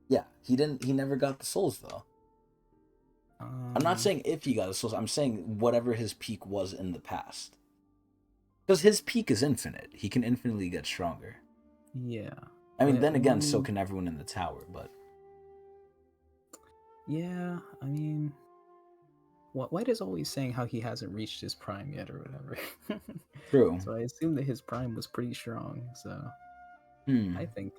Yeah, he didn't. He never got the souls though. I'm not saying if he got the souls. I'm saying whatever his peak was in the past. Because his peak is infinite. He can infinitely get stronger. Yeah. I mean, But then again, so can everyone in the tower. But yeah, I mean, White is always saying how he hasn't reached his prime yet or whatever. true. So I assume that his prime was pretty strong. So I think,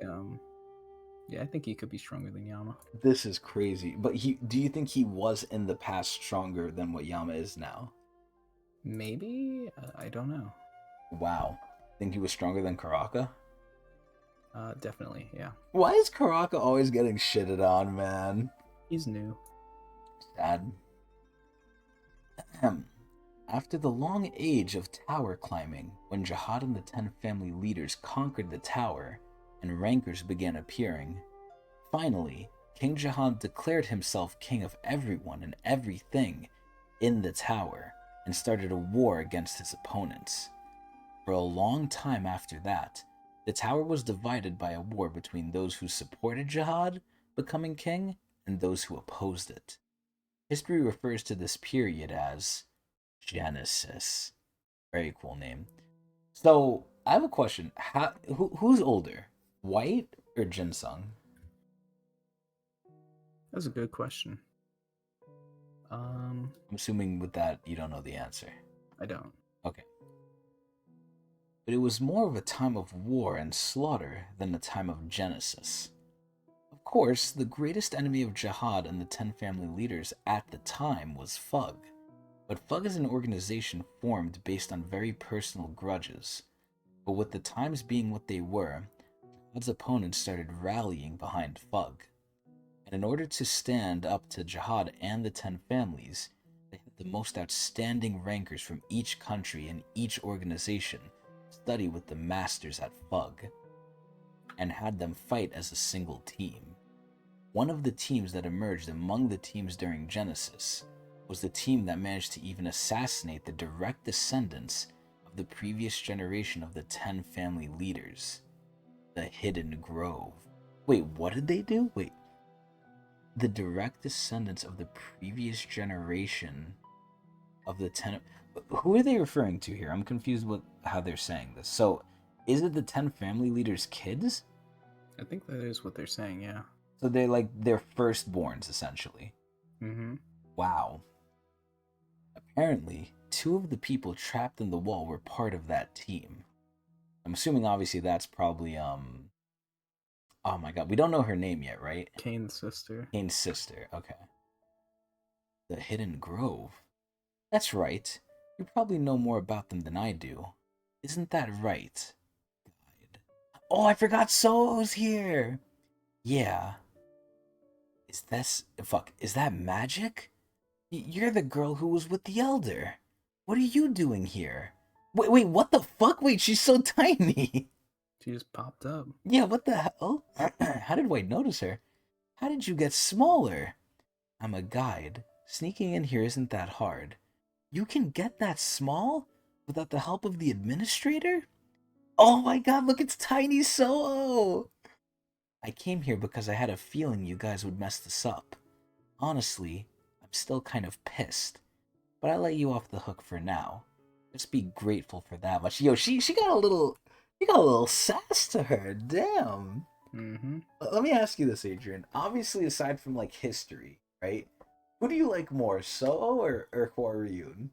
yeah, I think he could be stronger than Yama. This is crazy. But do you think he was in the past stronger than what Yama is now? Maybe. I don't know. Wow. Think he was stronger than Karaka? Definitely, yeah. Why is Karaka always getting shitted on, man? He's new. Sad. After the long age of tower climbing, when Jihad and the 10 family leaders conquered the tower, and rankers began appearing, finally, King Jihad declared himself king of everyone and everything in the tower, and started a war against his opponents. For a long time after that, the tower was divided by a war between those who supported Jihad becoming king and those who opposed it. History refers to this period as Genesis. Very cool name. So, I have a question. Who's older, White or Jinsung? That's a good question. I'm assuming with that you don't know the answer. I don't. Okay. But it was more of a time of war and slaughter than a time of Genesis. Of course, the greatest enemy of Jihad and the 10 family leaders at the time was Fug. But Fug is an organization formed based on very personal grudges. But with the times being what they were, Jihad's opponents started rallying behind Fug. And in order to stand up to Jihad and the 10 families, they had the most outstanding rankers from each country and each organization study with the masters at Fug, and had them fight as a single team. One of the teams that emerged among the teams during Genesis was the team that managed to even assassinate the direct descendants of the previous generation of the 10 family leaders, the Hidden Grove. Wait, what did they do? Wait. The direct descendants of the previous generation of the 10... Who are they referring to here? I'm confused with how they're saying this. So, is it the 10 family leaders' kids? I think that is what they're saying, yeah. So they're like their firstborns, essentially. Mm-hmm. Wow. Apparently, 2 of the people trapped in the wall were part of that team. I'm assuming, obviously, that's probably, oh my god, we don't know her name yet, right? Kane's sister. Kane's sister, okay. The Hidden Grove. That's right. You probably know more about them than I do. Isn't that right? Guide. Oh, I forgot Solo's here! Yeah. Is that magic? You're the girl who was with the Elder. What are you doing here? Wait, what the fuck? Wait, she's so tiny! She just popped up. Yeah, what the hell? How did White notice her? How did you get smaller? I'm a guide. Sneaking in here isn't that hard. You can get that small without the help of the administrator? Oh my god, look, it's Tiny Solo! I came here because I had a feeling you guys would mess this up. Honestly, I'm still kind of pissed. But I let you off the hook for now. Just be grateful for that much. Yo, she got a little... You got a little sass to her, damn. Mm-hmm. Let me ask you this, Adrian. Obviously, aside from, like, history, right? Who do you like more, Soo or Hwaryun?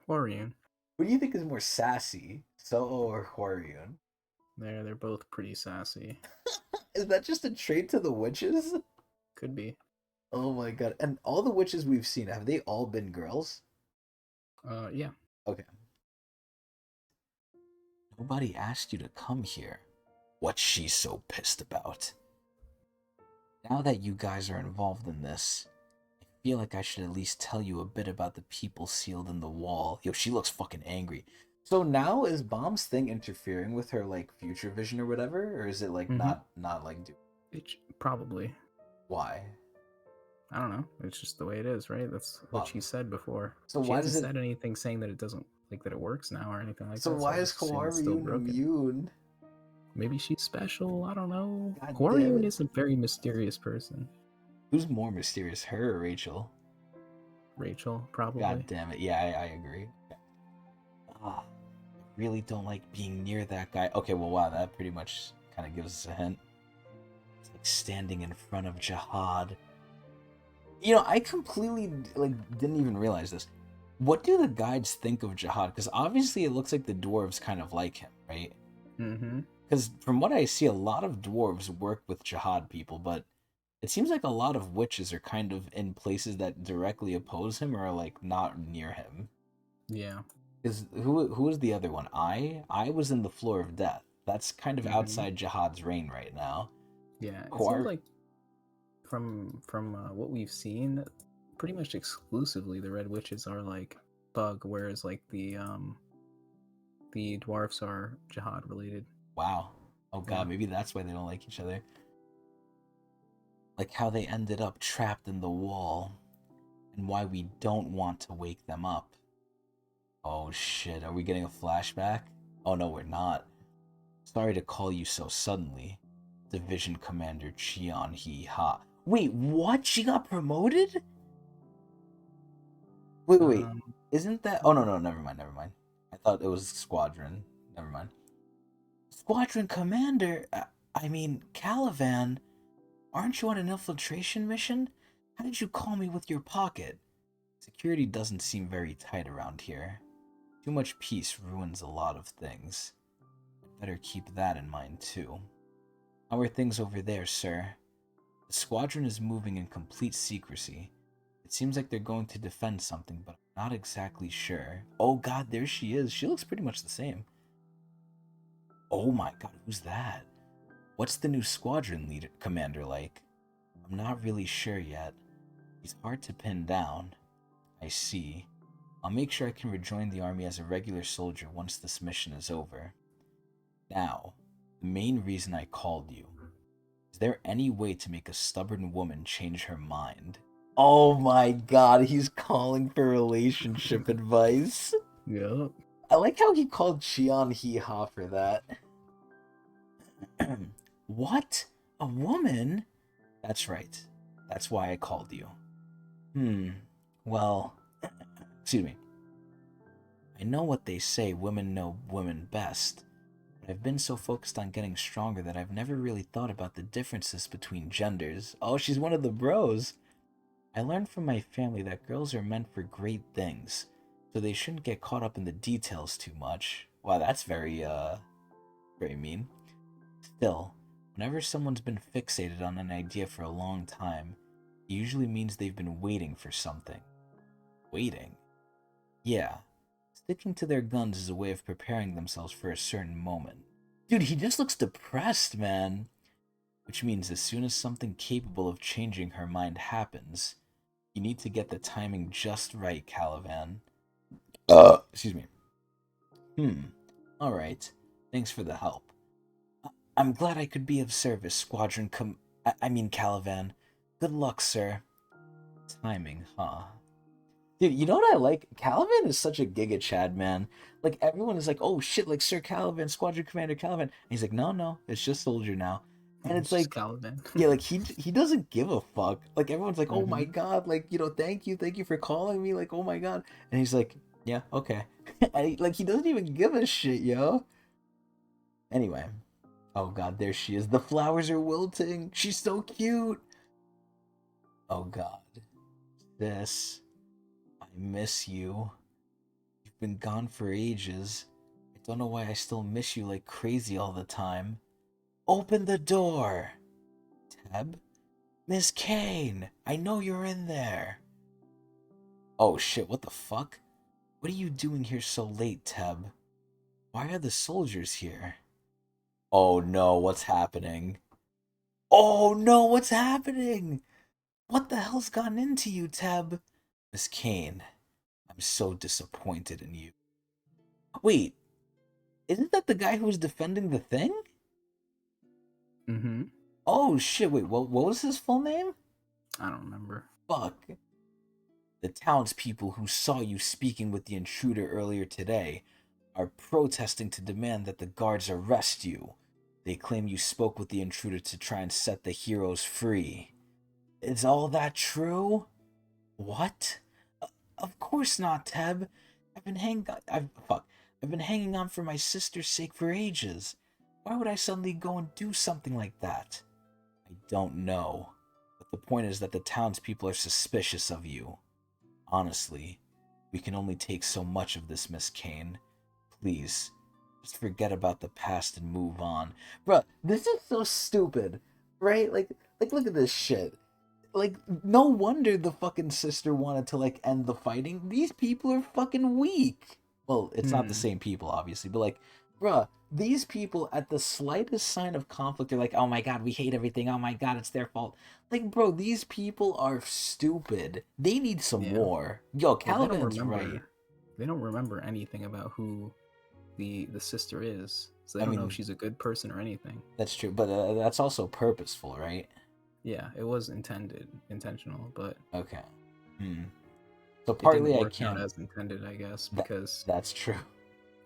Hwaryun. Who do you think is more sassy, Soo or Hwaryun? They're both pretty sassy. Is that just a trait to the witches? Could be. Oh my god. And all the witches we've seen, have they all been girls? Yeah. Okay. Nobody asked you to come here. What's she so pissed about? Now that you guys are involved in this, I feel like I should at least tell you a bit about the people sealed in the wall. Yo, she looks fucking angry. So now is Bomb's thing interfering with her, like, future vision or whatever? Or is it, like, not like, Probably. Why? I don't know. It's just the way it is, right? That's what she said before. So she why hasn't does it... said anything saying that it doesn't, like, that it works now or anything like So that. why I is just assume it's still Hwaryun broken. immune? Maybe she's special. I don't know. God damn Hwaryun it. is a very mysterious person. Who's more mysterious, her or Rachel? Rachel, probably. God damn it. Yeah, I agree. Ah, I really don't like being near that guy. Okay, well, wow, that pretty much kind of gives us a hint. It's like standing in front of Jihad. You know, I completely, like, didn't even realize this. What do the guides think of Jihad? Because obviously it looks like the dwarves kind of like him, right? Mm-hmm. Because from what I see, a lot of dwarves work with Jihad people, but it seems like a lot of witches are kind of in places that directly oppose him or are, like, not near him. Yeah. Because who was the other one? I was in the Floor of Death. That's kind of outside Jihad's reign right now. Yeah, it seems like from what we've seen, pretty much exclusively the Red Witches are like Bug, whereas like the dwarfs are Jihad related. Wow. Oh god, maybe that's why they don't like each other. Like how they ended up trapped in the wall, and why we don't want to wake them up. Oh shit, are we getting a flashback? Oh no, we're not. Sorry to call you so suddenly. Division Commander Cheon Hee Ha. Wait, what? She got promoted? Wait. Isn't that... Oh, no, never mind. I thought it was Squadron. Never mind. Squadron Commander? I mean, KALLAVAN? Aren't you on an infiltration mission? How did you call me with your pocket? Security doesn't seem very tight around here. Too much peace ruins a lot of things. I'd better keep that in mind, too. How are things over there, sir? The squadron is moving in complete secrecy. It seems like they're going to defend something, but I'm not exactly sure. Oh god, there she is. She looks pretty much the same. Oh my god, who's that? What's the new squadron leader commander like? I'm not really sure yet. He's hard to pin down. I see. I'll make sure I can rejoin the army as a regular soldier once this mission is over. Now, the main reason I called you. Is there any way to make a stubborn woman change her mind? Oh my god, he's calling for relationship advice. Yep. I like how he called Cheon Hee Ha for that. What? A woman? That's right. That's why I called you. Well, excuse me. I know what they say, women know women best. But I've been so focused on getting stronger that I've never really thought about the differences between genders. Oh, she's one of the bros. I learned from my family that girls are meant for great things, so they shouldn't get caught up in the details too much. Wow, that's very mean. Still, whenever someone's been fixated on an idea for a long time, it usually means they've been waiting for something. Waiting? Yeah. Sticking to their guns is a way of preparing themselves for a certain moment. Dude, he just looks depressed, man. Which means as soon as something capable of changing her mind happens, you need to get the timing just right, KALLAVAN. Excuse me. Alright. Thanks for the help. I'm glad I could be of service, Squadron KALLAVAN. Good luck, sir. Timing, huh? Dude, you know what I like? KALLAVAN is such a Giga Chad, man. Like, everyone is like, oh shit, like Sir KALLAVAN, Squadron Commander KALLAVAN. And he's like, no, it's just Soldier now. And it's like, Caliban. yeah, like he doesn't give a fuck. Like everyone's like, oh my god, like thank you for calling me, like oh my god. And he's like, yeah, okay. And he doesn't even give a shit, yo. Anyway, oh god, there she is. The flowers are wilting. She's so cute. Oh god, this. I miss you. You've been gone for ages. I don't know why I still miss you like crazy all the time. Open the door! Teb? Miss Kane! I know you're in there! Oh shit, what the fuck? What are you doing here so late, Teb? Why are the soldiers here? Oh no, what's happening? Oh no, what's happening? What the hell's gotten into you, Teb? Miss Kane, I'm so disappointed in you. Wait, isn't that the guy who was defending the thing? Mm-hmm. Oh shit, wait, what was his full name? I don't remember. Fuck. The townspeople who saw you speaking with the intruder earlier today are protesting to demand that the guards arrest you. They claim you spoke with the intruder to try and set the heroes free. Is all that true? What? Of course not, Teb. I've been hanging on for my sister's sake for ages. Why would I suddenly go and do something like that? I don't know. But the point is that the townspeople are suspicious of you. Honestly, we can only take so much of this, Miss Kane. Please, just forget about the past and move on. Bruh, this is so stupid, right? Like look at this shit. Like, no wonder the fucking sister wanted to, like, end the fighting. These people are fucking weak. Well, it's not the same people, obviously, but, like, bruh, these people, at the slightest sign of conflict, are like, oh my god, we hate everything. Oh my god, it's their fault. Like, bro, these people are stupid. They need some war. Yo, Caliban's right. They don't remember anything about who the sister is. So they I don't know mean, if she's a good person or anything. That's true, but that's also purposeful, right? Yeah, it was intentional, but Okay. So it didn't partly I work out can't. as intended, I guess, because That's true.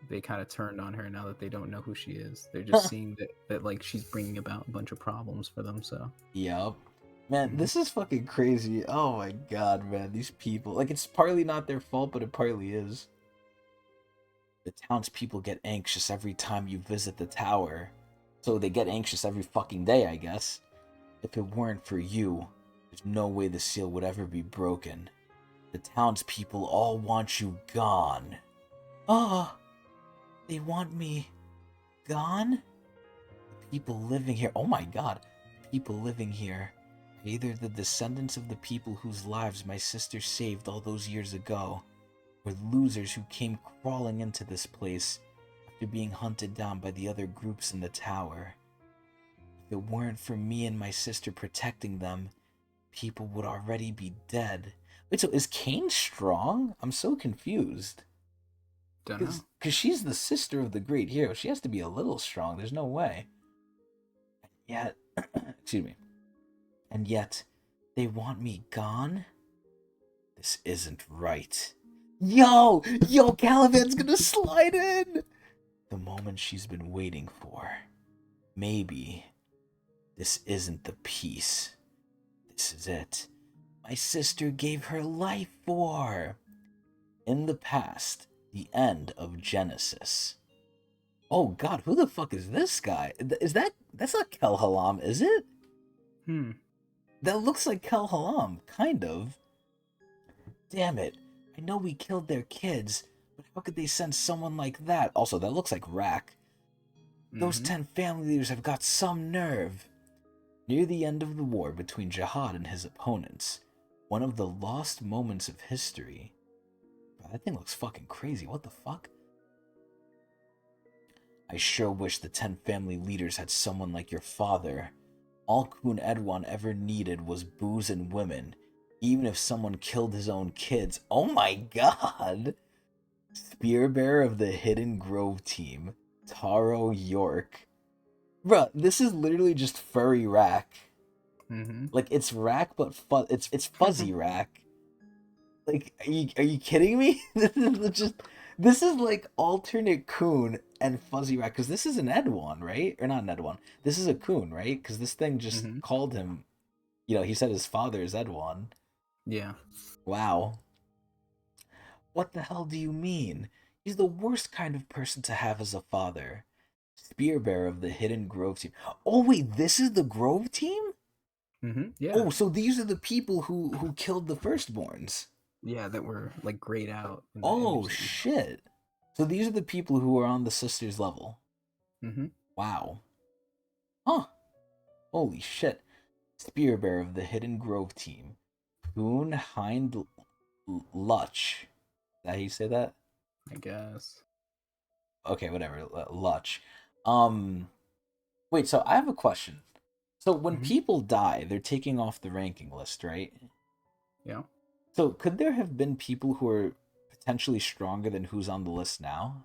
they kind of turned on her now that they don't know who she is. They're just seeing that like she's bringing about a bunch of problems for them. So Yup. Man, this is fucking crazy. Oh my god, man. These people. Like, it's partly not their fault, but it partly is. The townspeople get anxious every time you visit the tower. So they get anxious every fucking day, I guess. If it weren't for you, there's no way the seal would ever be broken. The townspeople all want you gone. Ah, they want me gone? The people living here. Oh my god. The people living here. I Either the descendants of the people whose lives my sister saved all those years ago, or losers who came crawling into this place after being hunted down by the other groups in the tower. If it weren't for me and my sister protecting them, people would already be dead. Wait, so is Kane strong? I'm so confused. Don't know. Because she's the sister of the great hero. She has to be a little strong. There's no way. And yet, excuse me. And yet, they want me gone? This isn't right. Yo, KALLAVAN's gonna slide in! The moment she's been waiting for. Maybe this isn't the peace. This is it. My sister gave her life for. In the past, the end of Genesis. Oh god, who the fuck is this guy? That's not KALLAVAN, is it? That looks like KALLAVAN, kind of. Damn it. I know we killed their kids, but how could they send someone like that? Also, that looks like Rack. Those 10 family leaders have got some nerve. Near the end of the war between Jihad and his opponents, one of the lost moments of history. Bro, that thing looks fucking crazy. What the fuck? I sure wish the 10 family leaders had someone like your father. All Kun Edwan ever needed was booze and women, even if someone killed his own kids. Oh my god! Spearbearer of the Hidden Grove team, Taro York. Bruh, this is literally just furry Rack. Like, it's Rack, but it's fuzzy Rack. Like, are you kidding me? This is like alternate Kun and fuzzy Rack, because this is an Edwan, right? Or not an Edwan. This is a Kun, right? Because this thing just called him, he said his father is Edwan. Yeah. Wow. What the hell do you mean? He's the worst kind of person to have as a father. Spearbearer of the Hidden Grove team. Oh wait, this is the Grove team? Yeah. Oh, so these are the people who killed the firstborns. Yeah, that were like grayed out. Oh shit. So these are the people who are on the sisters level. Wow. Huh. Holy shit. Spearbearer of the Hidden Grove team. Poon Hind Lutch. Is that how you say that? I guess. Okay, whatever. Lutch. Wait, so I have a question. So when people die, they're taking off the ranking list, right? Yeah. So could there have been people who are potentially stronger than who's on the list now?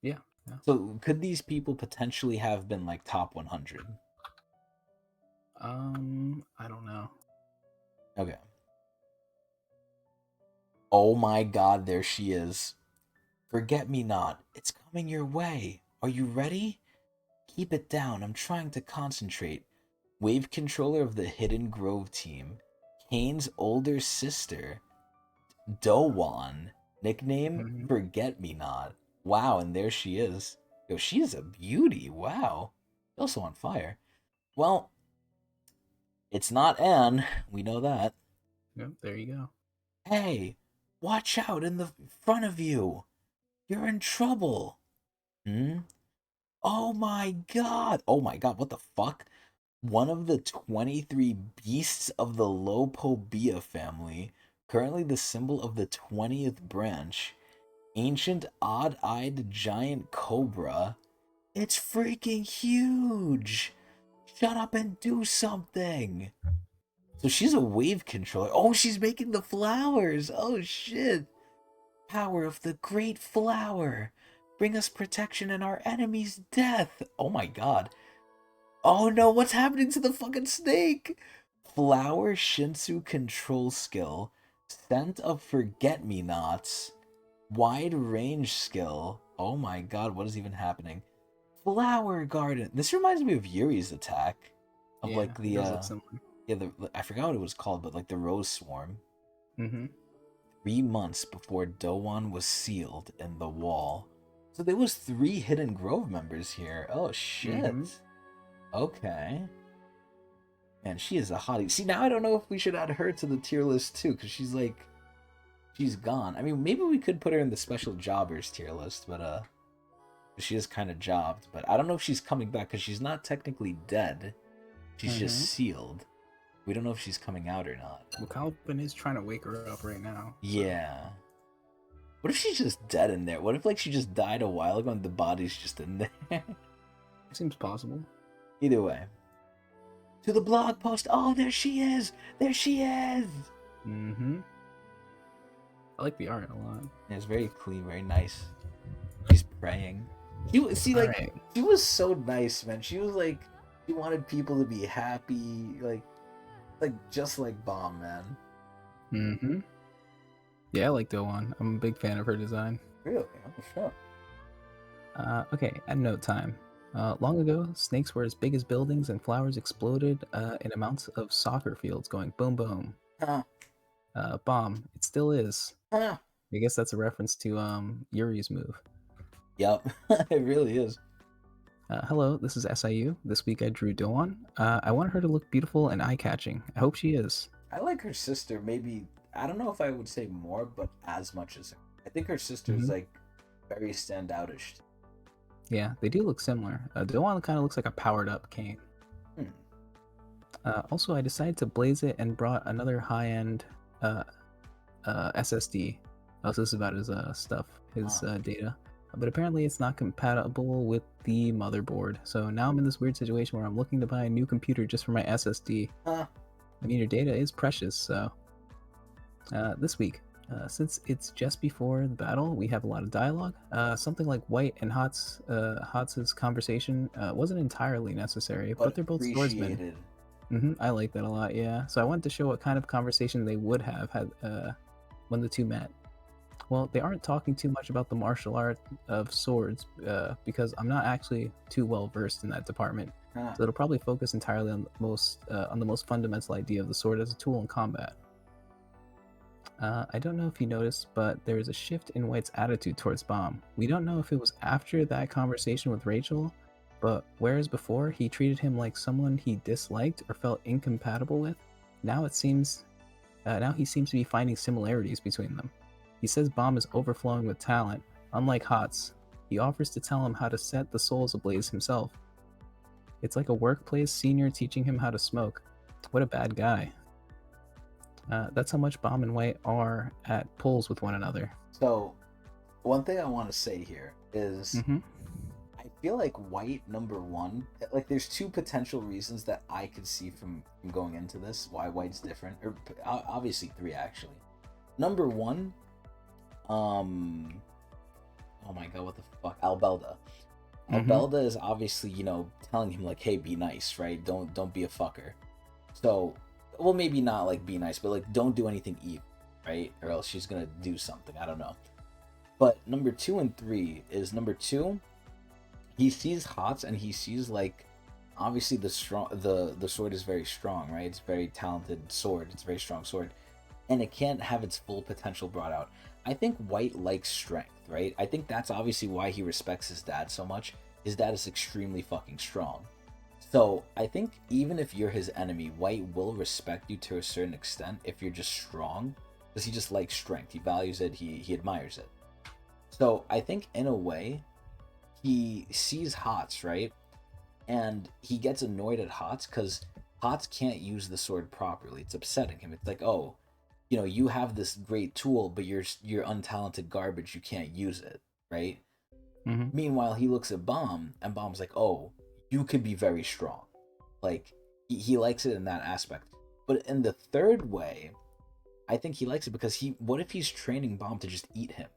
Yeah. So could these people potentially have been like top 100? I don't know. Okay. Oh my god, there she is. Forget me not. It's coming your way. Are you ready? Keep it down. I'm trying to concentrate. Wave controller of the Hidden Grove team. Kane's older sister. Dowan. Nickname Forget Me Not. Wow, and there she is. Yo, she's a beauty. Wow. Also on fire. Well, it's not Anne. We know that. Yep, there you go. Hey, watch out in the front of you. You're in trouble. Oh my god. Oh my god, what the fuck? One of the 23 beasts of the Lopobia family, currently the symbol of the 20th branch. Ancient odd-eyed giant cobra. It's freaking huge. Shut up and do something. So she's a wave controller. Oh, she's making the flowers. Oh shit. Power of the great flower. Bring us protection and our enemy's death. Oh my god. Oh no, what's happening to the fucking snake? Flower Shinsu control skill. Scent of Forget-Me-Nots. Wide range skill. Oh my god, what is even happening? Flower garden. This reminds me of Yuri's attack. Of like the I forgot what it was called, but like the rose swarm. 3 months before Dowan was sealed in the wall. So there was 3 Hidden Grove members here. Oh shit. Okay. Man, she is a hottie. See, now I don't know if we should add her to the tier list too, because she's gone. I mean, maybe we could put her in the special jobbers tier list, but she is kind of jobbed. But I don't know if she's coming back, because she's not technically dead. She's just sealed. We don't know if she's coming out or not. Well, KALLAVAN is trying to wake her up right now. So. Yeah. What if she's just dead in there? What if like she just died a while ago and the body's just in there? Seems possible. Either way. To the blog post. Oh, there she is. There she is. Mm-hmm. I like the art a lot. Yeah, it's very clean, very nice. She's praying. She was so nice, man. She was like, she wanted people to be happy, like just like Bomb, man. Mm-hmm. Yeah, I like Doan. I'm a big fan of her design. Really? Oh, sure. Okay, at note time. Long ago, snakes were as big as buildings and flowers exploded in amounts of soccer fields going boom boom. Huh. Bomb. It still is. Huh. I guess that's a reference to Yuri's move. Yep, it really is. Hello, this is SIU. This week I drew Doan. I want her to look beautiful and eye-catching. I hope she is. I like her sister, maybe, I don't know if I would say more, but as much as her. I think her sister is like very standoutish. Yeah, they do look similar. Doan kind of looks like a powered-up Kane. Also, I decided to blaze it and brought another high-end SSD. Oh, so this is about his stuff, his data. But apparently it's not compatible with the motherboard. So now I'm in this weird situation where I'm looking to buy a new computer just for my SSD. I mean, your data is precious, so... this week, since it's just before the battle, we have a lot of dialogue. Something like White and Hotz's conversation wasn't entirely necessary, but they're both swordsmen. I like that a lot, yeah. So I wanted to show what kind of conversation they would have had when the two met. Well, they aren't talking too much about the martial art of swords because I'm not actually too well versed in that department. So it'll probably focus entirely on the most fundamental idea of the sword as a tool in combat. I don't know if you noticed, but there is a shift in White's attitude towards Bomb. We don't know if it was after that conversation with Rachel, but whereas before he treated him like someone he disliked or felt incompatible with, now he seems to be finding similarities between them. He says Bomb is overflowing with talent, unlike Hotz. He offers to tell him how to set the souls ablaze himself. It's like a workplace senior teaching him how to smoke. What a bad guy. That's how much Bomb and White are at pulls with one another. So, one thing I want to say here is I feel like White, number one, like there's two potential reasons that I could see from going into this, why White's different, or obviously three actually. Number one, oh my god, what the fuck, Albelda. Albelda is obviously, you know, telling him like, hey, be nice, right? Don't be a fucker. So, well, maybe not like be nice, but like don't do anything evil, right? Or else she's gonna do something, I don't know. But number 2 and 3 is number 2, he sees Hotz and he sees like, obviously the sword is very strong, right? It's a very talented sword, it's a very strong sword, and it can't have its full potential brought out. I think White likes strength, right? I think that's obviously why he respects his dad so much. His dad is extremely fucking strong. So I think even if you're his enemy, White will respect you to a certain extent if you're just strong, because he just likes strength. He values it, he admires it. So I think in a way, he sees Hotz, right? And he gets annoyed at Hotz because Hotz can't use the sword properly. It's upsetting him. It's like, oh, you know, you have this great tool, but you're untalented garbage. You can't use it, right? Meanwhile, he looks at Bomb, and Bomb's like, oh, you could be very strong. Like, he likes it in that aspect. But in the third way, I think he likes it because what if he's training Bomb to just eat him,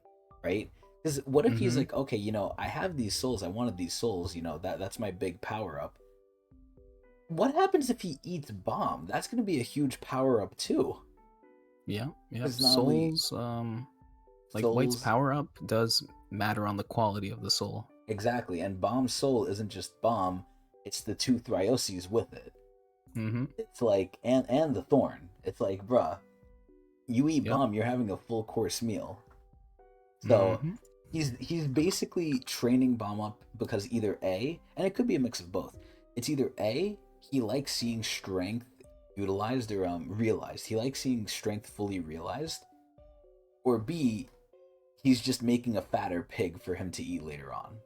right? Because what if he's like, okay, you know, I have these souls, I wanted these souls, you know, that's my big power up. What happens if he eats Bomb? That's going to be a huge power up too. Yeah. Souls, like White's power up does matter on the quality of the soul. Exactly, and Bomb's soul isn't just Bomb, it's the 2 Thrioses with it. It's like, and the Thorn. It's like, bruh, you eat Bomb, you're having a full course meal. So he's basically training Bomb up because either A, and it could be a mix of both. It's either A, he likes seeing strength utilized or realized. He likes seeing strength fully realized. Or B, he's just making a fatter pig for him to eat later on.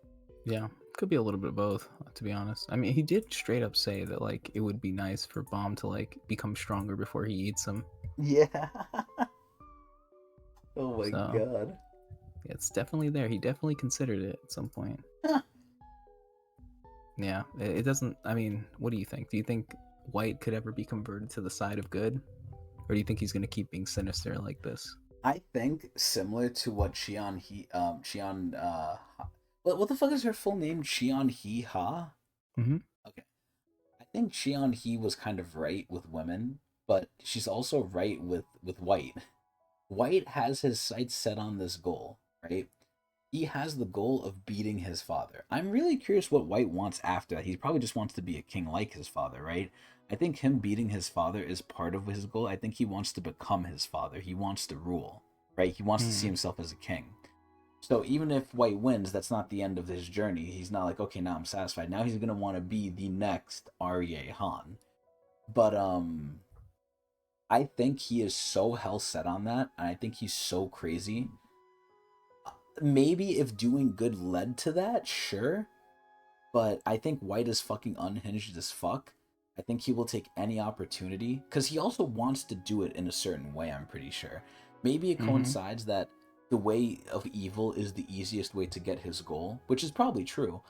Yeah, Could be a little bit of both, to be honest. I mean, he did straight up say that like it would be nice for Bomb to like become stronger before he eats him. Yeah. Oh my So god. yeah, it's definitely there. He definitely considered it at some point. Huh. Yeah, it doesn't. I mean, what do you think? Do you think White could ever be converted to the side of good, or do you think he's gonna keep being sinister like this? I think similar to what what the fuck is her full name? Cheon Hee Ha? Mm-hmm. Okay. I think Cheon Hee was kind of right with women, but she's also right with White. White has his sights set on this goal, right? He has the goal of beating his father. I'm really curious what White wants after that. He probably just wants to be a king like his father, right? I think him beating his father is part of his goal. I think he wants to become his father. He wants to rule, right? He wants to see himself as a king. So even if White wins, that's not the end of his journey. He's not like, okay, now I'm satisfied. Now he's gonna want to be the next Arye Han. But I think he is so hell set on that, and I think he's so crazy. Maybe if doing good led to that, sure. But I think White is fucking unhinged as fuck. I think he will take any opportunity because he also wants to do it in a certain way. I'm pretty sure. Maybe it coincides that the way of evil is the easiest way to get his goal, which is probably true.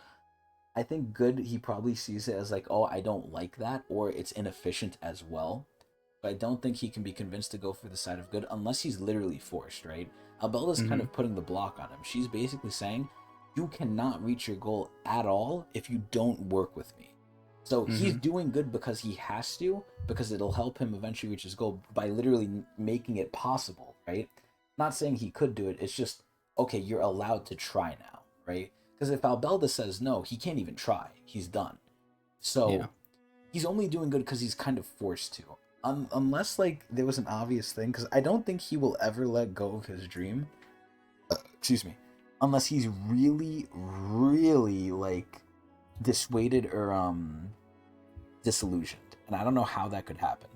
I think good, he probably sees it as like, oh, I don't like that, or it's inefficient as well. But I don't think he can be convinced to go for the side of good unless he's literally forced, right? Albella's kind of putting the block on him. She's basically saying, you cannot reach your goal at all if you don't work with me. So he's doing good because he has to, because it'll help him eventually reach his goal by literally making it possible, right? Not saying he could do it, it's just, okay, you're allowed to try now, right? Because if Albelda says no, he can't even try. He's done. So he's only doing good because he's kind of forced to. Unless, like, there was an obvious thing, because I don't think he will ever let go of his dream. Excuse me. Unless he's really, really, like, dissuaded or, disillusioned. And I don't know how that could happen.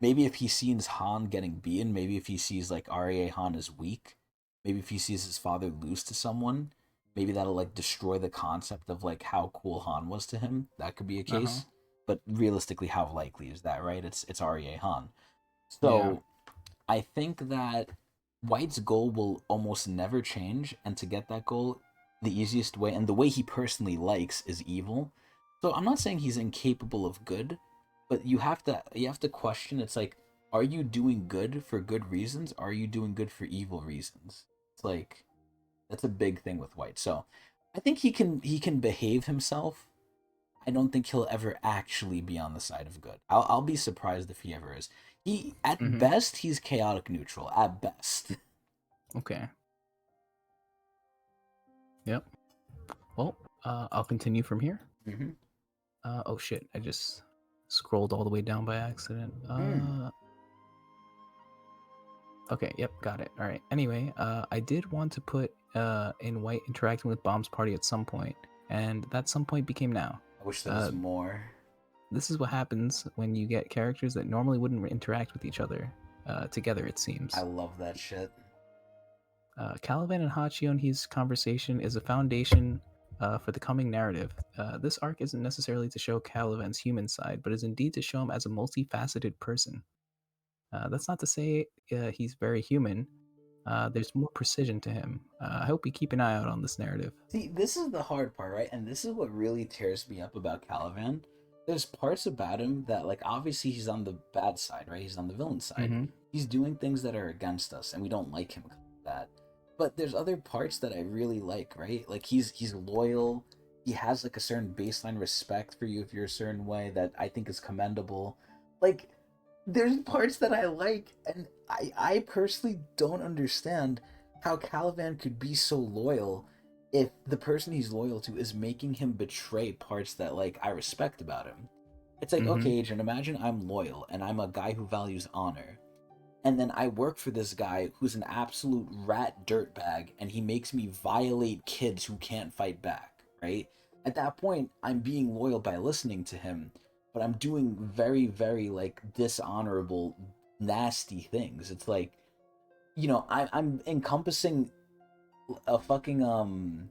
Maybe if he sees Han getting beaten, maybe if he sees, like, Arya Han is weak, maybe if he sees his father lose to someone, maybe that'll, like, destroy the concept of, like, how cool Han was to him. That could be a case. But realistically, how likely is that, right? It's Arya Han. So I think that White's goal will almost never change, and to get that goal, the easiest way, and the way he personally likes, is evil. So I'm not saying he's incapable of good, but you have to question. It's like, are you doing good for good reasons? Are you doing good for evil reasons? It's like that's a big thing with White. So I think he can behave himself. I don't think he'll ever actually be on the side of good. I'll be surprised if he ever is. He at best he's chaotic neutral. At best. Okay. Yep. Well, I'll continue from here. Oh shit! I just scrolled all the way down by accident. Okay. Yep. Got it. All right. Anyway, I did want to put in White interacting with Bomb's party at some point, and that some point became now. I wish there was more. This is what happens when you get characters that normally wouldn't interact with each other together, it seems. I love that shit. KALLAVAN and Hachion's conversation is a foundation for the coming narrative. This arc isn't necessarily to show KALLAVAN's human side, but is indeed to show him as a multifaceted person. That's not to say he's very human. There's more precision to him. I hope we keep an eye out on this narrative. See, this is the hard part, right? And this is what really tears me up about KALLAVAN. There's parts about him that, like, obviously he's on the bad side, right? He's on the villain side. He's doing things that are against us, and we don't like him because of that. But there's other parts that I really like, right? Like, he's loyal. He has, like, a certain baseline respect for you if you're a certain way that I think is commendable. Like, there's parts that I like, and I personally don't understand how KALLAVAN could be so loyal if the person he's loyal to is making him betray parts that, like, I respect about him. It's like, okay, Adrian, imagine I'm loyal and I'm a guy who values honor, and then I work for this guy who's an absolute rat dirtbag, and he makes me violate kids who can't fight back, right? At that point, I'm being loyal by listening to him, but I'm doing very, very, like, dishonorable, nasty things. It's like, you know, I'm encompassing a fucking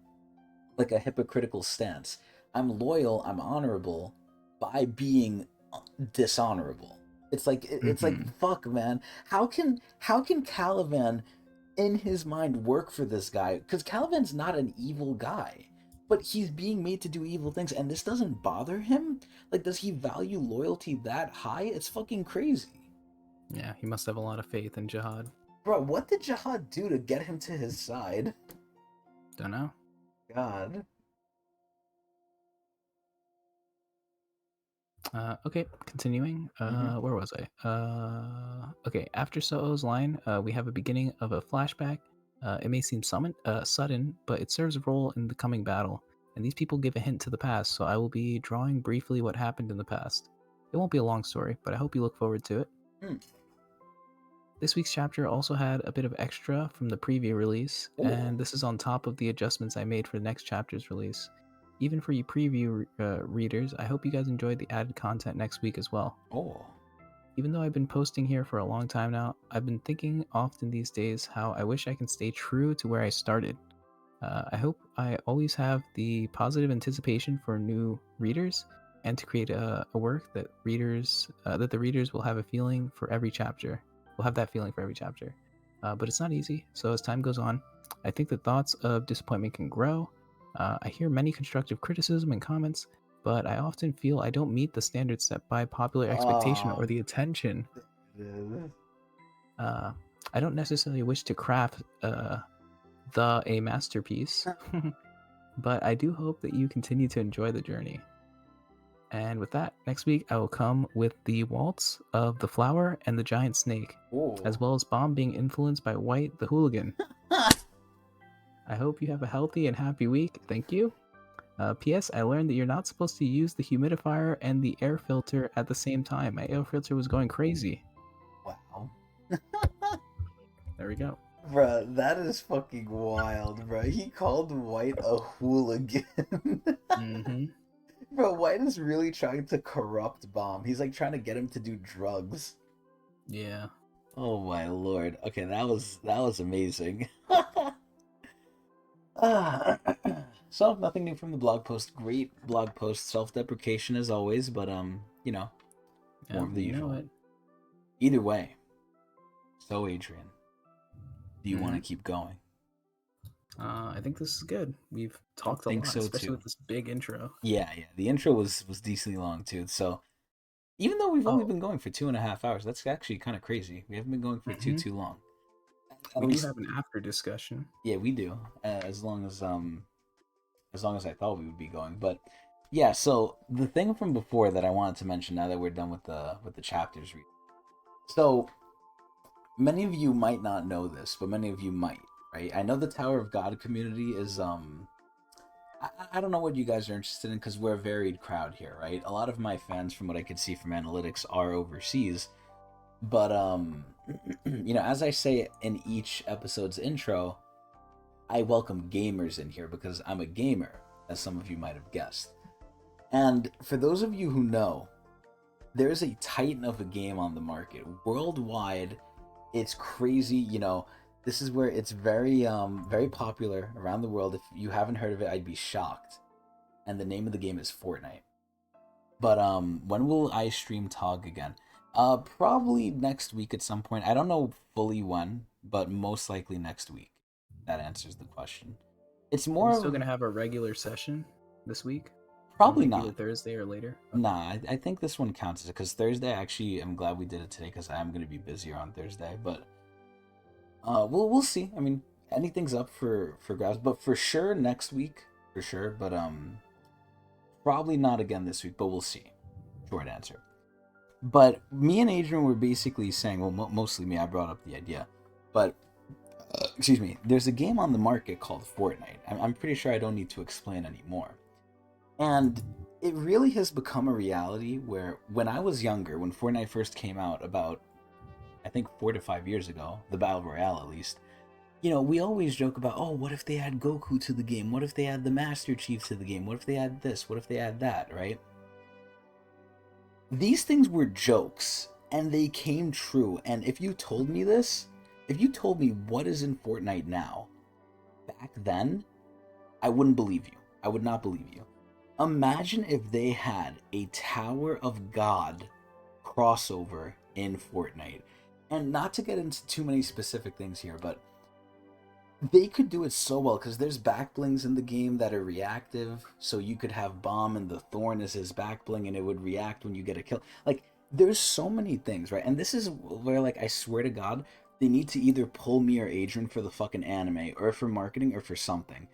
like a hypocritical stance. I'm loyal, I'm honorable by being dishonorable. It's like it's like Mhm. fuck, man. How can Calavan in his mind work for this guy? Because Calavan's not an evil guy, but he's being made to do evil things, and this doesn't bother him. Like, does he value loyalty that high? It's fucking crazy. Yeah, he must have a lot of faith in Jihad. Bro, what did Jihad do to get him to his side? Don't know. God. Okay, continuing. Mhm. Where was I? Okay, after Soho's line, we have a beginning of a flashback. It may seem sudden, but it serves a role in the coming battle. And these people give a hint to the past, so I will be drawing briefly what happened in the past. It won't be a long story, but I hope you look forward to it. Hmm. This week's chapter also had a bit of extra from the preview release, Ooh. and this is on top of the adjustments I made for the next chapter's release. Even for you preview readers, I hope you guys enjoyed the added content next week as well. Oh. Even though I've been posting here for a long time now, I've been thinking often these days how I wish I can stay true to where I started. I hope I always have the positive anticipation for new readers and to create a work that the readers will have a feeling for every chapter. Will have that feeling for every chapter. But it's not easy. So as time goes on, I think the thoughts of disappointment can grow. I hear many constructive criticism and comments, but I often feel I don't meet the standards set by popular expectation or the attention. Uh, I don't necessarily wish to craft a masterpiece, but I do hope that you continue to enjoy the journey. And with that, next week I will come with the waltz of the flower and the giant snake, as well as Bomb being influenced by White the hooligan. I hope you have a healthy and happy week. Thank you. P.S. I learned that you're not supposed to use the humidifier and the air filter at the same time. My air filter was going crazy. Wow. There we go. Bruh, that is fucking wild, bruh. He called White a hooligan. Mm-hmm. Bro, White is really trying to corrupt Bomb. He's like trying to get him to do drugs. Yeah. Oh my lord. Okay, that was amazing. Ah, so nothing new from the blog post. Great blog post, self-deprecation as always, but more of the You know usual. it. Either way. So Adrian, do you want to Mhm. keep going? I think this is good. We've talked a think lot, so, especially too. with this big intro. Yeah. The intro was decently long too. So even though we've only Oh, been going for 2.5 hours, that's actually kind of crazy. We haven't been going for mhm. too long. At We do least, have an after discussion. yeah, we do. As long as I thought we would be going, but yeah. So the thing from before that I wanted to mention, now that we're done with the chapters read. So many of you might not know this, but many of you might, right? I know the Tower of God community is I don't know what you guys are interested in because we're a varied crowd here, right? A lot of my fans, from what I could see from analytics, are overseas. But as I say in each episode's intro, I welcome gamers in here because I'm a gamer, as some of you might have guessed. And for those of you who know, there's a titan of a game on the market worldwide. It's crazy. This is where it's very popular around the world. If you haven't heard of it, I'd be shocked. And the name of the game is Fortnite. But when will I stream TOG again? Probably next week at some point. I don't know fully when, but most likely next week. That answers the question. It's Are we more still of gonna have a regular session this week? On probably like either not. Thursday or later? Okay. Nah, I think this one counts because Thursday. Actually, I'm glad we did it today because I am going to be busier on Thursday. But we'll see. I mean, anything's up for grabs, but for sure next week, for sure. But probably not again this week. But we'll see. Short answer. But me and Adrian were basically saying, well, mostly me. I brought up the idea, but excuse me. There's a game on the market called Fortnite. I'm pretty sure I don't need to explain anymore. And it really has become a reality where when I was younger, when Fortnite first came out, about I think 4 to 5 years ago, the Battle Royale at least, we always joke about, oh, what if they add Goku to the game? What if they add the Master Chief to the game? What if they add this? What if they add that, right? These things were jokes, and they came true. And if you told me this, if you told me what is in Fortnite now, back then, I wouldn't believe you. I would not believe you. Imagine if they had a Tower of God crossover in Fortnite. And not to get into too many specific things here, but they could do it so well because there's back blings in the game that are reactive. So you could have Bomb and the Thorn as his back bling and it would react when you get a kill. Like, there's so many things, right? And this is where, like, I swear to God, they need to either pull me or Adrian for the fucking anime or for marketing or for something.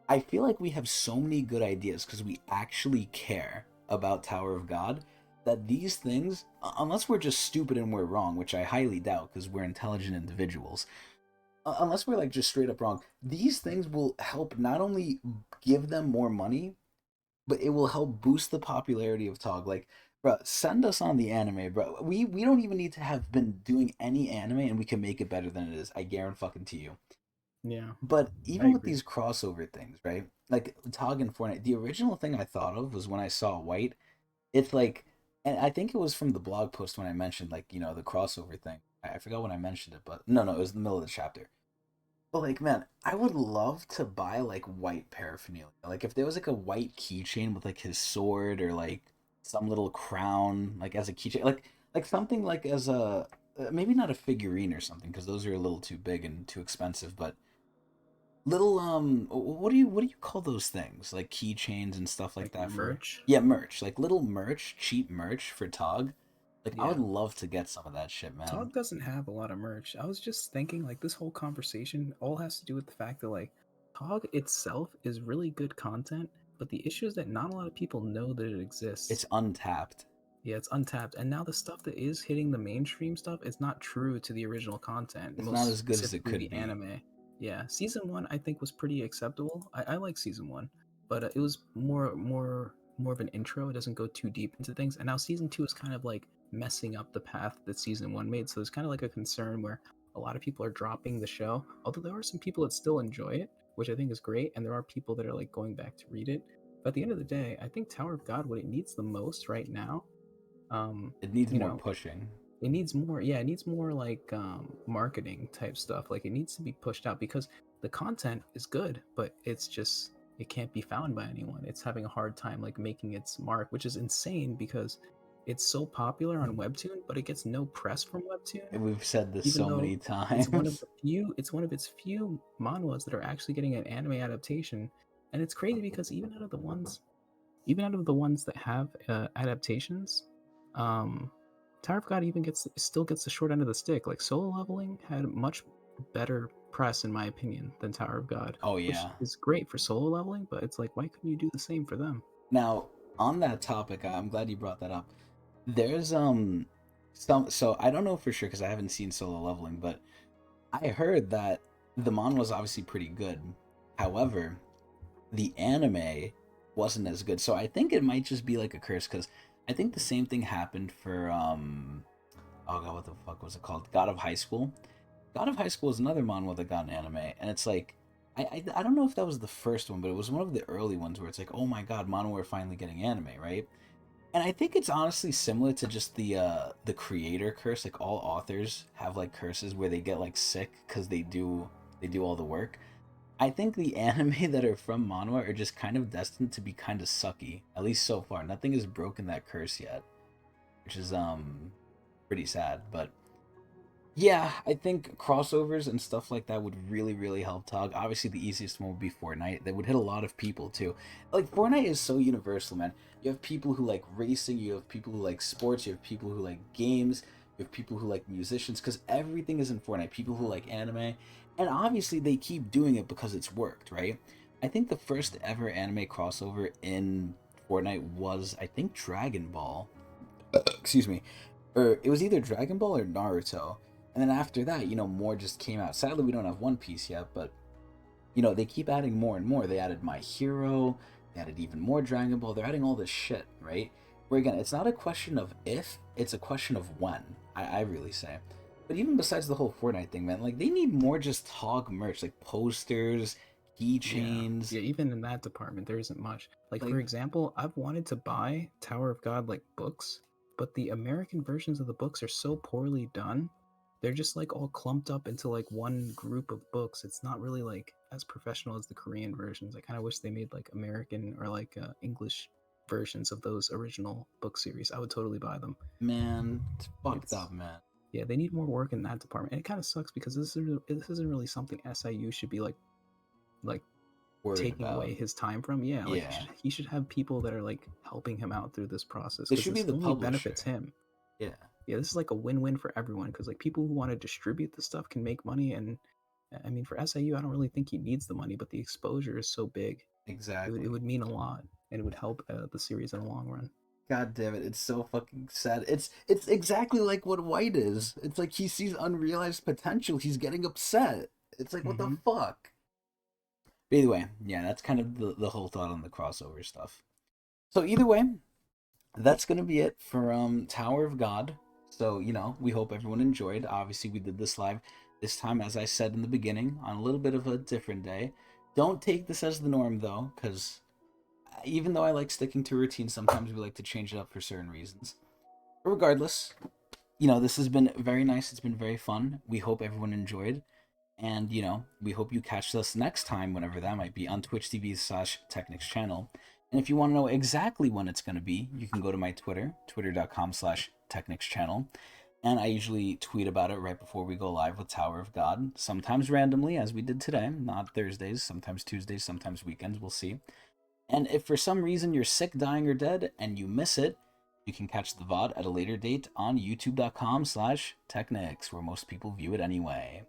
I feel like we have so many good ideas because we actually care about Tower of God that these things, unless we're just stupid and we're wrong, which I highly doubt because we're intelligent individuals, unless we're like just straight up wrong, these things will help not only give them more money, but it will help boost the popularity of Tog. Like, bro, send us on the anime, bro. We don't even need to have been doing any anime, and we can make it better than it is. I guarantee you. Yeah, But I even with agree. these crossover things, right? Like Tog and Fortnite, the original thing I thought of was when I saw White. It's like, and I think it was from the blog post when I mentioned like the crossover thing. I forgot when I mentioned it, but no, it was in the middle of the chapter. But like, man, I would love to buy like white paraphernalia. Like if there was like a white keychain with like his sword or like some little crown, like as a keychain, like something like as a maybe not a figurine or something because those are a little too big and too expensive, but little what do you call those things like keychains and stuff like Like that for merch. yeah merch like little merch cheap merch for Tog. Like I would Yeah. love to get some of that shit, man. Tog doesn't have a lot of merch. I was just thinking, like, this whole conversation all has to do with the fact that, like, Tog itself is really good content, but the issue is that not a lot of people know that it It's exists. untapped. Yeah, it's untapped. And now the stuff that is hitting the mainstream stuff is not true to the original content, It's not most as good as it specifically could the be. anime. Yeah, season one I think was pretty acceptable. I like season one, but it was more of an intro. It doesn't go too deep into things. And now season two is kind of like messing up the path that season one made. So there's kind of like a concern where a lot of people are dropping the show. Although there are some people that still enjoy it, which I think is great, and there are people that are like going back to read it. But at the end of the day, I think Tower of God, what it needs the most right now, um It needs you more know pushing. it needs more, yeah, it needs more like marketing type stuff. Like it needs to be pushed out because the content is good, but it can't be found by anyone. It's having a hard time like making its mark, which is insane because it's so popular on Webtoon, but it gets no press from Webtoon, And we've said this even so though many times. it's one of its few manhwas that are actually getting an anime adaptation. And it's crazy because even out of the ones that have adaptations, um, Tower of God still gets the short end of the stick. Like Solo Leveling had much better press, in my opinion, than Tower of God, Oh which yeah. is great for Solo Leveling. But it's like, why couldn't you do the same for them? Now, on that topic, I'm glad you brought that up. There's some so I don't know for sure because I haven't seen Solo Leveling, but I heard that the manga was obviously pretty good. However, the anime wasn't as good. So I think it might just be like a curse because I think the same thing happened for oh god, what the fuck was it called? God of High School. God of High School is another manga that got an anime, and it's like I don't know if that was the first one, but it was one of the early ones where it's like, oh my god, manga are finally getting anime, right? And I think it's honestly similar to just the creator curse. Like all authors have like curses where they get like sick because they do all the work. I think the anime that are from manhwa are just kind of destined to be kind of sucky. At least so far, nothing has broken that curse yet, which is pretty sad. But yeah, I think crossovers and stuff like that would really help Tog. Obviously, the easiest one would be Fortnite. That would hit a lot of people too. Like Fortnite is so universal, man. You have people who like racing, you have people who like sports, you have people who like games, you have people who like musicians, because everything is in Fortnite. People who like anime, and obviously they keep doing it because it's worked, right? I think the first ever anime crossover in Fortnite was I think Dragon Ball. Excuse me, or it was either Dragon Ball or Naruto. And then after that, more just came out. Sadly, we don't have One Piece yet, but they keep adding more and more. They added My Hero, they added even more Dragon Ball. They're adding all this shit, right? Where again, it's not a question of if, it's a question of when. I really say. But even besides the whole Fortnite thing, man, like they need more just Tog merch, like posters, Yeah, keychains, yeah. Even in that department, there isn't much. Like like for example, I've wanted to buy Tower of God like books, but the American versions of the books are so poorly done they're just like all clumped up into like one group of books. It's not really like as professional as the Korean versions. I kind of wish they made like American or like English versions of those original book series. I would totally buy them. Man, it's fucked It's- up, man. Yeah, they need more work in that department. And it kind of sucks because this isn't really something SIU should be like Worried taking about. away his time from. Yeah, like Yeah. he should have people that are like helping him out through this process They because should be this the only publisher. benefits him. Yeah. Yeah, this is like a win-win for everyone because like people who want to distribute the stuff can make money, and I mean for SIU, I don't really think he needs the money, but the exposure is so big. Exactly. It would mean a lot, and it would help the series in the long run. God damn it, it's so fucking sad. It's exactly like what White is. It's like he sees unrealized potential, he's getting upset. It's like, what the fuck? But either way, yeah, that's kind of the whole thought on the crossover stuff. So either way, that's gonna be it for Tower of God. So, you know, we hope everyone enjoyed. Obviously, we did this live this time, as I said in the beginning, on a little bit of a different day. Don't take this as the norm, though, because even though I like sticking to routine, sometimes we like to change it up for certain reasons. But regardless, you know, this has been very nice. It's been very fun. We hope everyone enjoyed. And, you know, we hope you catch us next time, whenever that might be, on Twitch TV/Tecnics channel. And if you want to know exactly when it's going to be, you can go to my Twitter, twitter.com/Tecnics channel. And I usually tweet about it right before we go live with Tower of God. Sometimes randomly, as we did today. Not Thursdays, sometimes Tuesdays, sometimes weekends. We'll see. And if for some reason you're sick, dying, or dead, and you miss it, you can catch the VOD at a later date on youtube.com/Tecnics, where most people view it anyway.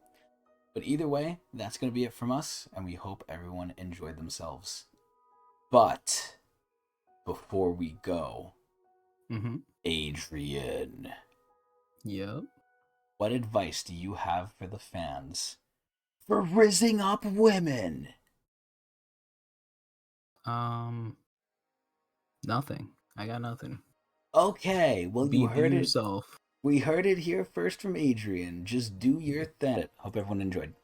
But either way, that's going to be it from us, and we hope everyone enjoyed themselves. But before we go, Adrian, Yep. what advice do you have for the fans for rizzing up women? Nothing. I got nothing. Okay, well, you heard it. Yourself. We heard it here first from Adrian. Just do your thing. Hope everyone enjoyed.